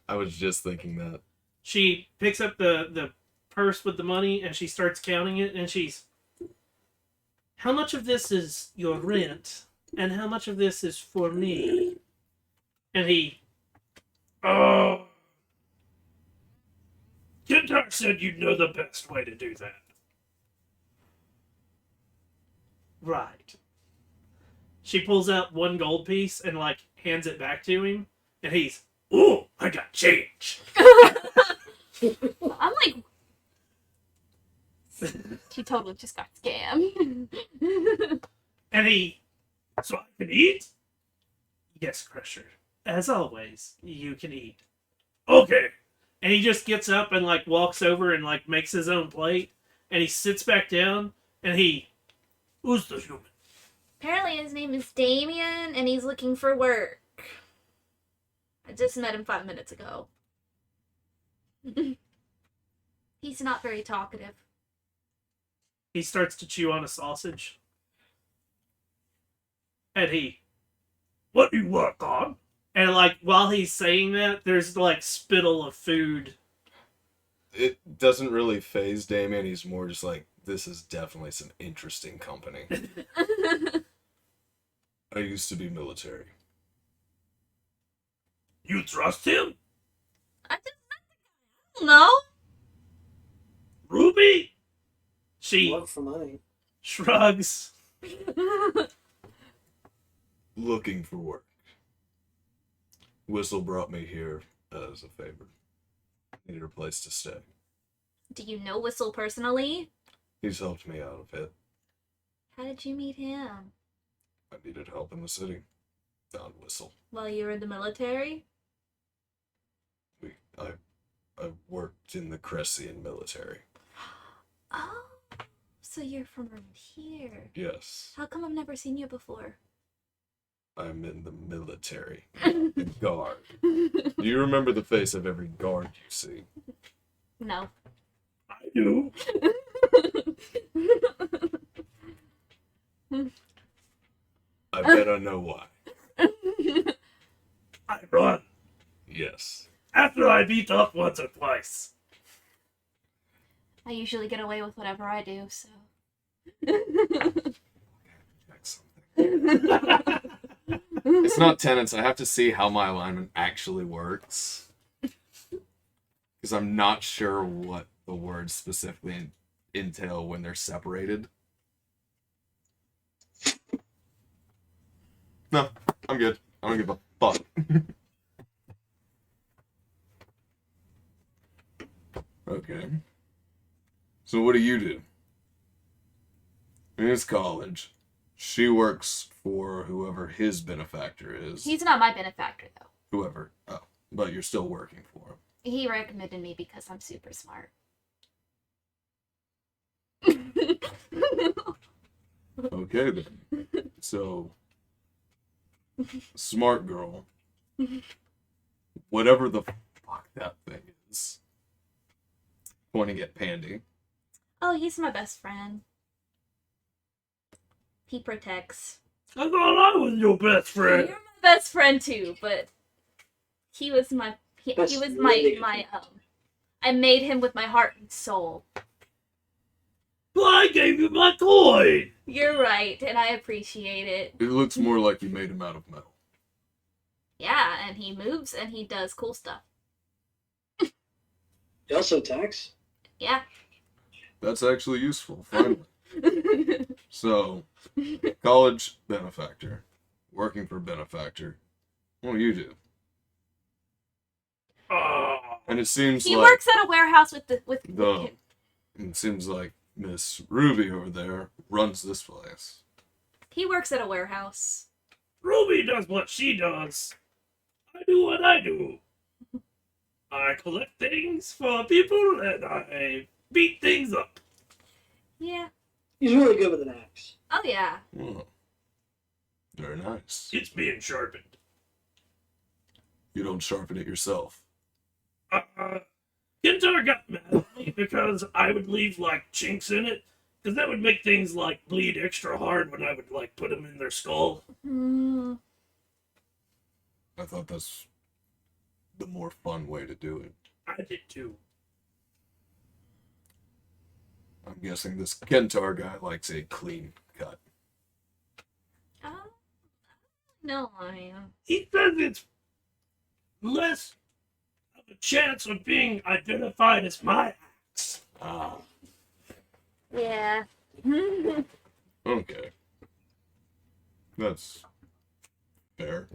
I was just thinking that. she picks up the purse with the money and she starts counting it, and how much of this is your rent and how much of this is for me? And Kentar said you'd know the best way to do that. Right. She pulls out one gold piece and hands it back to him, and ooh, I got change. I'm she totally just got scammed. And so I can eat? Yes, Crusher. As always, you can eat. Okay. And he just gets up and walks over and makes his own plate, and he sits back down, and who's the human? Apparently his name is Damien, and he's looking for work. I just met him 5 minutes ago. He's not very talkative. He starts to chew on a sausage. And what do you work on? And while he's saying that, there's spittle of food. It doesn't really faze Damien. He's more just this is definitely some interesting company. I used to be military. You trust him? I just met the guy. I don't know. Ruby? She Work for money. shrugs. Looking for work. Whistle brought me here as a favor. Needed a place to stay. Do you know Whistle personally? He's helped me out of it. How did you meet him? I needed help in the city. Found Whistle. While you were in the military? I worked in the Cressian military. Oh, so you're from around here. Yes, How come I've never seen you before? I'm in the military. The guard. Do you remember the face of every guard you see? No. I do. I bet I know why. I run. Yes. After I beat up once or twice. I usually get away with whatever I do, so. It's not tenants. I have to see how my alignment actually works. Because I'm not sure what the words specifically entail when they're separated. No, I'm good. I don't give a fuck. Okay. So what do you do? In his college, she works for whoever his benefactor is. He's not my benefactor, though. Whoever. Oh, but you're still working for him. He recommended me because I'm super smart. Okay then. So, smart girl. Whatever the fuck that thing is. Pointing at Pandy. Oh, he's my best friend. He protects. I thought I was your best You're friend. my best friend too, but he was my he That's was really my I made him with my heart and soul. But I gave you my coin. You're right, and I appreciate it. It looks more like you made him out of metal. Yeah, and he moves and he does cool stuff. He also attacks. Yeah. That's actually useful, finally. So, college benefactor. Working for benefactor. What do you do? And it seems He like works at a warehouse with the it seems like Miss Ruby over there runs this place. he works at a warehouse. Ruby does what she does. I do what I do. I collect things for people and I beat things up. Yeah. He's really good with an axe. Oh yeah. Oh, very nice. It's being sharpened. You don't sharpen it yourself. Kintar got mad at me because I would leave like chinks in it, because that would make things like bleed extra hard when I would like put them in their skull. Mm. I thought that's the more fun way to do it. I did too. I'm guessing this Kentar guy likes a clean cut. No, I He says it's less of a chance of being identified as my axe. Ah, Yeah. okay. That's fair.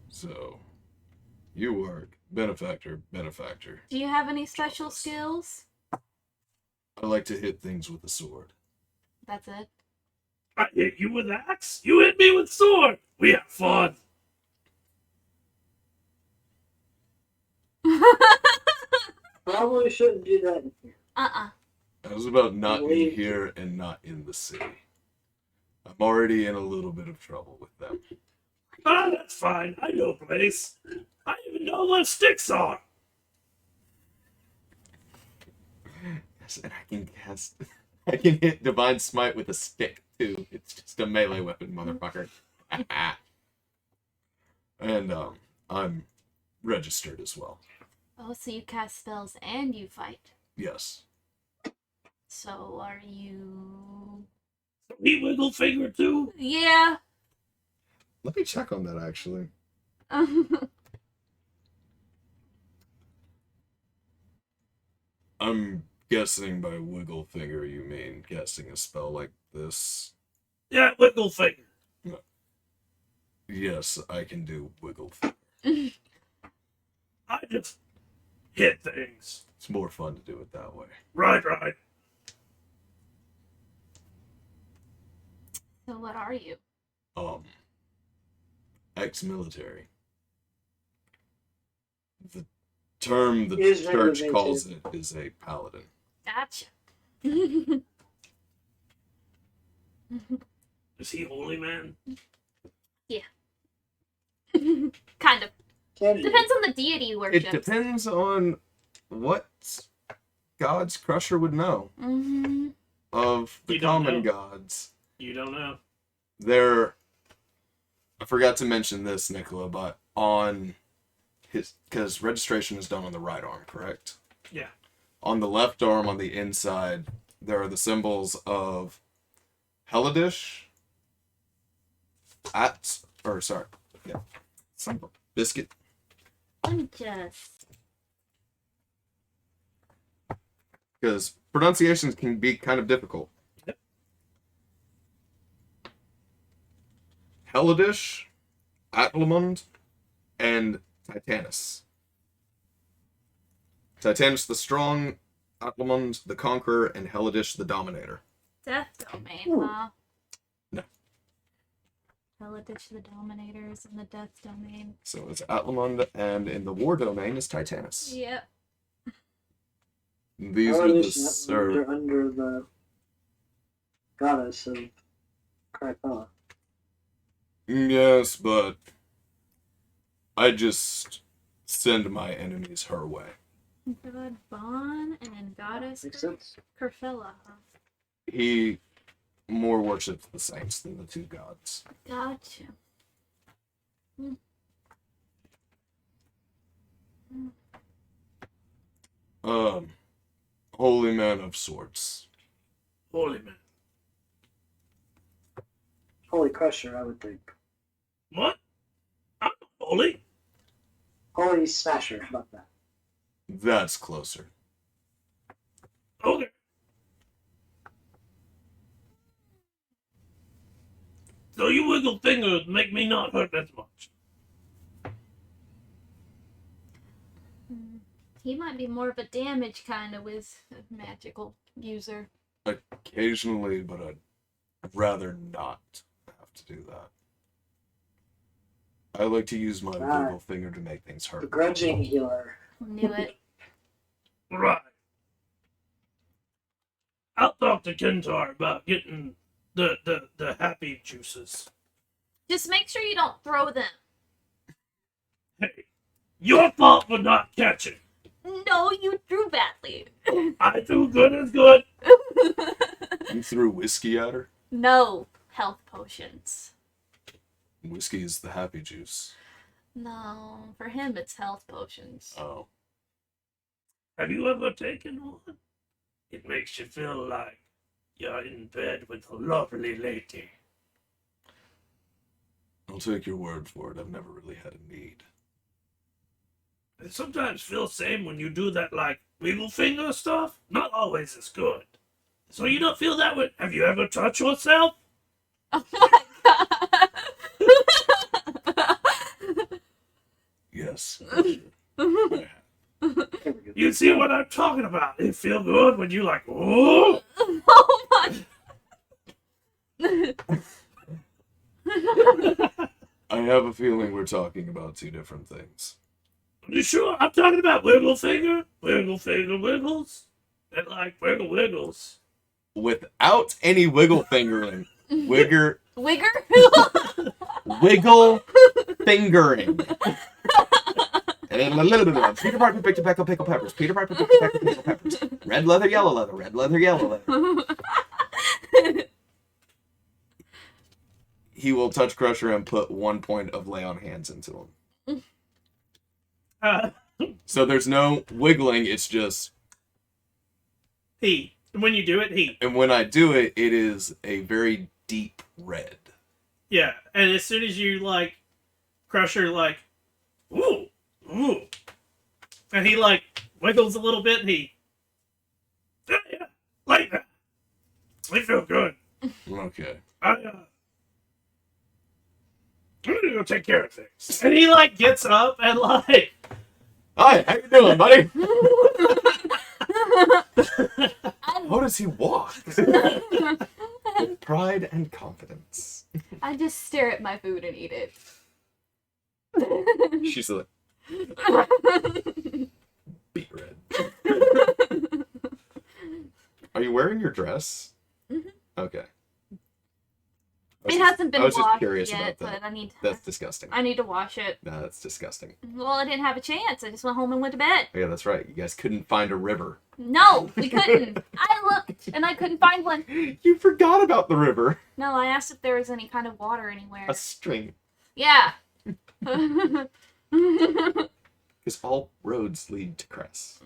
So, you work benefactor. Do you have any special skills? I like to hit things with a sword. That's it. I hit you with axe. You hit me with sword. We have fun. Probably shouldn't do that in here. I was about not in Wait. here and not in the city. I'm already in a little bit of trouble with them. Ah, that's fine. I know a place. I even know what sticks are. Yes, and I can cast. I can hit Divine Smite with a stick too. It's just a melee weapon, motherfucker. And I'm registered as well. Oh, so you cast spells and you fight. Yes. So are you? He wiggle finger too. Yeah. Let me check on that actually. I'm guessing by wiggle finger you mean casting a spell like this. Yeah, wiggle finger. Yes, I can do wiggle finger. I just hit things. It's more fun to do it that way. Right. So what are you? Ex-military. The term the Is church regimented. calls it is a paladin. Gotcha. Is he holy man? Kind of. Tentative. Depends on the deity you worship. It depends on what God's Crusher would know Mm-hmm. of the You don't common know. gods. You don't know. I forgot to mention this, Nicola, but on his, because registration is done on the right arm, correct? Yeah. On the left arm, on the inside, there are the symbols of Heladish, biscuit. Let me just. Because pronunciations can be kind of difficult. Yep. Heladish Atlamund and Titanus. Titanus the Strong, Atlamund the Conqueror, and Heladish the Dominator. Death Domain, Ooh. huh? No. Heladish the Dominators in the Death Domain. So it's Atlamund, and in the War Domain is Titanus. Yep. These are the They're under the goddess of Crypella. Yes, but I just send my enemies her way. God Bon and then Goddess Makes sense. Kerfella, huh? He more worships the saints than the two gods. Gotcha. Holy man of sorts. Holy man. Holy Crusher, I would think. What? I'm not holy. Holy Smasher, how about that? That's closer. Okay. So you wiggle fingers make me not hurt as much. He might be more of a damage kind of magical user. Occasionally, but I'd rather not have to do that. I like to use my wiggle finger to make things hurt. Begrudging healer. Knew it. Right. I'll talk to Kentar about getting the happy juices. Just make sure you don't throw them. Hey, your fault for not catching. No, you threw badly. I do good as good. You threw whiskey at her? No health potions. Whiskey is the happy juice. No, for him it's health potions. Oh. Have you ever taken one? It makes you feel like you're in bed with a lovely lady. I'll take your word for it. I've never really had a need. It sometimes feels same when you do that like wiggle finger stuff. Not always as good. So you don't feel that way. Have you ever touched yourself? Oh my god. Yes. I have. You see what I'm talking about? It feel good when you like, oh. Oh my. I have a feeling we're talking about two different things. You sure? I'm talking about wiggle finger wiggles, and like wiggle wiggles. Without any wiggle fingering. Wigger? Wiggle fingering. Peter Piper picked a peck of pickled peppers. Peter Piper picked a peck of pickled peppers. Red leather, yellow leather. Red leather, yellow leather. He will touch Crusher and put 1 point of lay on hands into him. So there's no wiggling, it's just... Heat. When you do it, heat. And when I do it, it is a very deep red. Yeah, and as soon as you like, Crusher like, ooh, ooh, and he like wiggles a little bit, and he, yeah, like that. We feel good. Okay. I'm gonna go take care of things. And he like gets up and like, Hi, how you doing, buddy? How does he walk? With pride and confidence. I just stare at my food and eat it. She's like, beet red. Are you wearing your dress? Mm-hmm. Okay. It hasn't been I was just washed curious yet, about that. but That's disgusting. I need to wash it. No, that's disgusting. Well, I didn't have a chance. I just went home and went to bed. Yeah, that's right. You guys couldn't find a river. No, we couldn't. I looked and I couldn't find one. You forgot about the river. No, I asked if there was any kind of water anywhere. A stream. Yeah. Because all roads lead to Cress.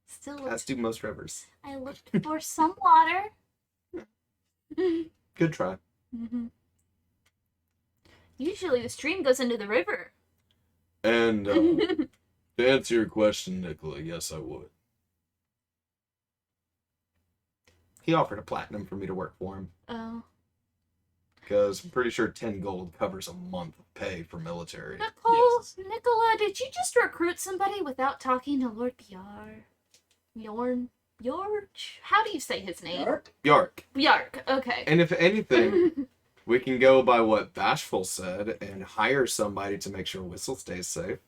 Still, As do most rivers. I looked for some water. Good try. Mm-hmm. Usually the stream goes into the river. And to answer your question, Nicola, yes, I would. He offered a platinum for me to work for him. Oh. because I'm pretty sure 10 gold covers a month of pay for military. Nicola, did you just recruit somebody without talking to Lord Bjar? Yorch? How do you say his name? Yark. Yark, okay. And if anything, we can go by what Bashful said and hire somebody to make sure Whistle stays safe.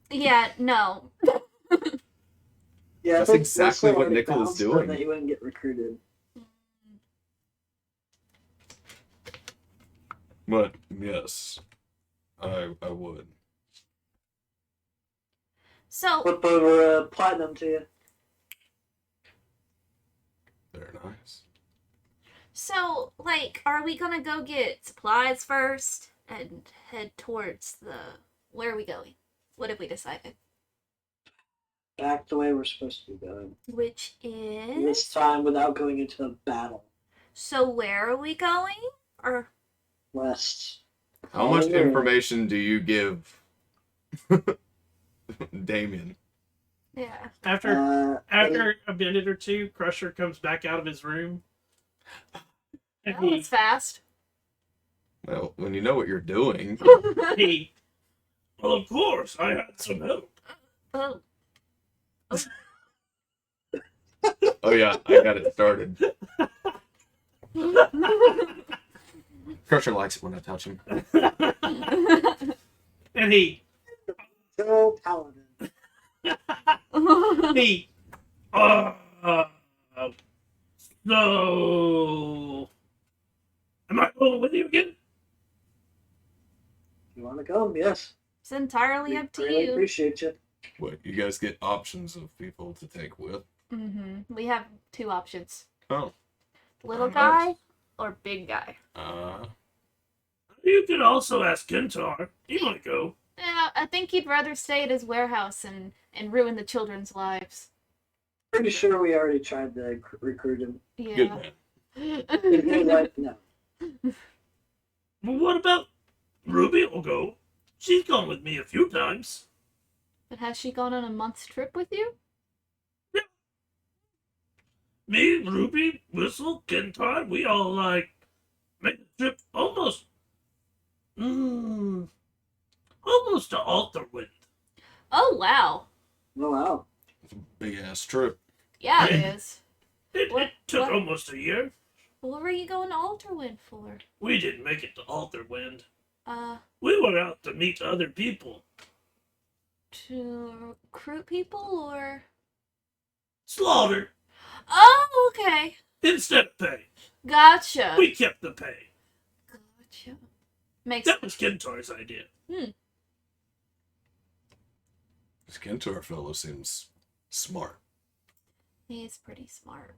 Yeah, no. Yeah, I That's think exactly Whistle what already Nicola's bounced, but doing. That he wouldn't get recruited. But yes, I would. So, Flip over platinum to you. Very nice. so, like, are we gonna go get supplies first and head towards where are we going? What have we decided? Back the way we're supposed to be going. Which This is... time without going into a battle. So where are we going? Or... West. How much Follow the- information do you give Damien? Yeah. After a minute or two, Crusher comes back out of his room. And That was fast. Well, when you know what you're doing. well, of course, I had some help. Oh. Oh yeah, I got it started. Crusher likes it when I touch him. And he, Go Paladin. so, am I going with you again? You want to come? Yes. It's entirely We up to really you. appreciate you. What, you guys get options of people to take with? We have two options. Oh. Little Nice. guy or big guy. You could also ask Kentar. He might go. Yeah, I think he'd rather stay at his warehouse and ruin the children's lives. Pretty sure we already tried to recruit him. Good Yeah. man. And he was like, no. Well, what about Ruby will go? She's gone with me a few times. But has she gone on a month's trip with you? Me, Ruby, Whistle, Kentar, we all, made the trip almost to Altarwind. Oh, wow. Oh, wow. It's a big ass trip. Yeah, it is. It What- took what? almost a year. What were you going to Altarwind for? We didn't make it to Altarwind. Uh, We were out to meet other people. to recruit people or... Slaughter Oh, okay. instead of pay. Gotcha. We kept the pay. Gotcha. Makes... That was Kentar's idea. This Kentor fellow seems smart. He's pretty smart.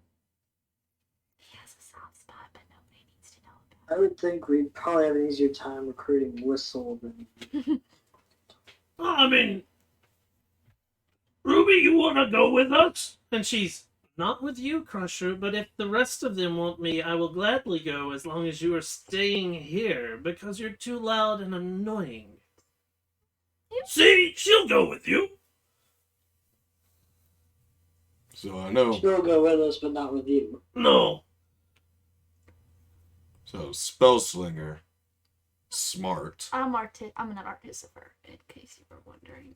He has a soft spot, but nobody needs to know about I would think we'd probably have an easier time recruiting Whistle than. Well, I mean, Ruby, you want to go with us? And she's not with you, Crusher, but if the rest of them want me, I will gladly go as long as you are staying here because you're too loud and annoying. See, she'll go with you. So I know. She'll go with us, but not with you. No. So Spellslinger, smart. I'm an artificer, in case you were wondering.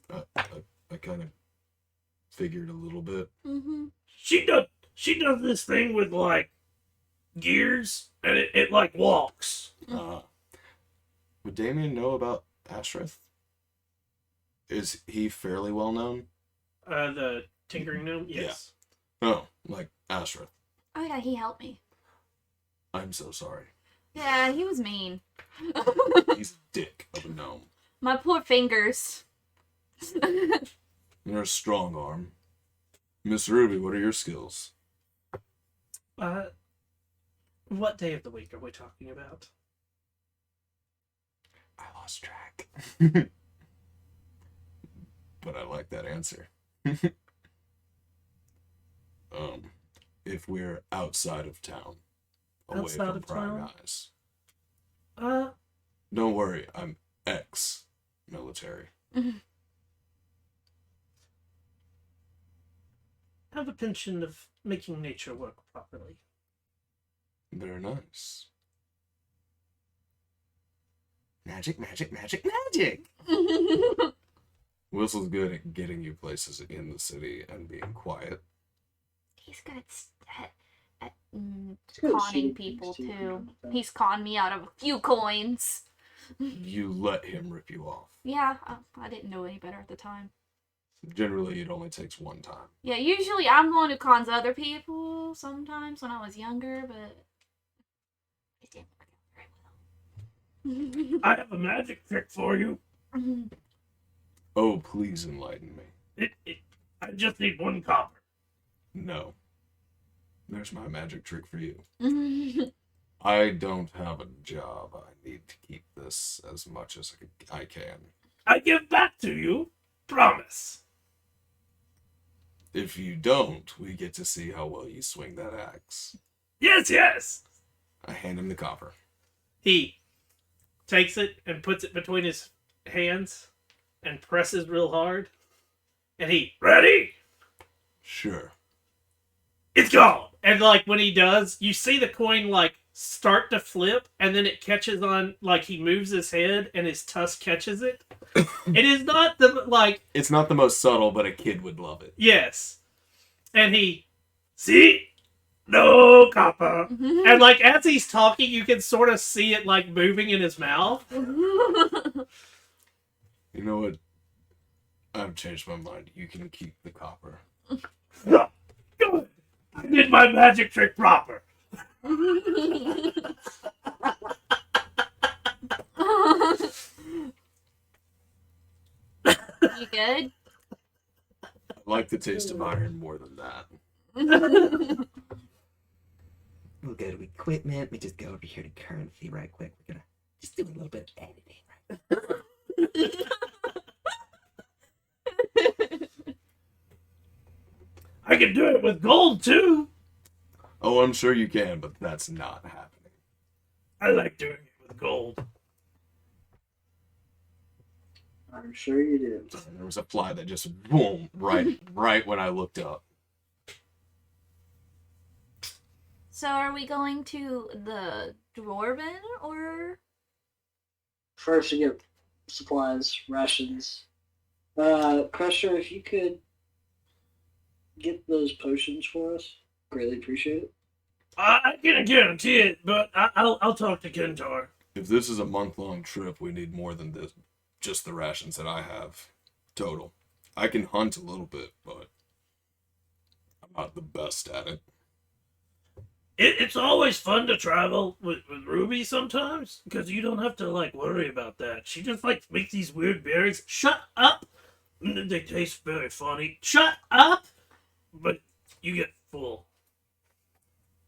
I kind of figured a little bit. Mm-hmm. She does this thing with gears and it walks. Would Damien know about Ashrith? Is he fairly well known? The tinkering gnome? Yes. Oh, like Ashrith. Oh yeah, he helped me. I'm so sorry. Yeah, he was mean. He's a dick of a gnome. My poor fingers. You're a strong arm. Miss Ruby, what are your skills? What day of the week are we talking about? I lost track. But I like that answer. If we're outside of town, away Outside from of prying town? eyes. Uh, Don't worry, I'm ex-military. have a penchant of making nature work properly. Very nice. Magic, magic, magic, magic! Whistle's good at getting you places in the city and being quiet. He's good at It's good conning shooting people things, too. He's conned me out of a few coins. You let him rip you off. Yeah, I didn't know any better at the time. Generally, it only takes one time. Yeah, usually I'm the one who cons other people sometimes when I was younger, but it didn't work out very well. I have a magic trick for you. Oh, please enlighten me. I just need 1 copper. No. There's my magic trick for you. I don't have a job. I need to keep this as much as I can. I give back to you. Promise. If you don't, we get to see how well you swing that axe. Yes, yes. I hand him the copper. He takes it and puts it between his hands and presses real hard. And he, ready? Sure. It's gone. And like when he does, you see the coin like start to flip, and then it catches on, like he moves his head and his tusk catches it. It is not the like. It's not the most subtle, but a kid would love it. Yes. And he, see? No copper. And like as he's talking, you can sort of see it like moving in his mouth. You know what? I've changed my mind. You can keep the copper. Good. I did my magic trick proper. You good? I like the taste of iron more than that. We'll go to equipment. We just go over here to currency right quick. We're gonna just do a little bit of editing. I can do it with gold too. Oh, I'm sure you can, but that's not happening. I like doing it with gold. I'm sure you do. There was a fly that just boom right when I looked up. So are we going to the Dwarven or? First, you get supplies, rations. Crusher, if you could get those potions for us, greatly appreciate it. I can't guarantee it, but I'll talk to Kentar. If this is a month-long trip, we need more than this. Just the rations that I have. Total. I can hunt a little bit, but I'm not the best at it. It's always fun to travel with Ruby sometimes, because you don't have to, like, worry about that. She just, like, makes these weird berries. Shut up! They taste very funny. Shut up! But you get full.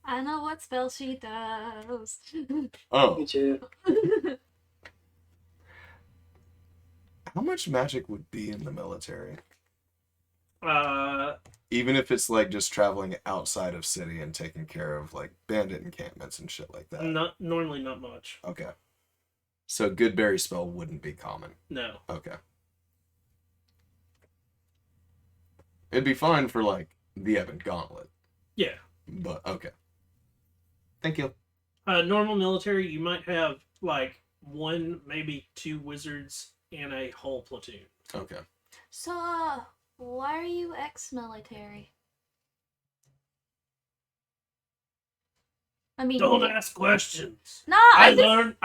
I know what spell she does. Oh, Me too. how much magic would be in the military? Uh, Even if it's like just traveling outside of city and taking care of like bandit encampments and shit like that. normally not much. Okay. So good berry spell wouldn't be common. No. Okay. It'd be fine for like the Ebon Gauntlet. Yeah. But okay. Thank you. Normal military, you might have, like, 1, maybe 2 wizards and a whole platoon. Okay. So, why are you ex-military? I mean, Don't ask questions. No, I learned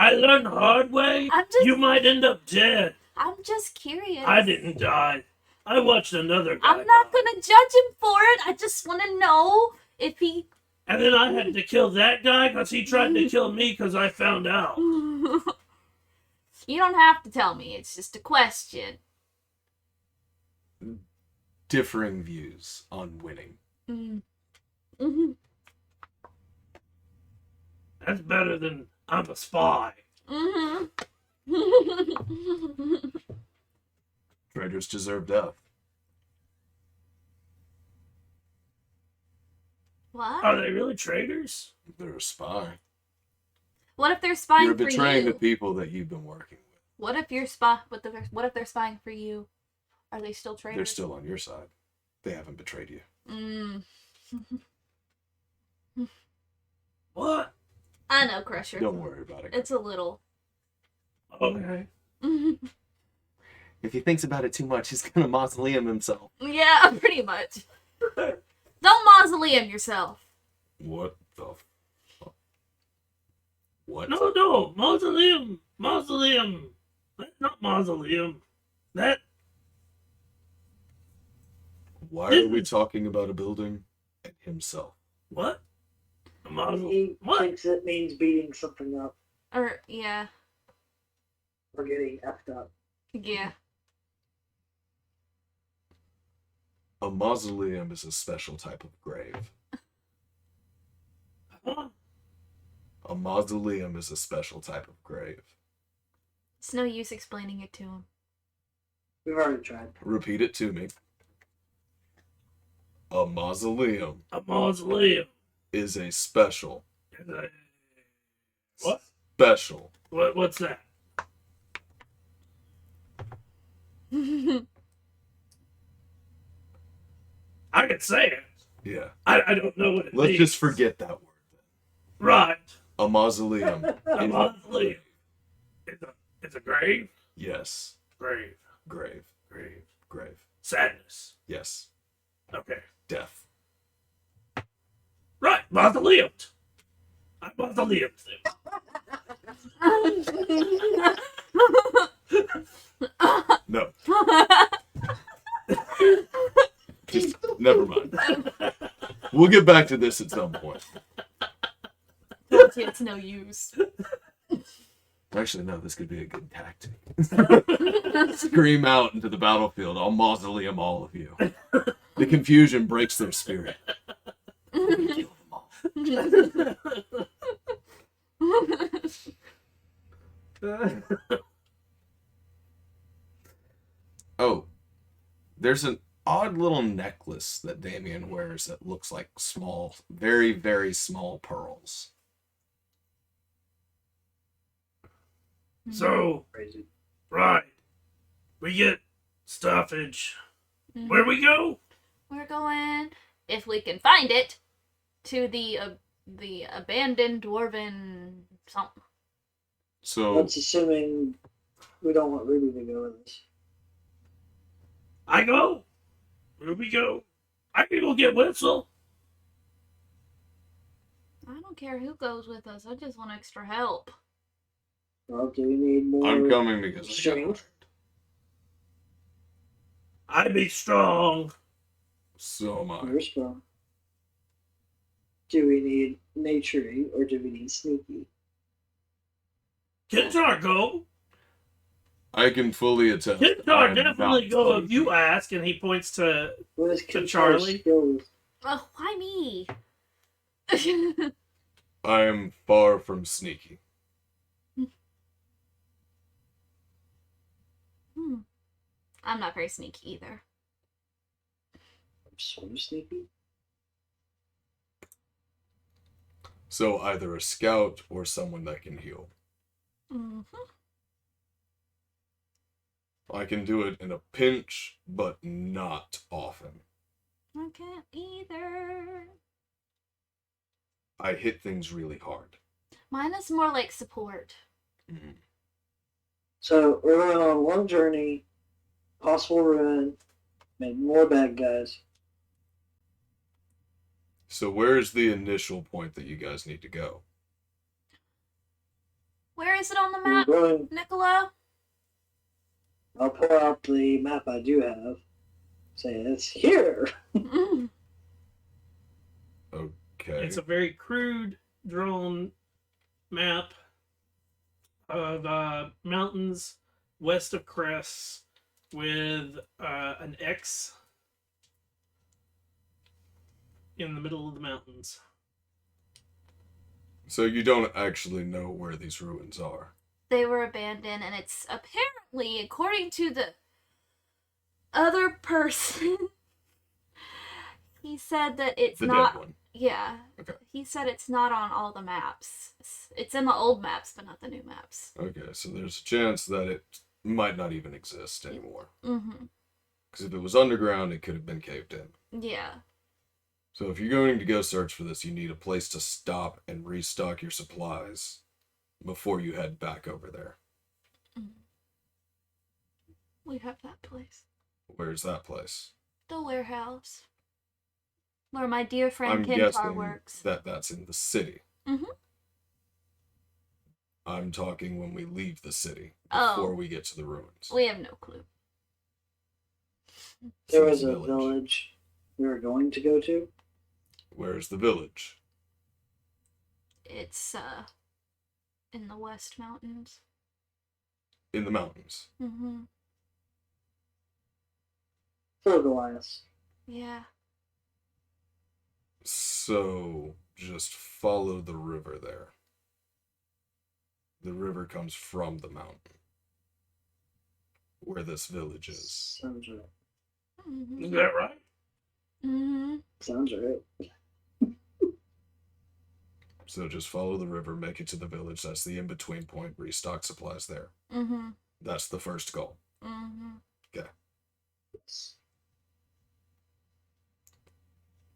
the hard way. I'm just, You might end up dead. I'm just curious. I didn't die. I watched another guy I'm not die. gonna judge him for it. I just want to know if he. And then I had to kill that guy because he tried to kill me because I found out. You don't have to tell me. It's just a question. Differing views on winning. Mm-hmm. That's better than I'm a spy. Mm-hmm. Traitors deserve death. What? Are they really traitors? They're a spy. What if they're spying You're for betraying you? the people that you've been working with. What if they're spying for you? Are they still traitors? They're still on your side. They haven't betrayed you. Mm. What? I know, Crusher. Don't worry about it. It's a little. Okay. If he thinks about it too much, he's gonna mausoleum himself. Yeah, pretty much. Don't mausoleum yourself. What the fuck? What? No, mausoleum. That's not mausoleum. That Why are we talking about a building and himself? what? A mausoleum. He What? thinks it means beating something up Or, yeah. or getting effed up. Yeah. A mausoleum is a special type of grave. Huh? A mausoleum is a special type of grave. It's no use explaining it to him. We've already tried. Repeat it to me. A mausoleum A mausoleum. is a special. What? Special. What's that? I can say it. Yeah. I don't know what it Let's means. just forget that word. Right. A mausoleum. A is mausoleum. It's a grave. Yes. Grave. Grave. Grave. Grave. Sadness. Yes. Okay. Death. Right. Mausoleum. I mausoleum No. Just never mind. We'll get back to this at some point. It's no use. Actually, no, this could be a good tactic. Scream out into the battlefield, I'll mausoleum all of you. The confusion breaks their spirit. Kill them all. Oh, there's an odd little necklace that Damien wears that looks like small, very, very small pearls. So, Crazy. right. We get stuffage. Where we go? We're going, if we can find it, to the abandoned dwarven something. So, That's assuming we don't want Ruby to go with us. I go. Where we go? I can go get Wetzel. I don't care who goes with us. I just want extra help. Well, do we need more? I'm coming because I got strength? I be strong. So am I. You're strong. Do we need naturey or do we need sneaky? Kintar go. I can fully attest. I Kintar am definitely not go if sneaky. you ask, and he points to. What is To Kintar's Charlie? skills? Oh, why me? I am far from sneaky. I'm not very sneaky either. I'm sort of sneaky. So either a scout or someone that can heal. Mm-hmm. I can do it in a pinch, but not often. I can't either. I hit things really hard. Mine is more like support. So we're going on one journey, possible ruin, maybe more bad guys. So where's the initial point that you guys need to go? Where is it on the We're map, going. Nicola? I'll pull out the map I do have. Say it's here. Mm. Okay. It's a very crude drawn map of mountains west of Cress with an X in the middle of the mountains. So you don't actually know where these ruins are. They were abandoned, and it's apparently, according to the other person, he said that it's The not. dead one. Yeah. Okay. He said it's not on all the maps. It's in the old maps, but not the new maps. Okay, so there's a chance that it might not even exist anymore. Mm-hmm. Because if it was underground, it could have been caved in. Yeah. So if you're going to go search for this, you need a place to stop and restock your supplies before you head back over there. We have that place. Where's that place? The warehouse. Where my dear friend I'm Kentar guessing works. that's in the city. Mm-hmm. I'm talking when we leave the city, Oh. before we get to the ruins. We have no clue. There was a village we were going to go to. Where's the village? It's, in the West Mountains. In the mountains. Mm-hmm. For Goliath. Yeah. So, just follow the river there. The river comes from the mountain. Where this village is. Sounds right. Mm-hmm. Is that right? Mm-hmm. Sounds right. So just follow the river, make it to the village. That's the in-between point. Restock supplies there. Mm-hmm. That's the first goal. Mm-hmm. Okay.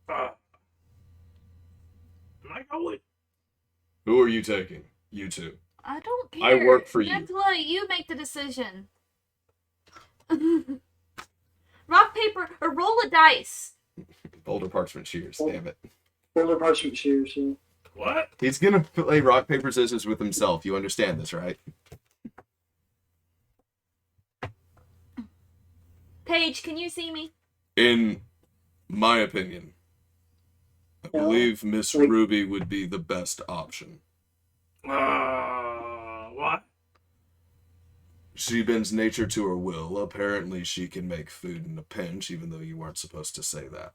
Am I going? Who are you taking? You two. I don't care. I work for you. That's why you make the decision. Rock, paper, or roll a dice. Boulder, parchment, shears. Damn it. Boulder parchment shears. Yeah. What? He's gonna play rock, paper, scissors with himself. You understand this, right? Paige, can you see me? In my opinion, I believe Miss Ruby would be the best option. What? She bends nature to her will. Apparently she can make food in a pinch, even though you weren't supposed to say that.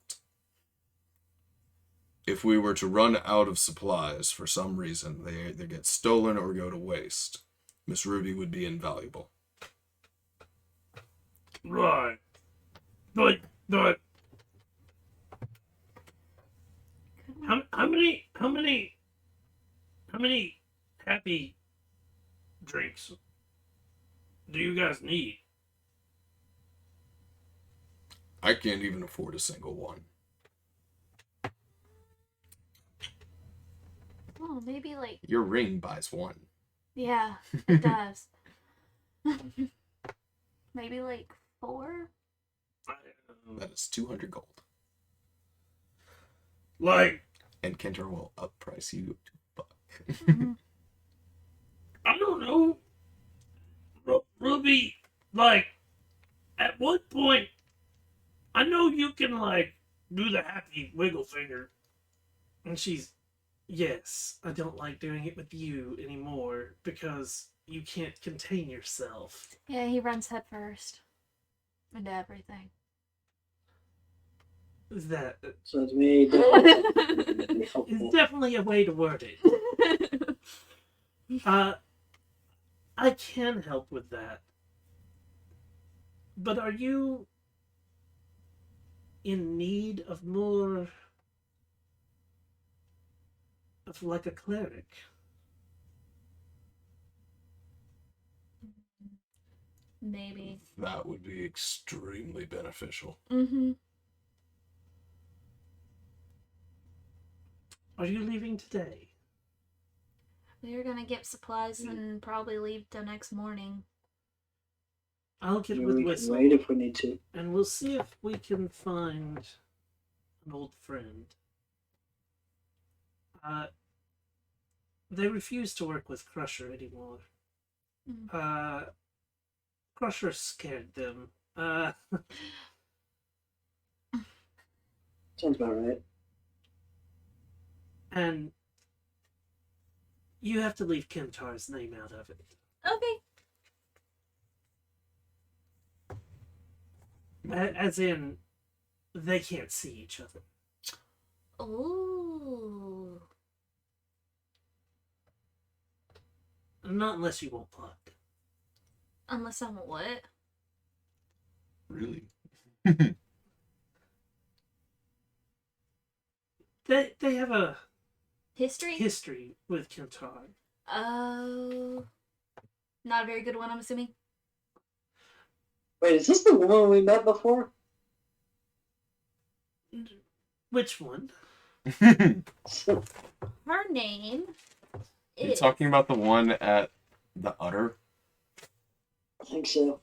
If we were to run out of supplies for some reason, they either get stolen or go to waste, Miss Ruby would be invaluable. Right. But how many happy drinks do you guys need? I can't even afford a single one. Oh, maybe like, Your ring buys one. yeah, it does. Maybe like 4? That is 200 gold. Like, And Kenter will upprice you to fuck. I don't know. Ruby, like, at what point, I know you can, like, do the happy wiggle finger. And she's, yes, I don't like doing it with you anymore because you can't contain yourself. Yeah, he runs head first into everything. That So it's me. is Helpful. definitely a way to word it. I can help with that. But are you in need of more of like a cleric? Maybe. That would be extremely beneficial. Mm-hmm. Are you leaving today? We were gonna get supplies and probably leave the next morning. I'll get Maybe with we can Whistle, wait if we need to. and we'll see if we can find an old friend. They refuse to work with Crusher anymore. Crusher scared them. Sounds about right. And you have to leave Kentar's name out of it. Okay. As in, they can't see each other. Ooh. Not unless you want blood. Unless I'm what? Really? They have a History? history with Kentar. Oh. Not a very good one, I'm assuming. Wait, is this the woman we met before? Which one? Her name You're is. talking about the one at the udder? I think so.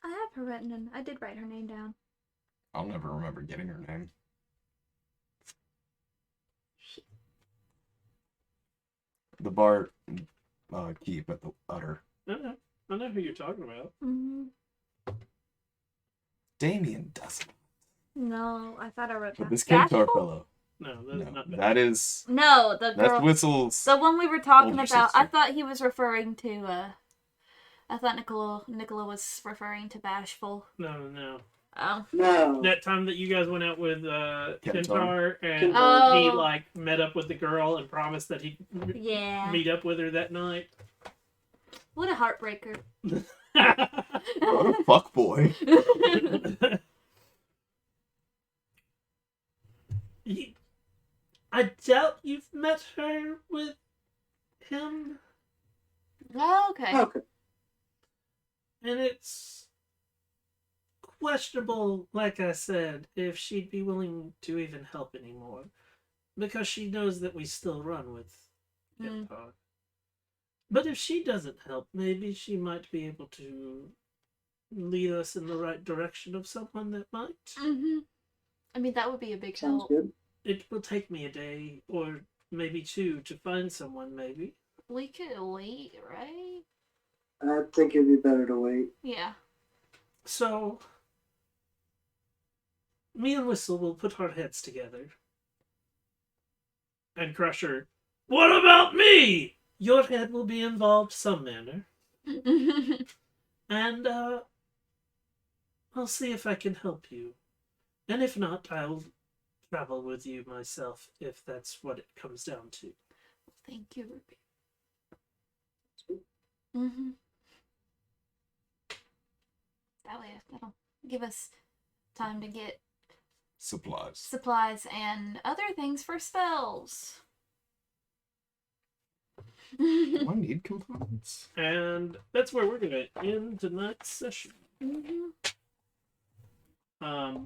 I have her written in. I did write her name down. I'll never remember getting her name. The bar keep at the udder. I know who you're talking about. Mm-hmm. Damien doesn't. No, I thought I wrote But down. this Kentor Bashful? fellow. No, that is No, not bad. that is. No, the That's girl. Whistle's. The one we were talking older about. I sister. thought he was referring to. I thought Nicola was referring to Bashful. No. Oh. No. That time that you guys went out with Kentar and Oh. he like met up with the girl and promised that he'd Yeah. meet up with her that night. What a heartbreaker. What a fuck boy. I doubt you've met her with him, Okay. Okay. and it's questionable, like I said, if she'd be willing to even help anymore, because she knows that we still run with Mm. Kentar. But if she doesn't help, maybe she might be able to lead us in the right direction of someone that might. Mm-hmm. I mean, that would be a big Sounds help. good. It will take me a day or maybe two to find someone, maybe. We could wait, right? I think it'd be better to wait. Yeah. So, me and Whistle will put our heads together. And Crusher, what about me? Your head will be involved some manner. And, I'll see if I can help you. And if not, I'll travel with you myself, if that's what it comes down to. Thank you, Ruby. Mm-hmm. That way, that'll give us time to get Supplies. supplies and other things for spells. Do I need components? And that's where we're going to end tonight's session. Mhm. I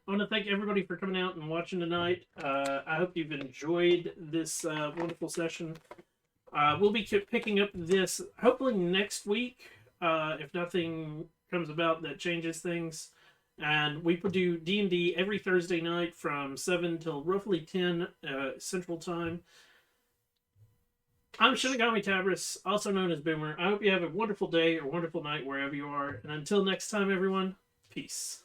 want to thank everybody for coming out and watching tonight. I hope you've enjoyed this wonderful session. We'll be picking up this hopefully next week, if nothing comes about that changes things. And we do D&D every Thursday night from 7 till roughly 10 Central Time. I'm Shinigami Tabris, also known as Boomer. I hope you have a wonderful day or wonderful night wherever you are. And until next time, everyone, peace.